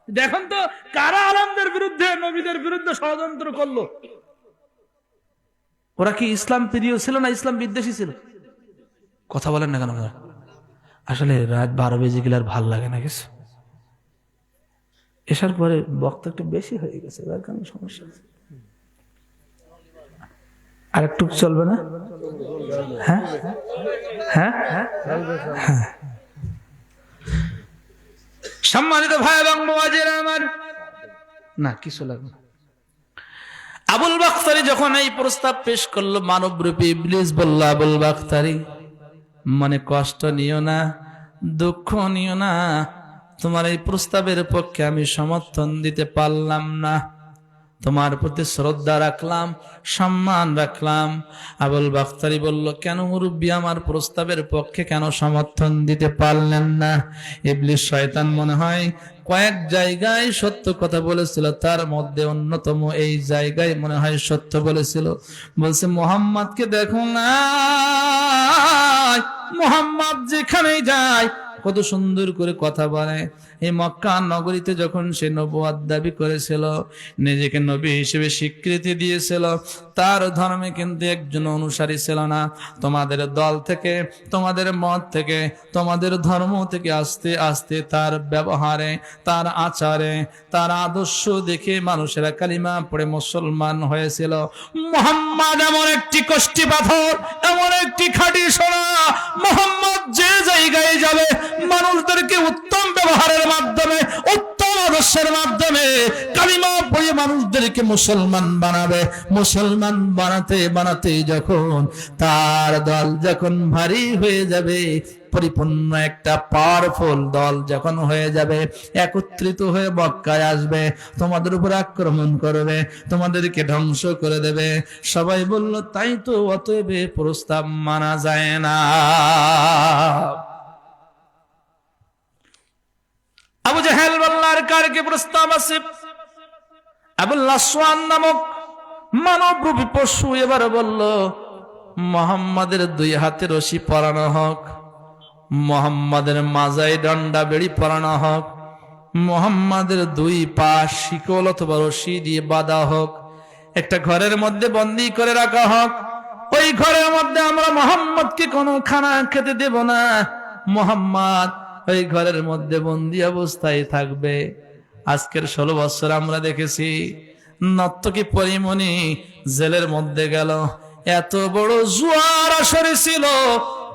দেখুন তো কারা আলেমদের বিরুদ্ধে, নবীদের বিরুদ্ধে ষড়যন্ত্র করলো। ওরা কি ইসলাম প্রিয় ছিল না ইসলাম বিদ্বেষী ছিল? কথা বলেন না কেন? আসলে রাত 12 বেজে গেলে আর ভাল লাগে না কিছু, এসার পরে বক্তা একটু বেশি হয়ে গেছে, তার কারণে সমস্যা। আর একটু চলবে না? হ্যাঁ হ্যাঁ হ্যাঁ। সম্মানিত ভাই এবং মুআজ্জির আমার, না কিছু লাগবে। আবুল বাখতারি যখন এই প্রস্তাব পেশ করলো, মানবরূপী ইবলিস বলল, আবুল বাখতারি মনে কষ্ট নিও না, দুঃখ নিও না, তোমার এই প্রস্তাবের পক্ষে আমি সমর্থন দিতে পারলাম না, তোমার প্রতি শ্রদ্ধা রাখলাম, সম্মান রাখলাম। আবুল বাখতারি বলল, কেন মুরব্বী আমার প্রস্তাবের পক্ষে কেন সমর্থন দিতে পারলেন না? ইবলিস শয়তান মনে হয় কয়েক জায়গায় সত্য কথা বলেছিল, তার মধ্যে অন্যতম এই জায়গায় মনে হয় সত্য বলেছিল। বলছে, মুহাম্মদকে দেখো না, মুহাম্মদ যেখানেই যায় কত সুন্দর করে কথা বলে। এই মক্কা নগরীতে যখন সে নবুয়ত দাবি করেছিল, নিজেকে নবী হিসেবে স্বীকৃতি দিয়েছিল, তার ধর্মে কিন্তু একজন অনুসারী ছিল না। তোমাদের দল থেকে, তোমাদের মত থেকে, তোমাদের ধর্ম থেকে আস্তে আস্তে তার ব্যবহারে, তার আচারে, তার আদর্শ দেখে মানুষেরা কালিমা পড়ে মুসলমান হয়েছিল। মুহাম্মদ এমন একটি কষ্টি পাথর, এমন একটি খাঁটি সোনা, মুহাম্মদ যে জায়গায় যাবে মানুষদেরকে উত্তম ব্যবহারের মাধ্যমে, উত্তম আদর্শের মাধ্যমে কালিমা পড়ে মানুষদেরকে মুসলমান বানাবে। মুসলমান বানাতে বানাতে যখন তার দল যখন ভারী হয়ে যাবে, পরিপূর্ণ একটা পাওয়ারফুল দল যখন হয়ে যাবে, একত্রিত হয়ে মক্কায় আসবে, তোমাদের উপর আক্রমণ করবে, তোমাদেরকে ধ্বংস করে দেবে। সবাই বলল, তাই তো, অতএব প্রস্তাব মানা যায় না। আবু জাহেল বলল, আর কার কি প্রস্তাব আছে? আবুল আসওয়াদ নামক মানবরূপী পশু এবার বলল, মুহাম্মাদের 2 হাতে রশি পরানো হোক, মুহাম্মাদের মাজায় ডান্ডা বেড়ি পরানো হোক, মুহাম্মাদের 2 পা শিকল অথবা রশি দিয়ে বাঁধা হোক, একটা ঘরের মধ্যে বন্দী করে রাখা হোক। ওই ঘরের মধ্যে আমরা মুহাম্মদকে কোনো খানা খেতে দেব না, মুহাম্মদ ওই ঘরের মধ্যে বন্দী অবস্থায় থাকবে। আজকের 16 বছর আমরা দেখেছি নর্তকী পরিমণি জেলের মধ্যে গেল, এত বড় জুয়ার আসরে ছিল,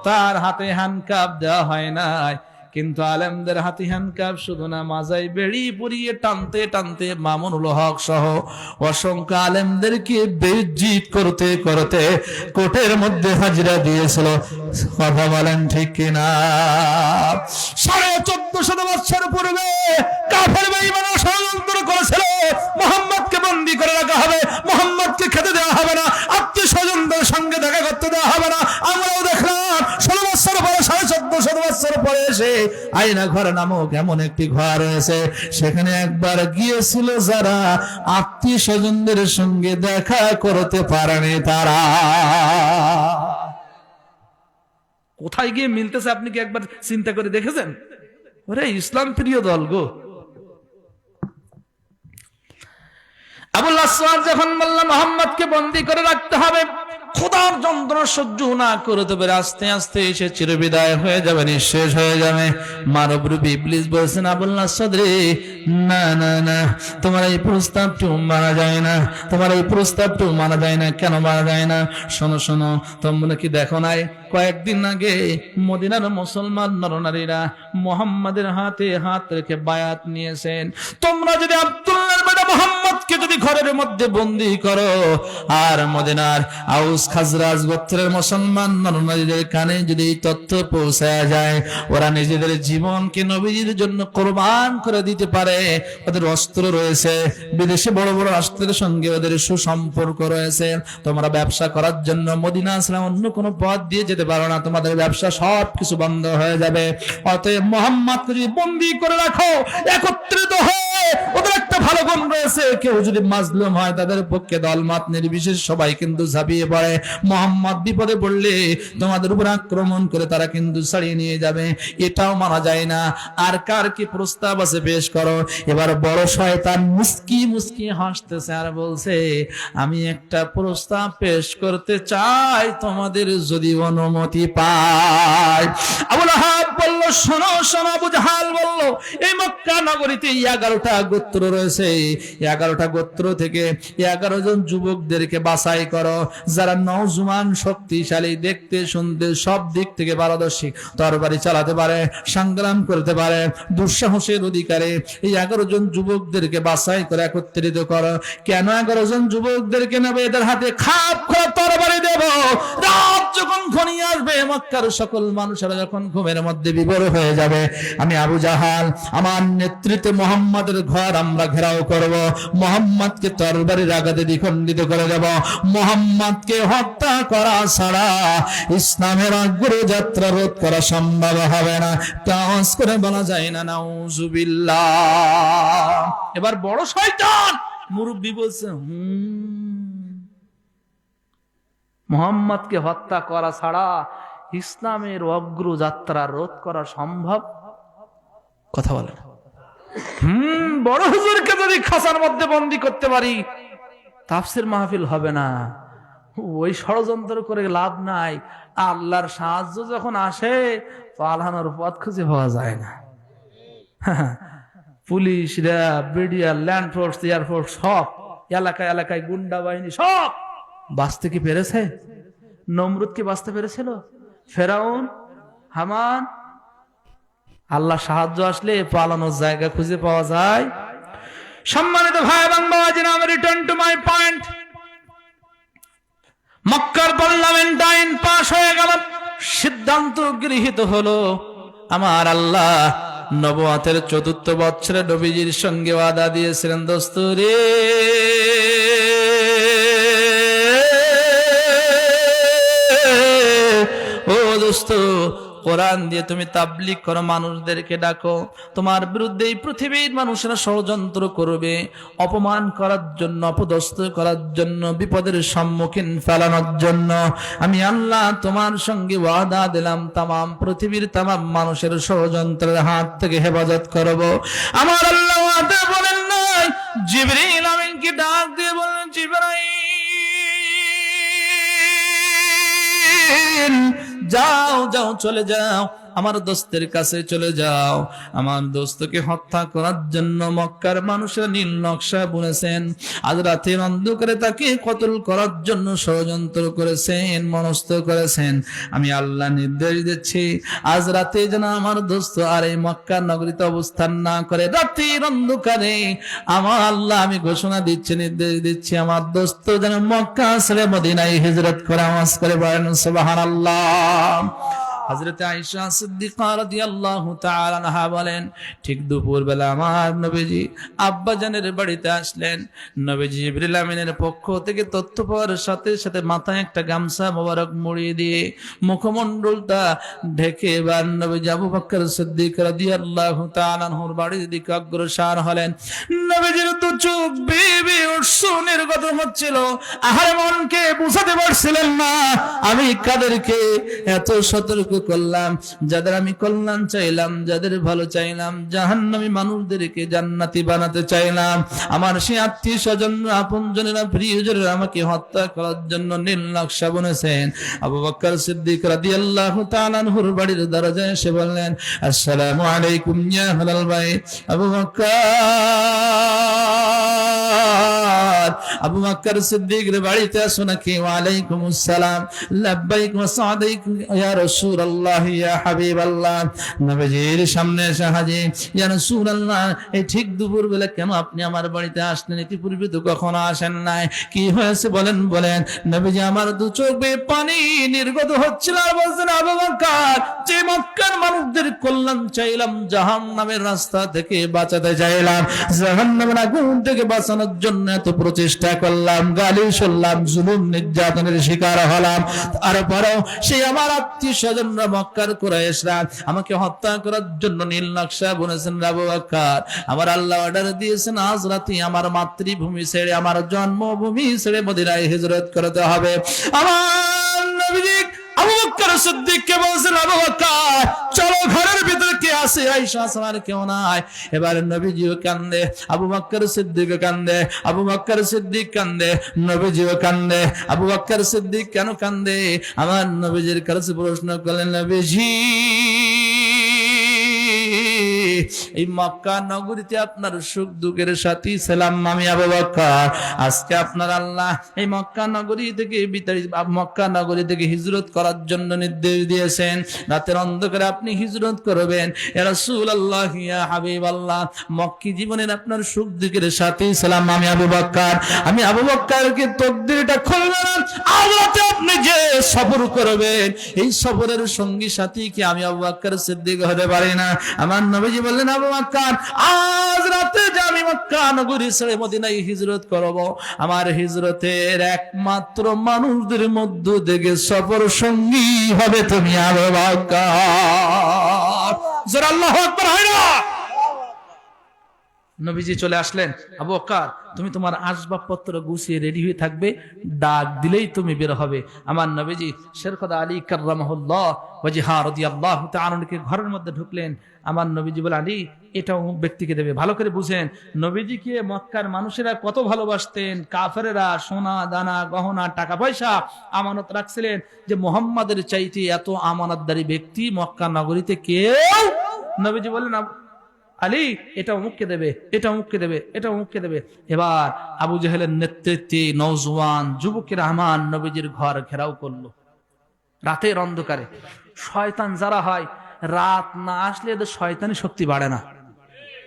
তার হাতে হ্যান্ডকাপ দেওয়া হয় নাই, কিন্তু আলেমদের হাতে হ্যান্ডকাপ শুধু না, মাজায় বেড়ি পরিয়ে টানতে টানতে মামুনুল হক সহ অসংখ্য আলেমদেরকে বেইজ্জত করতে করতে কোর্টের মধ্যে হাজিরা দিয়েছিল। কথা বলেন ঠিক কিনা? 1450 বছর পূর্বে কাফের বেঈমানরা ষড়যন্ত্র করেছিল, মুহাম্মদকে বন্দী করে রাখা হবে, মুহাম্মদকে খেতে দেওয়া হবে না, আত্মীয় স্বজনদের সঙ্গে দেখা করতে দেওয়া হবে না। আমরাও দেখলাম 16 বছর পরে, 1450 বছর পরে এসে আয়না ঘর নামক এমন একটি ঘর রয়েছে, সেখানে একবার গিয়েছিল যারা আত্মীয় স্বজনদের সঙ্গে দেখা করতে পারেনি তারা। কোথায় গিয়ে মিলতেছে আপনি কি একবার চিন্তা করে দেখেছেন? ওরে ইসলাম প্রিয় দল গো। আবুল আসওয়াদ যখন বলল মুহাম্মদকে বন্দী করে রাখতে হবে, খোদার যন্ত্রণা সহ্য না করতে পারে আস্তে আস্তে এসে চিরবিদায় হয়ে যাবে, নিঃশেষ হয়ে যাবে। মানব রূপী ইবলিস বলছেন, আবুল নাসর রে, না না না, তোমার এই প্রস্তাবটিও মানা যায় না, তোমার এই প্রস্তাবটিও মানা যায় না। কেন মানা যায় না? শোনো শোনো, তোমরা কি দেখো নাই কয়েকদিন আগে মদিনার মুসলমান নরনারীরা মুহাম্মাদের হাতে হাত রেখে বায়াত নিয়েছেন। তোমরা যদি আব্দুল্লাহর বেটা মুহাম্মদকে যদি ঘরের মধ্যে বন্দী করো, আর মদিনার আউস খাজরাজ গোত্রের মুসলমান নরনারীদের কানে যদি এই তথ্য পৌঁছায় যায়, ওরা নিজেদের জীবনকে নবীজির জন্য কোরবান করে দিতে পারে। ওদের অস্ত্র রয়েছে, বিদেশে বড় বড় রাষ্ট্রের সঙ্গে ওদের সুসম্পর্ক রয়েছে। তোমরা ব্যবসা করার জন্য মদিনা ছাড়া অন্য কোনো পথ দিয়ে যেতে পারো না, তোমাদের ব্যবসা সব কিছু বন্ধ হয়ে যাবে। অতএব মুহাম্মদকে যদি বন্দী করে রাখো, একত্রিত হয়ে, ওদের একটা ভালো গুণ রয়েছে, কেউ যদি মাজলুম হয় তাদের পক্ষে দলমত নির্বিশেষে সবাই কিন্তু ঝাঁপিয়ে পড়ে। মুহাম্মদ বিপদে পড়লে তোমাদের উপর আক্রমণ করে তারা কিন্তু ছাড়িয়ে নিয়ে যাবে। এটাও মানা যায় না। আর কার কি প্রস্তাব আছে পেশ করো। এবার বড় শয়তান মুস্কি মুস্কি হাসতেছে আর বলছে, আমি একটা প্রস্তাব পেশ করতে চাই, তোমাদের যদি অনুমতি পাই। আবু লাহাব বলল, শোনো শোনো। আবু জাহাল বলল, এই মক্কা নগরীতে 11টা গোত্র রয়েছে, 11টা গোত্র থেকে 11 জন যুবকদেরকে বাছাই করো, যারা নওজোয়ান, শক্তিশালী, দেখতে শুনতে সব দিক থেকে পারদর্শী, তরবারি চালাতে পারে, সংগ্রাম করতে পারে, দুঃসাহসের অধিকারী। এই 11 জন যুবকদেরকে বাছাই করে একত্রিত করো। কেন 11 জন যুবকদেরকে নেবে? এদের হাতে খাপ খোলা তরবারি দেব। রাত যখন ঘনিয়ে আসবে, মক্কার সকল মানুষেরা যখন ঘুমের মধ্যে বিভোর হয়ে যাবে, আমি আবু জাহাল আমার নেতৃত্বে মুহাম্মাদের ঘর আমরা ঘেরাও করব, মুহাম্মাদকে তরবারির আঘাতে দ্বিখণ্ডিত করে দেব। মুহাম্মাদকে হত্যা করা ছাড়া ইসলামের অগ্রযাত্রা রোধ করা সম্ভব হবে না। তাওয়াজ করে বলা যায় না নাউজুবিল্লাহ। এবার বড় শয়তান মুরব্বি বলছে, মুহাম্মাদকে হত্যা করা ছাড়া ইসলামের অগ্রযাত্রা রোধ করা সম্ভব? কথা বলে বড় হুজুরকে যদি খাঁচার মধ্যে বন্দী করতে পারি, তাফসীর মাহফিল হবে না। ওই ষড়যন্ত্র করে লাভ নাই। আল্লাহর সাহায্য যখন আসে, পালানোর পথ খুঁজে পাওয়া যায় না। Police, RAB, BDR, land force, air force সব এলাকায় এলাকায় গুন্ডা বাহিনী সব বাঁচতে কি পেরেছে? নমরুদ কি বাঁচতে পেরেছিল? ফেরাউন, হামান? আল্লাহ সাহায্য আসলে পালানোর জায়গা খুঁজে পাওয়া যায়। সম্মানিত ভাই এবং বাবাজিরা, আমি রিটার্ন টু মাই পয়েন্ট। মক্কার পার্লামেন্ট আইন পাশ হয়ে গেল, সিদ্ধান্ত গৃহীত হলো। আমার আল্লাহ নবুয়তের ৪র্থ বছরে নবীজির সঙ্গে ওয়াদা দিয়েছিলেন, দোস্ত রে, ও দোস্ত, কোরআন দিয়ে তুমি তাবলীগ করো, মানুষদেরকে ডাকো। তোমার বিরুদ্ধে এই পৃথিবীর মানুষেরা ষড়যন্ত্র করবে, অপমান করার জন্য, অপদস্থ করার জন্য, বিপদের সম্মুখীন ফেলানোর জন্য। আমি আল্লাহ তোমার সঙ্গে ওয়াদা দিলাম, তামাম পৃথিবীর তামাম মানুষের ষড়যন্ত্রের হাত থেকে হেফাজত করব। আমার আল্লাহ ওয়াদা বলেন নাই, জিবরিল আমিনকে ডাক দিয়ে বলেন, জিবরাইল যাও যাও, চলে যাও, আমার দোস্তের কাছে চলে যাও। আমার দোস্তকে হত্যা করার জন্য মক্কার মানুষেরা নীল নকশা বুনেছেন। আজ রাতের অন্ধকারে তাকে কতল করার জন্য ষড়যন্ত্র করেছেন, মনস্থ করেছেন। আমি আল্লাহ নির্দেশ দিচ্ছি, আজ রাতে যেন আমার দোস্ত আর এই মক্কার নগরীতে অবস্থান না করে। রাতের অন্ধকারে আমার আল্লাহ আমি ঘোষণা দিচ্ছি, নির্দেশ দিচ্ছি, আমার দোস্ত যেন মক্কা ছেড়ে মদিনায় হিজরত করে, আওয়াজ করে বলেন সুবহানাল্লাহ। হযরত আয়েশা সিদ্দিকা রাদিয়াল্লাহু তাআলা আনহা বলেন, ঠিক দুপুর বেলা আমার নবীজি আব্বাজানের বাড়িতে আসলেন। নবীজি জিবরিল আমিনের পক্ষ থেকে তথ্য পাওয়ার সাথে সাথে মাথায় একটা গামছা মোবারক মুড়িয়ে দিয়ে মুখমণ্ডলটা ঢেকে এবার নবীজি আবু বকর সিদ্দিক রাদিয়াল্লাহু তাআলা আনহুর বাড়ির দিকে অগ্রসর হলেন। নবীজির তো চোখ বেয়ে অশ্রু নির্গত হচ্ছিল, আহারে মনকে বুঝাতে পারছিলেন না আমি কাদেরকে এত সতর্ক করলাম, যাদের আমি কল্যাণ চাইলাম, যাদের ভালো চাইলাম, জাহান্নামী মানুষদেরকে জান্নাতি বানাতে চাইলাম, আমার সেই আত্মীয় স্বজন আপনজনেরা প্রিয়জনেরা আমাকে হত্যা করার জন্য নীল নকশা বুনেছেন। আবু বকর সিদ্দিক রাদিয়াল্লাহু তাআলা আনহুর বাড়ির দরজায় এসে বললেন, আসসালামু আলাইকুম ইয়া আহলাল বাইত। আবু বকর সিদ্দিকের বাড়িতে আসো নাকি? ওয়া আলাইকুম আসসালাম, লাব্বাইক ওয়া সাদাইক ইয়া রাসূলুল্লাহ ইয়া হাবিবাল্লাহ। নবীজির সামনে এসে হাজির, ইয়া রাসূলুল্লাহ, এই ঠিক দুপুর বেলা কেন আপনি আমার বাড়িতে আসলেন? ইতিপূর্বে তো কখনো আসেন নাই, কি হয়েছে বলেন বলেন। নবীজি আমার দু চোখ বেয়ে পানি নির্গত হচ্ছিল আর বলছেন, আবু বকর, যে মক্কার মানুষদের কল্যাণ চাইলাম, জাহান্নামের রাস্তা থেকে বাঁচাতে চাইলাম, জাহান্নামের আগুন থেকে বাঁচানোর জন্য এত প্রচেষ্টা করলাম, গালি শুনলাম, জুলুম নির্যাতনের শিকার হলাম, তারপরেও সেই আমার আত্মীয় স্বজনরা মক্কার কুরাইশরা আমাকে হত্যা করার জন্য নীল নকশা বুনেছেন। আবু বকর, আমার আল্লাহ অর্ডার দিয়েছেন আজ রাতে আমার মাতৃভূমি ছেড়ে, আমার জন্মভূমি ছেড়ে মদিনায় হিজরত করতে হবে। আমার নবীজি আবু বকর সিদ্দিককে বলছেন, আবু বকর চলো, ঘরের ভিতরে কে আছে? আয়েশা ছাড়া আর কেউ নাই। এবার নবীজিও কান্দে, আবু বকর সিদ্দিক কান্দে, আবু বকর সিদ্দিক কান্দে, নবীজিও কান্দে। আবু বকর সিদ্দিক কেন কান্দে? আমার নবীজির কাছে প্রশ্ন করলেন, নবীজি এই মক্কা নগরীতে আপনার সুখ দুঃখের সাথী ছিলাম আমি আবু বকর, আজকে আপনার আল্লাহ এই মক্কা নগরী থেকে মক্কা নগরী থেকে হিজরত করার জন্য নির্দেশ দিয়েছেন। রাতের অন্ধকারে আপনি হিজরত করবেন। ইয়া রাসূলুল্লাহ ইয়া হাবিবাল্লাহ, মক্কি জীবনের আপনার সুখ দুঃখের সাথী ছিলাম আমি আবু বকর। আমি আবু বকরকে তকদিরটা খুলবে না, আজ রাতে আপনি যে সফর করবেন, এই সফরের সঙ্গী সাথী কি আমি আবু বকর সিদ্দিক হতে পারি না? আমার নবীজি বললেন, আবু বকর, আজ রাতে যে আমি মক্কা নগরী ছেড়ে মদিনায় হিজরত করব, আমার হিজরতের একমাত্র মানুষদের মধ্য থেকে সফর সঙ্গী হবে তুমি আবু বকর। যারা আল্লাহু আকবার হয় না। নবীজি চলে আসলেন, আবু বকর তুমি তোমার আসবাবপত্র গুছিয়ে রেডি হয়ে থাকবে, ডাক দিলেই তুমি বের হবে। আমার নবীজি শেরখদা আলী কাররামাহুল্লাহ ওয়াজহা রাদিয়াল্লাহু তাআলা কে ঘরের মধ্যে ঢুকলেন। আমার নবীজি বলে, আলী এটা অমুক ব্যক্তিকে দেবে। ভালো করে বুঝেন, নবীজিকে মক্কার মানুষেরা কত ভালোবাসতেন। কাফেরেরা সোনা দানা গহনা টাকা পয়সা আমানত রাখছিলেন, যে মুহাম্মাদের চাইতে এত আমানতদারি ব্যক্তি মক্কা নগরীতে কেউ। নবীজি বললেন, আলী এটা অমুককে দেবে, এটা অমুককে দেবে, এটা অমুককে দেবে। এবার আবু জেহেলের নেতৃত্বে নওজওয়ান যুবকেরা আমার নবীজির ঘর ঘেরাও করলো রাতের অন্ধকারে। শয়তান যারা হয়, রাত না আসলে এদের শয়তানি শক্তি বাড়ে না।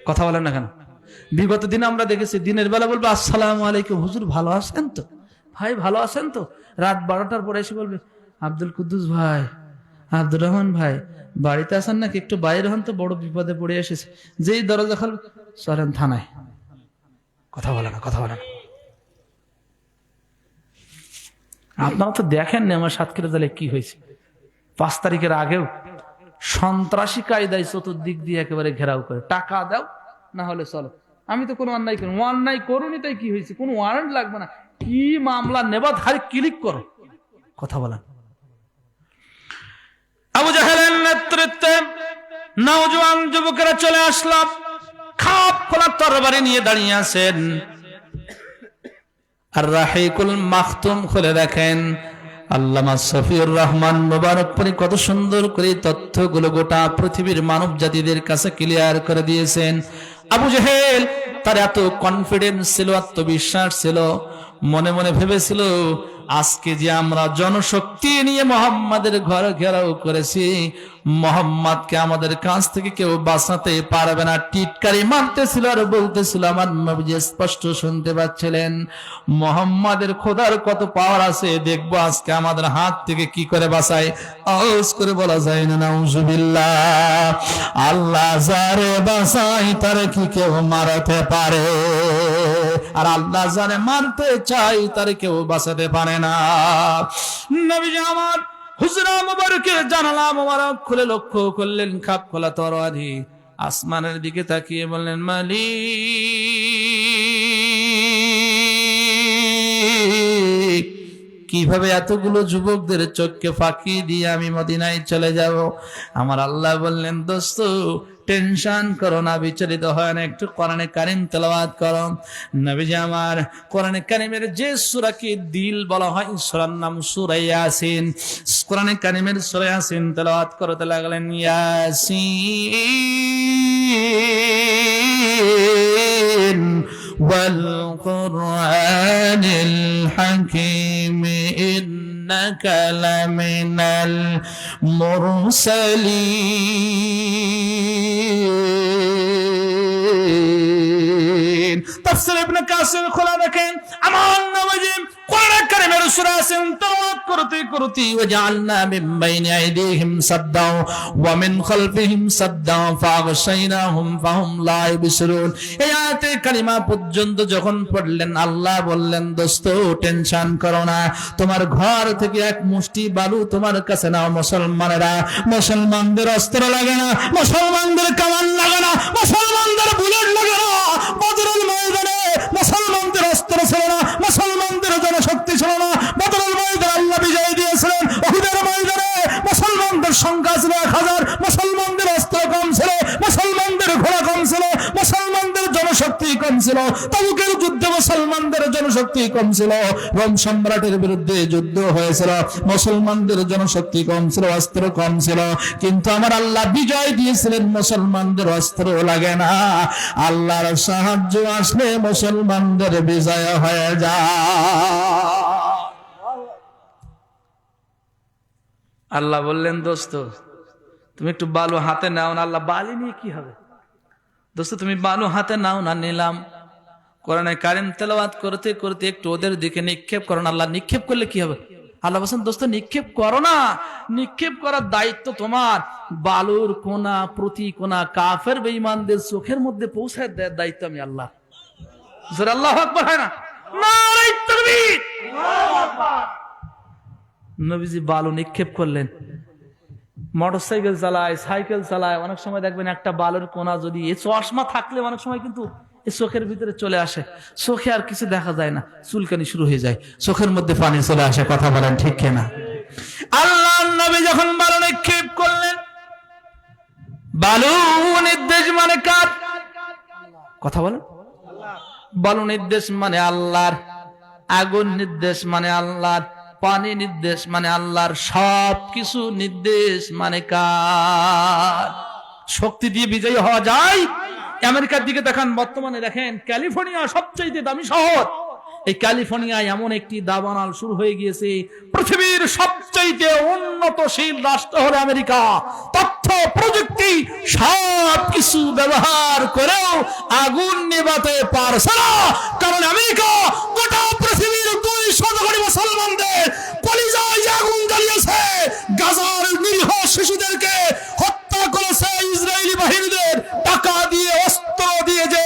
কথা বলেন না কেন? বিগত দিনে আমরা দেখেছি, দিনের বেলা বলবে আসসালামু আলাইকুম, হুজুর ভালো আছেন তো? ভাই ভালো আছেন তো? রাত 12টার পরে এসে বলবে, আব্দুল কুদ্দুস ভাই, আব্দুর রহমান ভাই বাড়িতে আছেন নাকি? একটু বাইরে হন তো, বড় বিপদে পড়ে এসেছে। যেই দরজা খুলবে, চলেন থানায়। কথা বলে না, কথা বলে না। আপনারা তো দেখেন না আমার সাতক্ষীরা জেলে কি হয়েছে। 5 তারিখের আগেও সন্ত্রাসী কায়দায় চতুর্দিক দিয়ে একেবারে ঘেরাও করে, টাকা দাও না হলে চলো। আমি তো কোনো অন্যায় করি, অন্যায় করুনি, তাই কি হয়েছে? কোনো ওয়ারেন্ট লাগবে না, কি মামলা নেবা ধারে ক্লিক করো। কথা বলেন। আবু জাহেলের নেতৃত্বে নওজোয়ান যুবকেরা চলে আসলাম, খাপ খোলা তরবারি নিয়ে দাঁড়িয়ে আছেন। আর রাহিকুল মাখতুম খুলে দেখেন, আল্লামা শফিউর রহমান মুবারকপুরী কত সুন্দর করে তথ্যগুলো গোটা পৃথিবীর মানব জাতিদের কাছে ক্লিয়ার করে দিয়েছেন। আবু জাহেল তার এত কনফিডেন্স ছিল, আত্মবিশ্বাস ছিল, মনে মনে ভেবেছিল আজকে যে আমরা জনশক্তি নিয়ে মোহাম্মদের ঘর ঘেরাও করেছি, মোহাম্মদকে আমাদের কাছ থেকে কেউ বাঁচাতে পারবে না। টিটকারি মারতেছিল আর বলতেছিল, আমার নবী স্পষ্ট শুনতে পাচ্ছিলেন, মোহাম্মদের খোদার কত পাওয়ার আছে, দেখবো আজকে আমাদের হাত থেকে কি করে বাঁচায়। আওয়াজ করে বলা যায় না নাউজুবিল্লাহ। আল্লাহ যারে বাঁচায় তারে কি কেউ মারতে পারে? আর আল্লাহ যারে মারতে চাই তারে কেউ বাঁচাতে পারে না। নবীজি আমার হুজরা মুবারকে জানালা মুবারক খুলে লক্ষ্য করলেন, খাপ খোলা তরবারি, আসমানের দিকে তাকিয়ে বললেন, মালিক কিভাবে এতগুলো যুবকদের চোখকে ফাঁকি দিয়ে আমি মদিনায় চলে যাব? আমার আল্লাহ বললেন, দোস্ত টেনশন করো না, বিচলিত হয় না, একটু কোরআনে কারিম তেলাওয়াত করো। নবীজি আমার কোরআনে কারিমের যে সূরাকে দিল বলা হয়, সূরার নাম সূরা ইয়াসিন। কোরআনে কারিমের সূরা ইয়াসিন তেলাওয়াত করতে লাগলেন। ইয়াসিন ওয়াল কুরআনিল হাকীম ইন্নাকা লামিনাল মুরসালিন। তাফসীর ইবনে কাসির খোলা দেখেন, আমার নবীজি কোরআন কারীমের সূরা ইয়াসিন তেলাওয়াত করতে করতে ওয়াজআলনা মিন বাইনি আইদিহিম সাদ্দাও ওয়া মিন খালফিহিম সাদ্দাও ফাগশাইনাহুম ফাহুম লা ইবসিরুন। এই আয়াতে কালিমা পর্যন্ত যখন পড়লেন, আল্লাহ বললেন, দোস্ত টেনশন করো না, তোমার ঘর থেকে এক মুষ্টি বালু তোমার কাছে নাও। মুসলমানেরা, মুসলমানদের অস্ত্র লাগে না, মুসলমানদের কামান লাগে না, মুসলমানদের বুলেট লাগে না। বদরের ময়দানে মুসলমানদের অস্ত্র ছিল না, মুসলমানদের জনশক্তি ছিল না। বদরের ময়দানে আল্লাহ বিজয় দিয়েছিলেন। উহুদের ময়দানে মুসলমানদের সংখ্যা ছিল 1000, মুসলমানদের অস্ত্র কম ছিল, মুসলমানদের ঘোড়া কম ছিল, মুসলমানদের জনশক্তি কম ছিল। তাবুকের যুদ্ধে মুসলমানদের জনশক্তি কম ছিল। রোম সম্রাটের বিরুদ্ধে যুদ্ধ হয়েছিল, মুসলমানদের জনশক্তি কম ছিল, অস্ত্র কম ছিল। কিন্তু আমার আল্লাহ বিজয় দিয়েছিলেন, মুসলমানদের অস্ত্র লাগে না। আল্লাহর সাহায্য আসলে মুসলমানদের বিজয় হয়ে যায়। আল্লাহ বললেন, দোস্ত তুমি একটু বালু হাতে নাও না। আল্লাহ, বালি নিয়ে কি হবে? দোস্ত তুমি বালু হাতে নাও না। নিলাম। কোরআনে কারিম তেলাওয়াত করতে করতে একটু ওদের দিকে নিক্ষেপ করো না। আল্লাহ, নিক্ষেপ করলে কি হবে? আল্লাহ বলছেন, দোস্ত নিক্ষেপ করো না, নিক্ষেপ করার দায়িত্ব তোমার। বালুর কোনা প্রতি কোনা কাফের বেঈমানদের চোখের মধ্যে পৌঁছায় দেওয়ার দায়িত্ব আমি আল্লাহ। জোরে আল্লাহু আকবার হয় না? নারে তাকবীর। নবীজি বালু নিক্ষেপ করলেন। মোটরসাইকেল চালায়, সাইকেল চালায়, অনেক সময় দেখবেন একটা বালুর কোনা যদি এই চশমা থাকলে অনেক সময় কিন্তু এই চোখের ভিতরে চলে আসে, চোখে আর কিছু দেখা যায় না, চুলকানি শুরু হয়ে যায়, চোখের মধ্যে পানি চলে আসে। কথা বলেন ঠিক কিনা? আল্লাহ নবী যখন বালু নিক্ষেপ করলেন, বালু নির্দেশ মানে কার? কথা বলেন। বালু নির্দেশ মানে আল্লাহর, আগুন নির্দেশ মানে আল্লাহর, পানি নির্দেশ মানে আল্লাহর, সব কিছু নির্দেশ মানে কার? শক্তি দিয়ে বিজয়ী হওয়া যায়। আমেরিকার দিকে দেখান, বর্তমানে দেখেন ক্যালিফোর্নিয়া সবচেয়ে দামি শহর। এই ক্যালিফোর্নিয়ায় এমন একটি দাবানল শুরু হয়ে গিয়েছে। পৃথিবীর সবচেয়ে উন্নতশীল রাষ্ট্র হলো আমেরিকা। তথ্য প্রযুক্তি সবকিছু ব্যবহার করেও আগুন নেভাতে পারছে না, কারণ আমেরিকা গোটা পৃথিবীর 200 কোটি মুসলমানদের কলিজায় আগুন জ্বালিয়েছে। গাজার নিরীহ শিশুদেরকে হত্যা করেছে ইসরায়েলি বাহিনীদের টাকা দিয়ে, অস্ত্র দিয়ে যে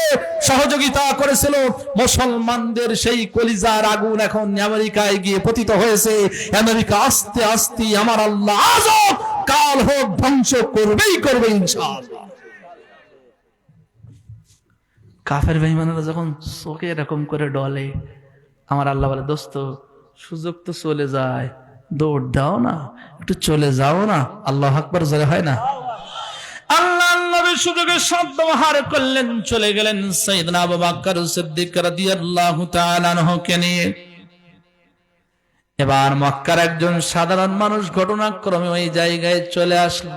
সহযোগিতা করেছিল। মুসলমানদের সেই কলিজার আগুন এখন আমেরিকায় গিয়ে পতিত হয়েছে। আমেরিকা আস্তে আস্তে আমার আল্লাহ আজ হোক কাল হোক ধ্বংস করবেই করবে ইনশাআল্লাহ। কাফের বেঈমানেরা যখন চোখে এরকম করে ডলে, আমার আল্লাহ বলে, দোস্ত সুযোগ তো চলে যায়, দৌড় দাও না, একটু চলে যাও না। আল্লাহু আকবার জোরে হয় না? আল্লাহ নবী সুযোগের সদ্ব্যবহার করলেন, চলে গেলেন সাইয়েদনা আবু বকর সিদ্দিক রাদিয়াল্লাহু তাআলা আনহুকে নিয়ে। এবার মক্কার একজন সাধারণ মানুষ ঘটনাক্রমে ওই জায়গায় চলে আসলো।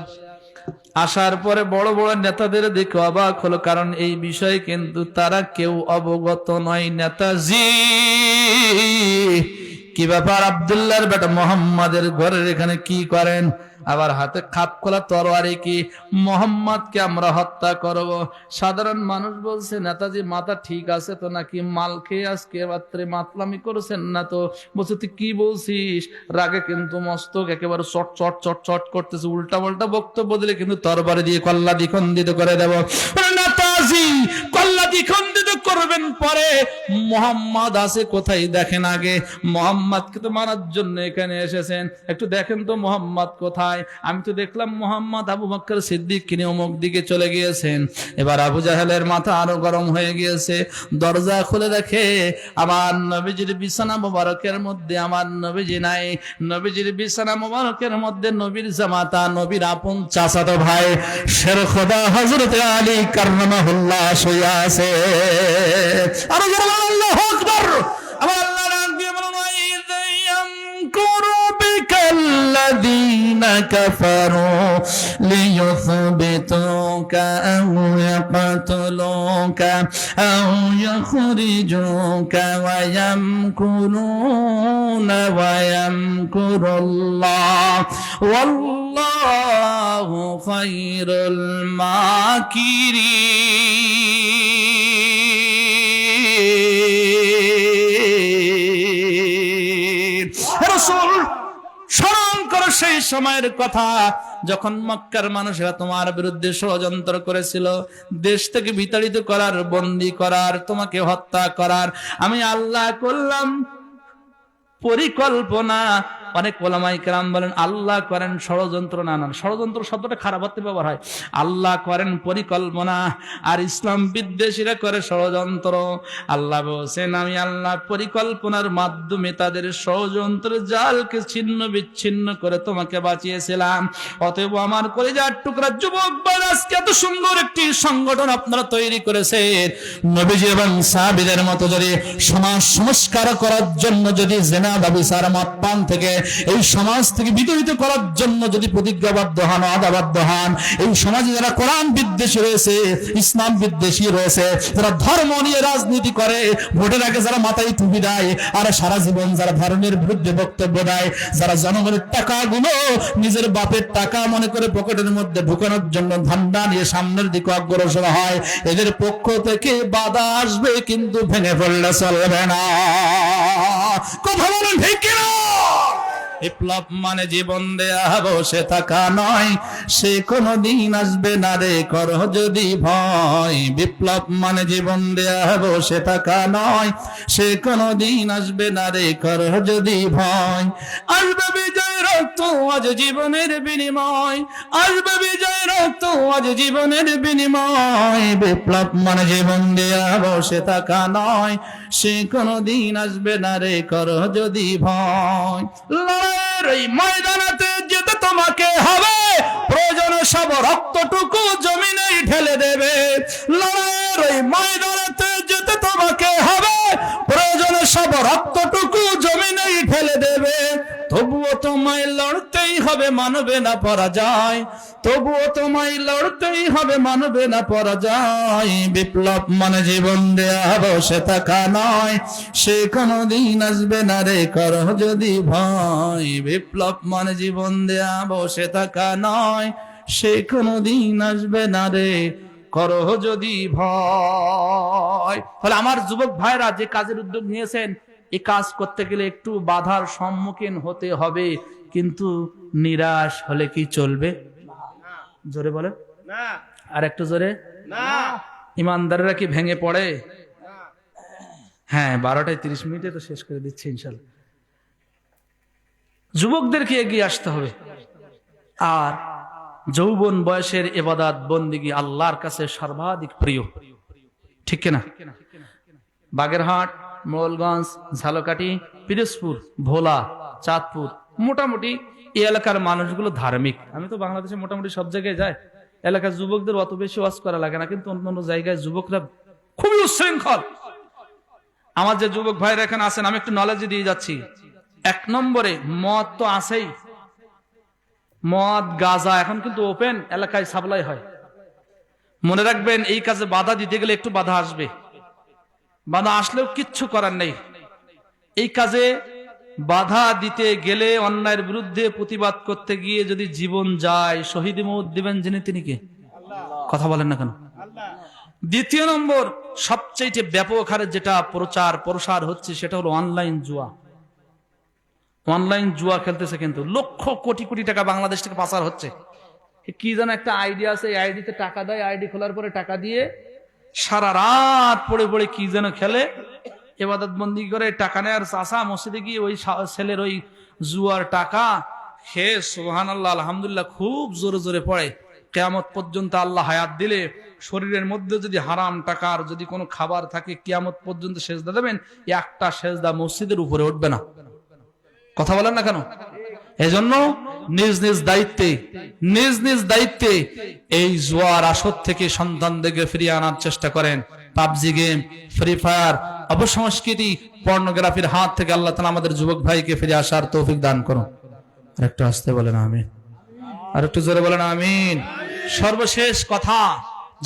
আসার পরে বড় বড় নেতাদের দেখে অবাক হলো, কারণ এই বিষয়ে কিন্তু তারা কেউ অবগত নয়। নেতাজি, কি ব্যাপার? আব্দুল্লাহর বেটা মোহাম্মদের ঘরের এখানে কি করেন? আবার হাতে খাপ খোলা তরবারি কি? মোহাম্মদকে আমরা হত্যা করব। সাধারণ মানুষ বলছে, নেতাজি মাথা ঠিক আছে তো নাকি? মাল খেয়ে আজকে রাত্রে মাতলামি করেছেন না তো? বলছে, তুই কি বলছিস? রাগে কিন্তু মস্তক একেবারে চট চট চট চট করতেছে, উল্টা পাল্টা বক্তব্য দিলে কিন্তু তরবারি দিয়ে কল্লা দ্বিখণ্ডিত করে দেব। নেতাজি কল্লা দ্বিখণ্ডিত করবেন পরে মোহাম্মদ আছে কোথায় দেখেন, আগে মোহাম্মদকে তো মারার জন্য এখানে এসেছেন, একটু দেখেন তো মোহাম্মদ কোথায়। আমি তো দেখলাম মোহাম্মদ আবু বকর সিদ্দিক কিনে অমুক দিকে চলে গিয়েছেন। এবার আবু জাহেলের মাথা আরো গরম হয়ে গিয়েছে, দরজা খুলে দেখে আমার নবীজির বিছানা মোবারকের মধ্যে আমার নবীজি নাই। নবীজির বিছানা মোবারকের মধ্যে নবীর জামাতা, নবীর আপন চাচাতো ভাই শের খোদা হযরত আলী কাররামাহুল্লাহ শুয়ে আছে। আর আল্লাহু আকবার, আমার আল্লাহ ডাক দিয়ে বলেন, ওয়াইযা ইয়ামকুরু বিকাল্লাযীনা কাফারু লিয়ুসবিতুকা আও ইয়াকতুলুকা আও ইখরিজুকা ওয়া ইয়ামকুরুনা ওয়া ইয়ামকুরুল্লাহ ওয়াল্লাহু খায়রুল মাকিরিন। রাসূল স্মরণ করো সেই সময়ের কথা যখন মক্কার মানুষেরা তোমার বিরুদ্ধে ষড়যন্ত্র করেছিল, দেশ থেকে বিতাড়িত করার, বন্দী করার, তোমাকে হত্যা করার। আমি আল্লাহ করলাম পরিকল্পনা। অনেক ওলামায়ে কেরাম বলেন আল্লাহ করেন ষড়যন্ত্র, না না, ষড়যন্ত্র শব্দটা খারাপ অর্থে ব্যবহার হয়। আল্লাহ করেন পরিকল্পনা আর ইসলাম বিদ্বেষীরা করে ষড়যন্ত্র। আল্লাহ বলছেন আমি আল্লাহ পরিকল্পনার মাধ্যমে তাদের ষড়যন্ত্রের জালকে ছিন্ন বিচ্ছিন্ন করে তোমাকে বাঁচিয়েছিলাম। অতএব আমার কলিজার টুকরা যুবক ভাই, আজকে এত সুন্দর একটি সংগঠন আপনারা তৈরি করেছেন, নবীজি এবং সাহাবীদের মতো যদি সমাজ সংস্কার করার জন্য, যদি জেনা ব্যভিচার মদপান থেকে এই সমাজ থেকে বিতাড়িত করার জন্য যদি প্রতিজ্ঞাবদ্ধ হন, আদাবদ্ধ হন, এই সমাজে যারা কোরআন বিদ্বেষী রয়েছে, ইসলাম বিদ্বেষী রয়েছে, যারা ধর্ম নিয়ে রাজনীতি করে, ভোটের আগে যারা মাথায় টুপি দেয় আর সারা জীবন যারা ধর্মের বিরুদ্ধে বক্তব্য দেয়, যারা জনগণের টাকাগুলো নিজের বাপের টাকা মনে করে পকেটের মধ্যে ঢুকানোর জন্য ধান্দা নিয়ে সামনের দিকে অগ্রসর হয়, এদের পক্ষ থেকে বাধা আসবে, কিন্তু ভেঙে পড়লে চলবে না। কথা বলেন ঠিক কিনা? বিপ্লব মানে জীবন দেয়া বসে থাকা নয়, সে কোনদিন আসবে না রে কর যদি ভয়। বিপ্লব মানে জীবন দেয়া বসে থাকা নয়, সে কোনদিন আসবে না রে কর যদি ভয়। আসবে বিজয় রক্ত আজ জীবনের বিনিময়, আসবে বিজয় রক্ত আজ জীবনের বিনিময়। বিপ্লব মানে জীবন দেয়া বসে থাকা নয়, সে কোনদিন আসবে না রে কর যদি ভয়। এই ময়দানেতে যেতে তোমাকে হবে, প্রয়োজনে সব রক্তটুকু জমিনে ঢেলে দেবে। লড়াইয়ের এই ময়দানেতে যেতে তোমাকে হবে, প্রয়োজনে সব রক্তটুকু জমিনে ঢেলে দেবে। তবুও তোমায় লড়তেই হবে, মানবে না পরাজয়। তবুও তোমায় লড়তেই হবে, মানবে না পরাজয়। বিপ্লব মানে জীবন দেয়া বসে থাকা নয়, সে কোনদিন আসবে না রে কর যদি ভয়। বিপ্লব মানে জীবন দেয়া বসে থাকা নয়, সে কোনদিন আসবে না রে কর যদি ভয়। ফলে আমার যুবক ভাইরা যে কাজের উদ্যোগ নিয়েছেন, এই কাজ করতে গেলে একটু বাধার সম্মুখীন হতে হবে, কিন্তু নিরাশ হলে কি চলবে? জোরে বলে না, আর একটু জোরে না। ইমানদাররা কি ভেঙে পড়ে? হ্যাঁ, 12:30 তো শেষ করে দিচ্ছি ইনশাল্লাহ। যুবকদেরকে এগিয়ে আসতে হবে। আর যৌবন বয়সের ইবাদত বন্দেগী আল্লাহর কাছে সর্বাধিক প্রিয়, ঠিক কিনা? বাগেরহাট, মোড়লগঞ্জ, ঝালকাঠি, পিরোজপুর, ভোলা, চাঁদপুর, মোটামুটি এই এলাকার মানুষগুলো ধার্মিক। আমি তো বাংলাদেশে মোটামুটি সব জায়গায় যাই, এলাকার যুবকদের অত বেশি ওয়াজ করা লাগে না, কিন্তু অন্য জায়গায় যুবকরা খুবই উচ্ছৃঙ্খল। আমার যে যুবক ভাইরা এখানে আছেন, আমি একটু নলেজ দিয়ে যাচ্ছি। 1 নম্বরে মদ তো আছেই, মদ গাঁজা এখন কিন্তু ওপেন এলাকায় সাপ্লাই হয়। মনে রাখবেন, এই কাজে বাধা দিতে গেলে একটু বাধা আসবে, বাধা আসলেও কিচ্ছু করার নেই। এই কাজে বাধা দিতে গেলে, অন্যায়ের বিরুদ্ধে প্রতিবাদ করতে গিয়ে যদি জীবন যায়, শহীদ মৌত দিবেন যিনি, তিনি কে? কথা বলেন না কেন? 2 নম্বর, সবচেয়ে ব্যাপক হারে যেটা প্রচার প্রসার হচ্ছে সেটা হলো অনলাইন জুয়া। অনলাইন জুয়া খেলতেছে, কিন্তু লক্ষ কোটি কোটি টাকা বাংলাদেশ থেকে পাচার হচ্ছে। কি যেন একটা আইডি আছে, এই আইডিতে টাকা দেয়, আইডি খোলার পরে টাকা দিয়ে সারা রাত পড়ে পড়ে কি যেন খেলে, ইবাদত বন্দি করে, টাকা নেয়ার চাষা মসজিদে গিয়ে ওই ছেলের ওই জুয়ার টাকা খেয়ে সুবহানাল্লাহ আলহামদুলিল্লাহ খুব জোরে জোরে পড়ে। কিয়ামত পর্যন্ত আল্লাহ হায়াত দিলে শরীরের মধ্যে যদি হারাম টাকার যদি কোনো খাবার থাকে, কিয়ামত পর্যন্ত সেজদা দেবেন, একটা সেজদা মসজিদের উপরে উঠবে না। কথা বলেন না কেন? এজন্য নিজ নিজ দায়িত্বে এই জুয়ার আসর থেকে সন্তানদেরকে ফিরিয়ে আনার চেষ্টা করেন। পাবজি গেম, ফ্রি ফায়ার, অপসংস্কৃতি, পর্নোগ্রাফির হাত থেকে আল্লাহ তাআলা আমাদের যুবক ভাইকে ফিরে আসার তৌফিক দান করুন। আরেকটু আসতে বলেন আমিন, আরেকটু জোরে বলেন আমিন। সর্বশেষ কথা,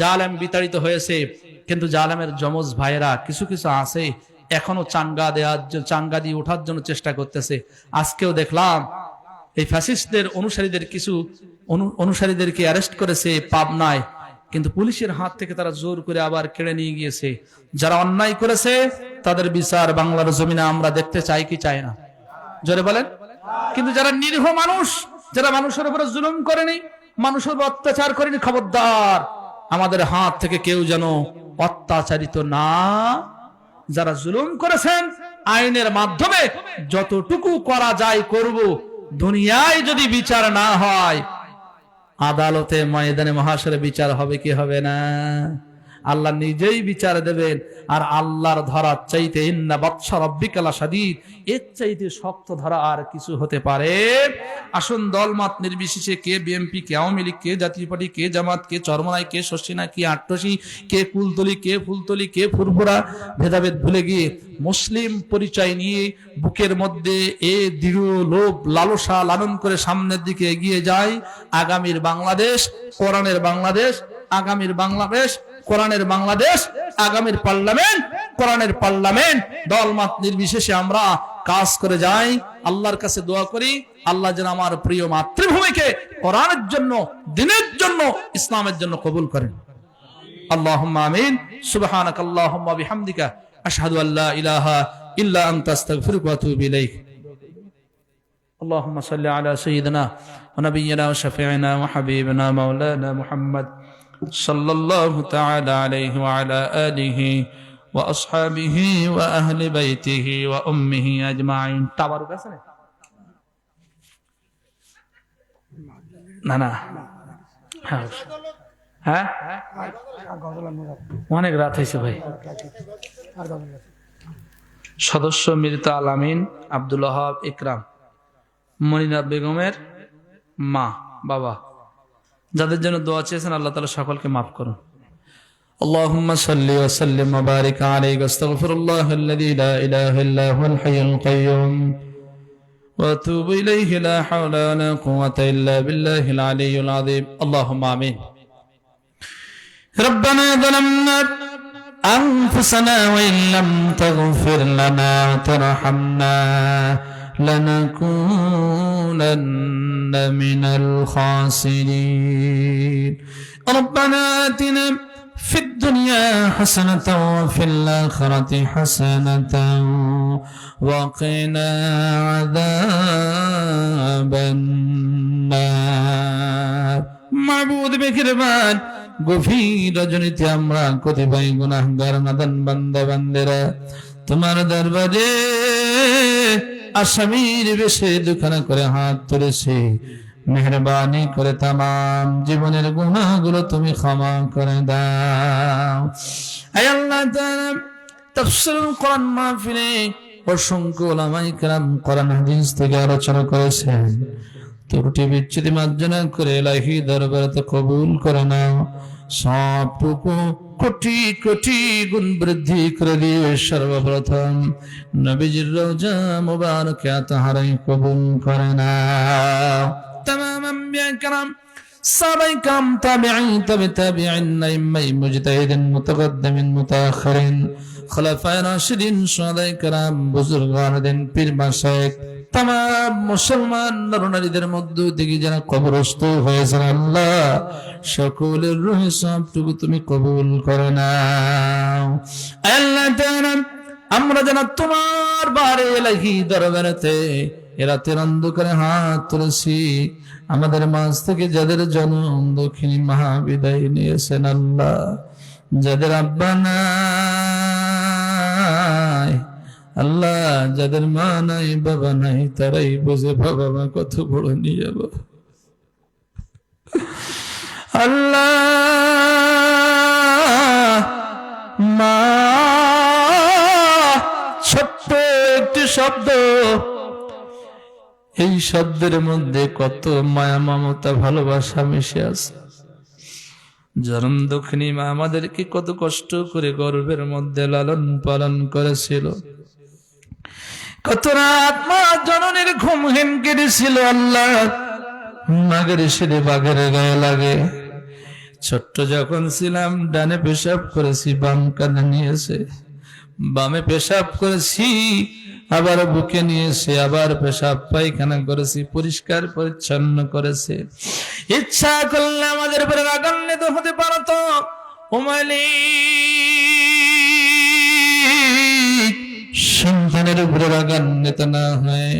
জালেম বিতাড়িত হয়েছে, কিন্তু জালেমের যমজ ভাইয়েরা কিছু কিছু আছে এখনো চাঙ্গা দিয়ে ওঠার জন্য চেষ্টা করতেছে। আজকেও দেখলাম এই ফ্যাসিস্টদের অনুসারীদেরকে অ্যারেস্ট করেছে পাবনায়, কিন্তু পুলিশের হাত থেকে তারা জোর করে আবার কেড়ে নিয়ে গিয়েছে। যারা অন্যায় করেছে তাদের বিচার বাংলার জমিনে আমরা দেখতে চাই কি চাই না? জোরে বলেন। কিন্তু যারা নিরীহ মানুষ, যারা মানুষের উপরে জুলুম করেনি, মানুষের উপর অত্যাচার করেনি, খবরদার আমাদের হাত থেকে কেউ যেন অত্যাচারিত না। যারা জুলুম করেছেন আইনের মাধ্যমে যতটুকু করা যায় করব। দুনিয়ায় যদি বিচার না হয়, আদালতে ময়দানে মহাশরে বিচার হবে কি হবে না? আল্লাহ নিজেই বিচার দেবেন। আর আল্লাহর ধরার চাইতে ইন্না বাতশা রাব্বিকা লাশাদীদ, এর চাইতে শক্ত ধরা আর কিছু হতে পারে? আসুন দলমত নির্বিশেষে, কে বিএনপি, কে আওয়ামী লীগ, কে জাতীয় পার্টি, কে জামাত, কে চরমনাই, কে শর্ষিনা, কে আট্টসি, কে কুলতলি, কে ফুলতলি, কে ফুরফুরা, ভেদাভেদ ভুলে গিয়ে মুসলিম পরিচয় নিয়ে বুকের মধ্যে এ দৃঢ় লোভ লালসা লালন করে সামনের দিকে এগিয়ে যায়। আগামীর বাংলাদেশ কোরআনের বাংলাদেশ, আগামীর বাংলাদেশ কোরআনের বাংলাদেশ, আগামীর পার্লামেন্ট কোরআনের পার্লামেন্ট। দলমত নির্বিশেষে আমরা কাজ করে যাই। আল্লাহর কাছে দোয়া করি, আল্লাহ যেন আমার প্রিয় মাতৃভূমিকে কোরআনের জন্য, দ্বীনের জন্য, ইসলামের জন্য কবুল করেন। আল্লাহুম্মা আমিন। সুবহানাকাল্লাহুম্মা বিহামদিকা আশহাদু আল্লা ইলাহা ইল্লা আনতা আস্তাগফিরুকা ওয়া আতুবু ইলাইক। আল্লাহুম্মা সাল্লি আলা সাইয়্যিদিনা ওয়া নাবিয়্যিনা ওয়া শাফিঈনা ওয়া হাবিবিনা মাওলানা মুহাম্মদ সাল্লাল্লাহু তাআলা আলাইহি ওয়া আলা আলিহি ওয়া আসহাবিহি ওয়া আহলি বাইতিহি ওয়া উম্মিহি আজমাইন। তাবারুক আছে না? না হ্যাঁ, অনেক রাত হয়েছে ভাই। সদস্য মৃতা আলামিন, আব্দুল ওয়াহাব ইকরাম, মনিরা বেগমের মা বাবা, যাদের জন্য দোয়া চেয়েছেন আল্লাহ তাআলা সকলকে মাফ করুন। আল্লাহুম্মা সাল্লি ওয়া সাল্লিম ওয়া বারিক আলাইহি আস্তাগফিরুল্লাহাল্লাযী লা ইলাহা ইল্লা হুয়াল হাইয়ুল কাইয়্যুম ওয়া আতুবু ইলাইহি লা হাওলা ওয়া লা কুওয়াতা ইল্লা বিল্লাহিল আলিয়্যিল আযীম। আল্লাহুম্মা আমিন। রব্বানা যালামনা আনফুসানা ওয়া ইল্লাম তাগফির লানা ওয়া তারহামনা لنكونن من الخاسرين. ربنا آتنا في الدنيا حسنة وفي الآخرة حسنة وقنا عذاب النار. معبود بكرمان গভীর রজনীতে আমরা কতিপয় গুনাহগার নাদান বান্দা বান্দেরা তোমার দরবারে আসামির বেশে দুখানা করে হাত তুলেছে। মেহেরবানি করে তামাম জীবনের গুনাহগুলো তুমি ক্ষমা করে দাও। আয় আল্লাহ তাআলা, তাফসীরুল কোরআন মাহফিলে অসংখ্য উলামায়ে কেরাম কোরআন হাদিস থেকে আলোচনা করেছেন। ত্রুটি বিচ্যুতি মার্জনা করে ইলাহি দরবারে কবুল করে নাও। সবটুকু কোটি কোটি গুণ বৃদ্ধি করে দিয়ে সর্বপ্রথম নবীজির রওজা মুবারকে আতহারাই কবুল করে নাও। তামাম আম্বিয়া کرام, সাহাবায়ে کرام, তাবিঈন, তাবিঈন, আইম্মায়ে মুজতাহিদিন, মুতাকাদ্দিমিন, মুতাআখিরিন, খোলাফায়ে রাশিদিন, শুহাদায়ে کرام, বুজুর্গান দিন, পীর মাশায়েখ, তামাম মুসলমান নরনারীদের মধ্য থেকে যারা কবরস্থ হয়েছেন আল্লাহ সকলের রূহে সবটুকু তুমি কবুল করে নাও। আল্লাহ তাআলা, আমরা যারা তোমার বারে ইলাহি দরবারেতে রাতের অন্ধকারে হাত তুলেছি, আমাদের মাঝ থেকে যাদের জন্ম দক্ষিণী মহাবিদায় নিয়েছেন আল্লাহ যাদের আব্বা নাই, আল্লাহ যাদের মা নাই বাবা নাই, তারাই বোঝে বাবা মা কত বড় নিয়াব। আল্লাহ মা ছোট্ট একটি শব্দ, এই শব্দের মধ্যে কত মায়া মমতা ভালোবাসা মিশে আছে। জনম দক্ষিণী মা আমাদেরকে কত কষ্ট করে গর্ভের মধ্যে লালন পালন করেছিল, কত রাত মা জননীর ঘুম হেম কেটেছিল। আল্লাহ মাগের সেরে বাঘের গায়ে লাগে। ছোট্ট যখন ছিলাম ডানে পেশাব করেছি, বাম কাঁধে নিয়েছে, বামে পেশাব করেছি, আবার বুকে নিয়েছে, আবার পেশাব পায়খানা করেছি, পরিষ্কার পরিচ্ছন্ন করেছে। ইচ্ছা করলে আমাদের উপরে রাগান্বিত হতে পারতো। ও মালিক, সন্তানের উপরে রাগান্বিত না হয়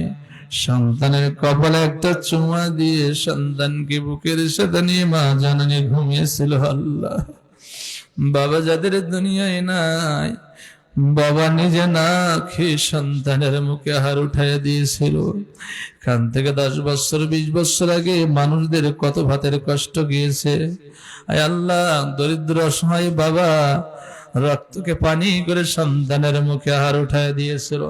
সন্তানের কপালে একটা চুমা দিয়ে সন্তানকে বুকের সাথে নিয়ে মা জননী ঘুমিয়েছিল। আল্লাহ বাবা যাদের দুনিয়ায় নাই, বাবা নিজে না খেয়ে সন্তানের মুখে হার উঠাইয়া দিয়েছিল। এখান থেকে 10 বছর 20 বছর আগে মানুষদের কত ভাতের কষ্ট গিয়েছে। আয় আল্লাহ, দরিদ্র অসহায় বাবা রক্তকে পানি করে সন্তানের মুখে হার উঠাইয়া দিয়েছিল।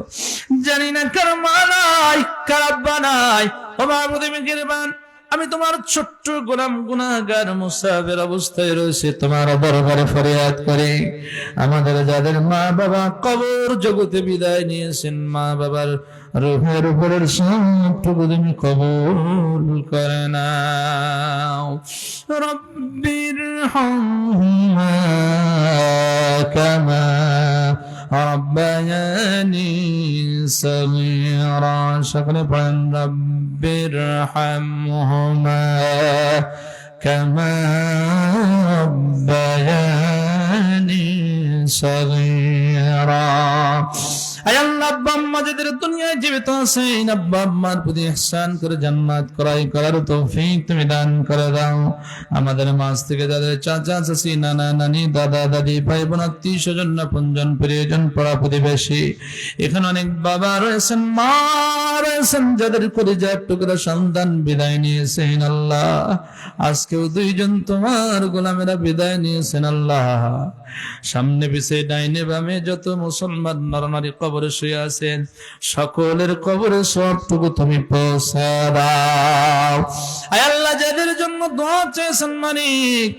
জানি না কার মা নাই, কার আব্বা নাই। ও মাহবুবে মেহেরবান, আমি তোমার ছোট্ট গোলাম গুনাহগার মুসাফির অবস্থায় রয়েছে, তোমার দরবারে ফরিয়াদ করি, আমাদের যাদের মা বাবা কবর জগতে বিদায় নিয়েছেন, মা বাবার রূহের উপরের সবটুকু তুমি কবুল করে নাও। রব্বির হামহুমা কামা রব্বায়ানি সগীরা। সকলে পড়েন রব্বির হামহুমা কামা রব্বায়ানি সগীরা। আয় আল্লাহ, আব্বা আম্মা যাদের দুনিয়ায় জীবিত আছেন, আব্বা আম্মার প্রতি ইহসান করে জান্নাত করার তৌফিক তুমি দান করে দাও। আমাদের মাঝ থেকে যাদের চাচা চাচি, নানা নানি, দাদা দাদি, ভাই বোন, আত্মীয় স্বজন, আপনজন, প্রিয়জন, পাড়া প্রতিবেশী, এখানে অনেক বাবা রয়েছেন, মা রয়েছেন, যাদের কলিজার টুকরা সন্তান বিদায় নিয়েছেন। আল্লাহ আজকেও 2 জন তোমার গোলামেরা বিদায় নিয়েছেন। আল্লাহ সামনে পিছে ডাইনে বামে যত মুসলমান নরনারী কবরে শুয়ে আছেন, সকলের কবরে সবটুকু তুমি পৌঁছে দাও। আয় আল্লাহ, যাদের জন্য দোয়া চেয়েছেন মালিক,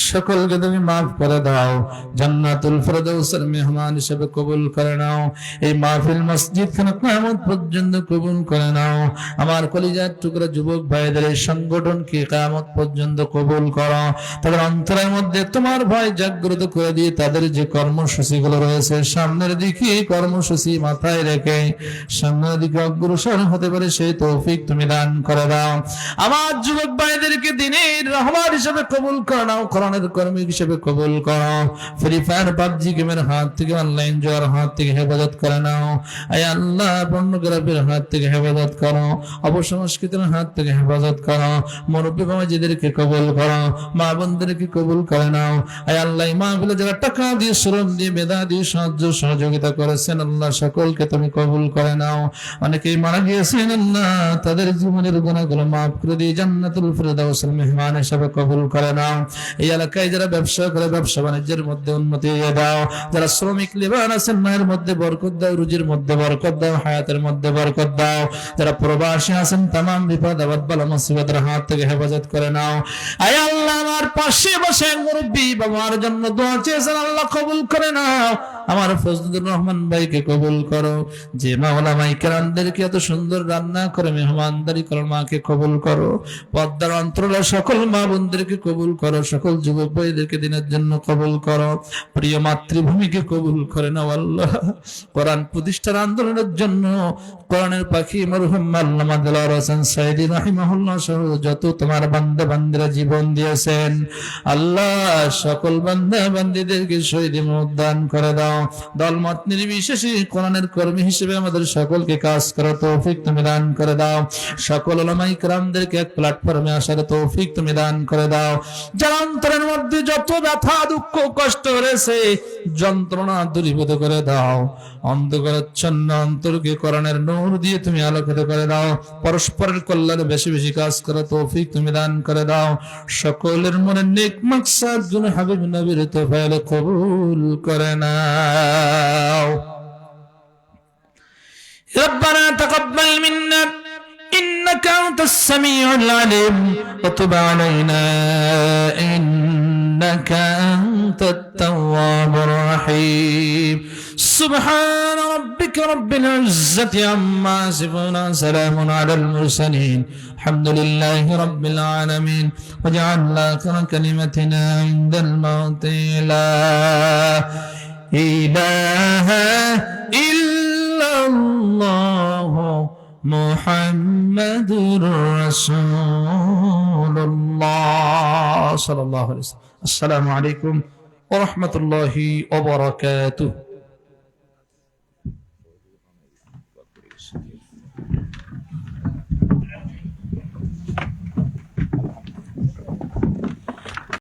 সকলকে তুমি মাফ করে দাও, জান্নাতুল ফেরদাউসের মেহমান হিসেবে কবুল করে নাও। এই মাহফিল মসজিদ খানা কিয়ামত পর্যন্ত কবুল করে নাও। আমার কলিজার টুকরা যুবক ভাইদের এই সংগঠনকে কিয়ামত পর্যন্ত কবুল করো। তাদের অন্তরের মধ্যে তোমার ভয় জাগ্রত করে দিয়ে তাদের যে কর্মসূচিগুলো রয়েছে, সামনের দিকে এই কর্মসূচি মাথায় রেখে সামনের দিকে অগ্রসর হতে পারে সেই তৌফিক তুমি দান করে দাও। আমার যুবক ভাইদেরকে দ্বীনের রাহবার হিসেবে কবুল করে নাও, কোরআনের কর্মী হিসেবে কবুল করো। ফ্রি ফায়ার পাবজি গেমের হাত থেকে, অনলাইন জুয়ার হাত থেকে হেফাজত করে নাও। আয় আল্লাহ, পর্নোগ্রাফির হাত থেকে হেফাজত করো, অপসংস্কৃতির হাত থেকে হেফাজত করো। মুরব্বী বাবাজিদেরকে কবুল করো, মা বোনদেরকে কবুল করে নাও। আয় আল্লাহ, মা বলে যারা টাকা দিয়ে, শ্রম দিয়ে, মেধা দিয়ে সাহায্য সহযোগিতা করেছেন, আল্লাহ সকলকে তুমি কবুল করে নাও। অনেকেই মারা গিয়েছেন, আল্লাহ তাদের জীবনের গুনাহগুলো মাফ করে দিয়ে জান্নাতুল ফেরদাউসের মেহমান হিসেবে কবুল করে নাও। এই এলাকায় যারা ব্যবসা করে, ব্যবসা বাণিজ্যের মধ্যে উন্নতি দাও। যারা শ্রমিক লেবার আছেন, মায়ের মধ্যে বরকত দাও, রুজির মধ্যে বরকত দাও, হায়াতের মধ্যে বরকত দাও। যারা প্রবাসী আছেন, তামাম বিপদ আপদ বালা মুসিবতের হাত থেকে হেফাজত করে নাও। আয় আল্লাহ, আমার পাশে বসে মুরব্বী বাবার জন্য দোয়া চেয়েছেন, আল্লাহ কবুল করে নাও। আমার ফজলুর রহমান ভাইকে কবুল করো, যে মা ওলামায়ে কেরামদেরকে এত সুন্দর রান্না করে মেহমানদারি করো, মাকে কবুল করো। পদ্মার অন্তরালে সকল মা বোনদেরকে কবুল করো, সকল যুবক ভাইদেরকে দিনের জন্য কবুল করো। প্রিয় মাতৃভূমিকে কবুল করে নাও আল্লাহ। কোরআন প্রতিষ্ঠার আন্দোলনের জন্য কোরআনের পাখি মরহুম আল্লামা দেলোয়ার হোসেন সাইদি রাহিমাহুল্লাহ সহ যত তোমার বান্দা বান্দীরা জীবন দিয়েছেন, আল্লাহ সকল বান্দা বান্দীদেরকে শহীদ মওত দান করে দাও। দাও। দলমত নির্বিশেষে কোরআনের কর্মী হিসেবে আমাদের সকলকে কাজ করার তৌফিক তুমি দান করে দাও। সকল উলামায়ে কেরামদেরকে এক প্ল্যাটফর্মে আসার তৌফিক তুমি দান করে দাও। যার অন্তরের মধ্যে যত ব্যথা দুঃখ কষ্ট রয়েছে যন্ত্রণা দূরীভূত করে দাও। অন্ধকারাচ্ছন্ন অন্তরকে কোরআনের নূর দিয়ে তুমি আলোকিত করে দাও। পরস্পরের কল্যাণে বেশি বেশি কাজ করার তৌফিক তুমি দান করে দাও। সকলের মনে নেক মাকসাদ গুলো হাবিব নবীর তোফায়েলে কবুল করে নাও। ربنا تقبل منا إنك أنت السميع العليم وتب علينا إنك أنت التواب الرحيم سبحان ربك رب العزة عما يصفون سلام على المرسلين الحمد لله رب العالمين واجعل آخر كلمتنا عند الموت لا إله إلا الله محمد رسول الله صلى الله عليه وسلم السلام عليكم ورحمة الله وبركاته.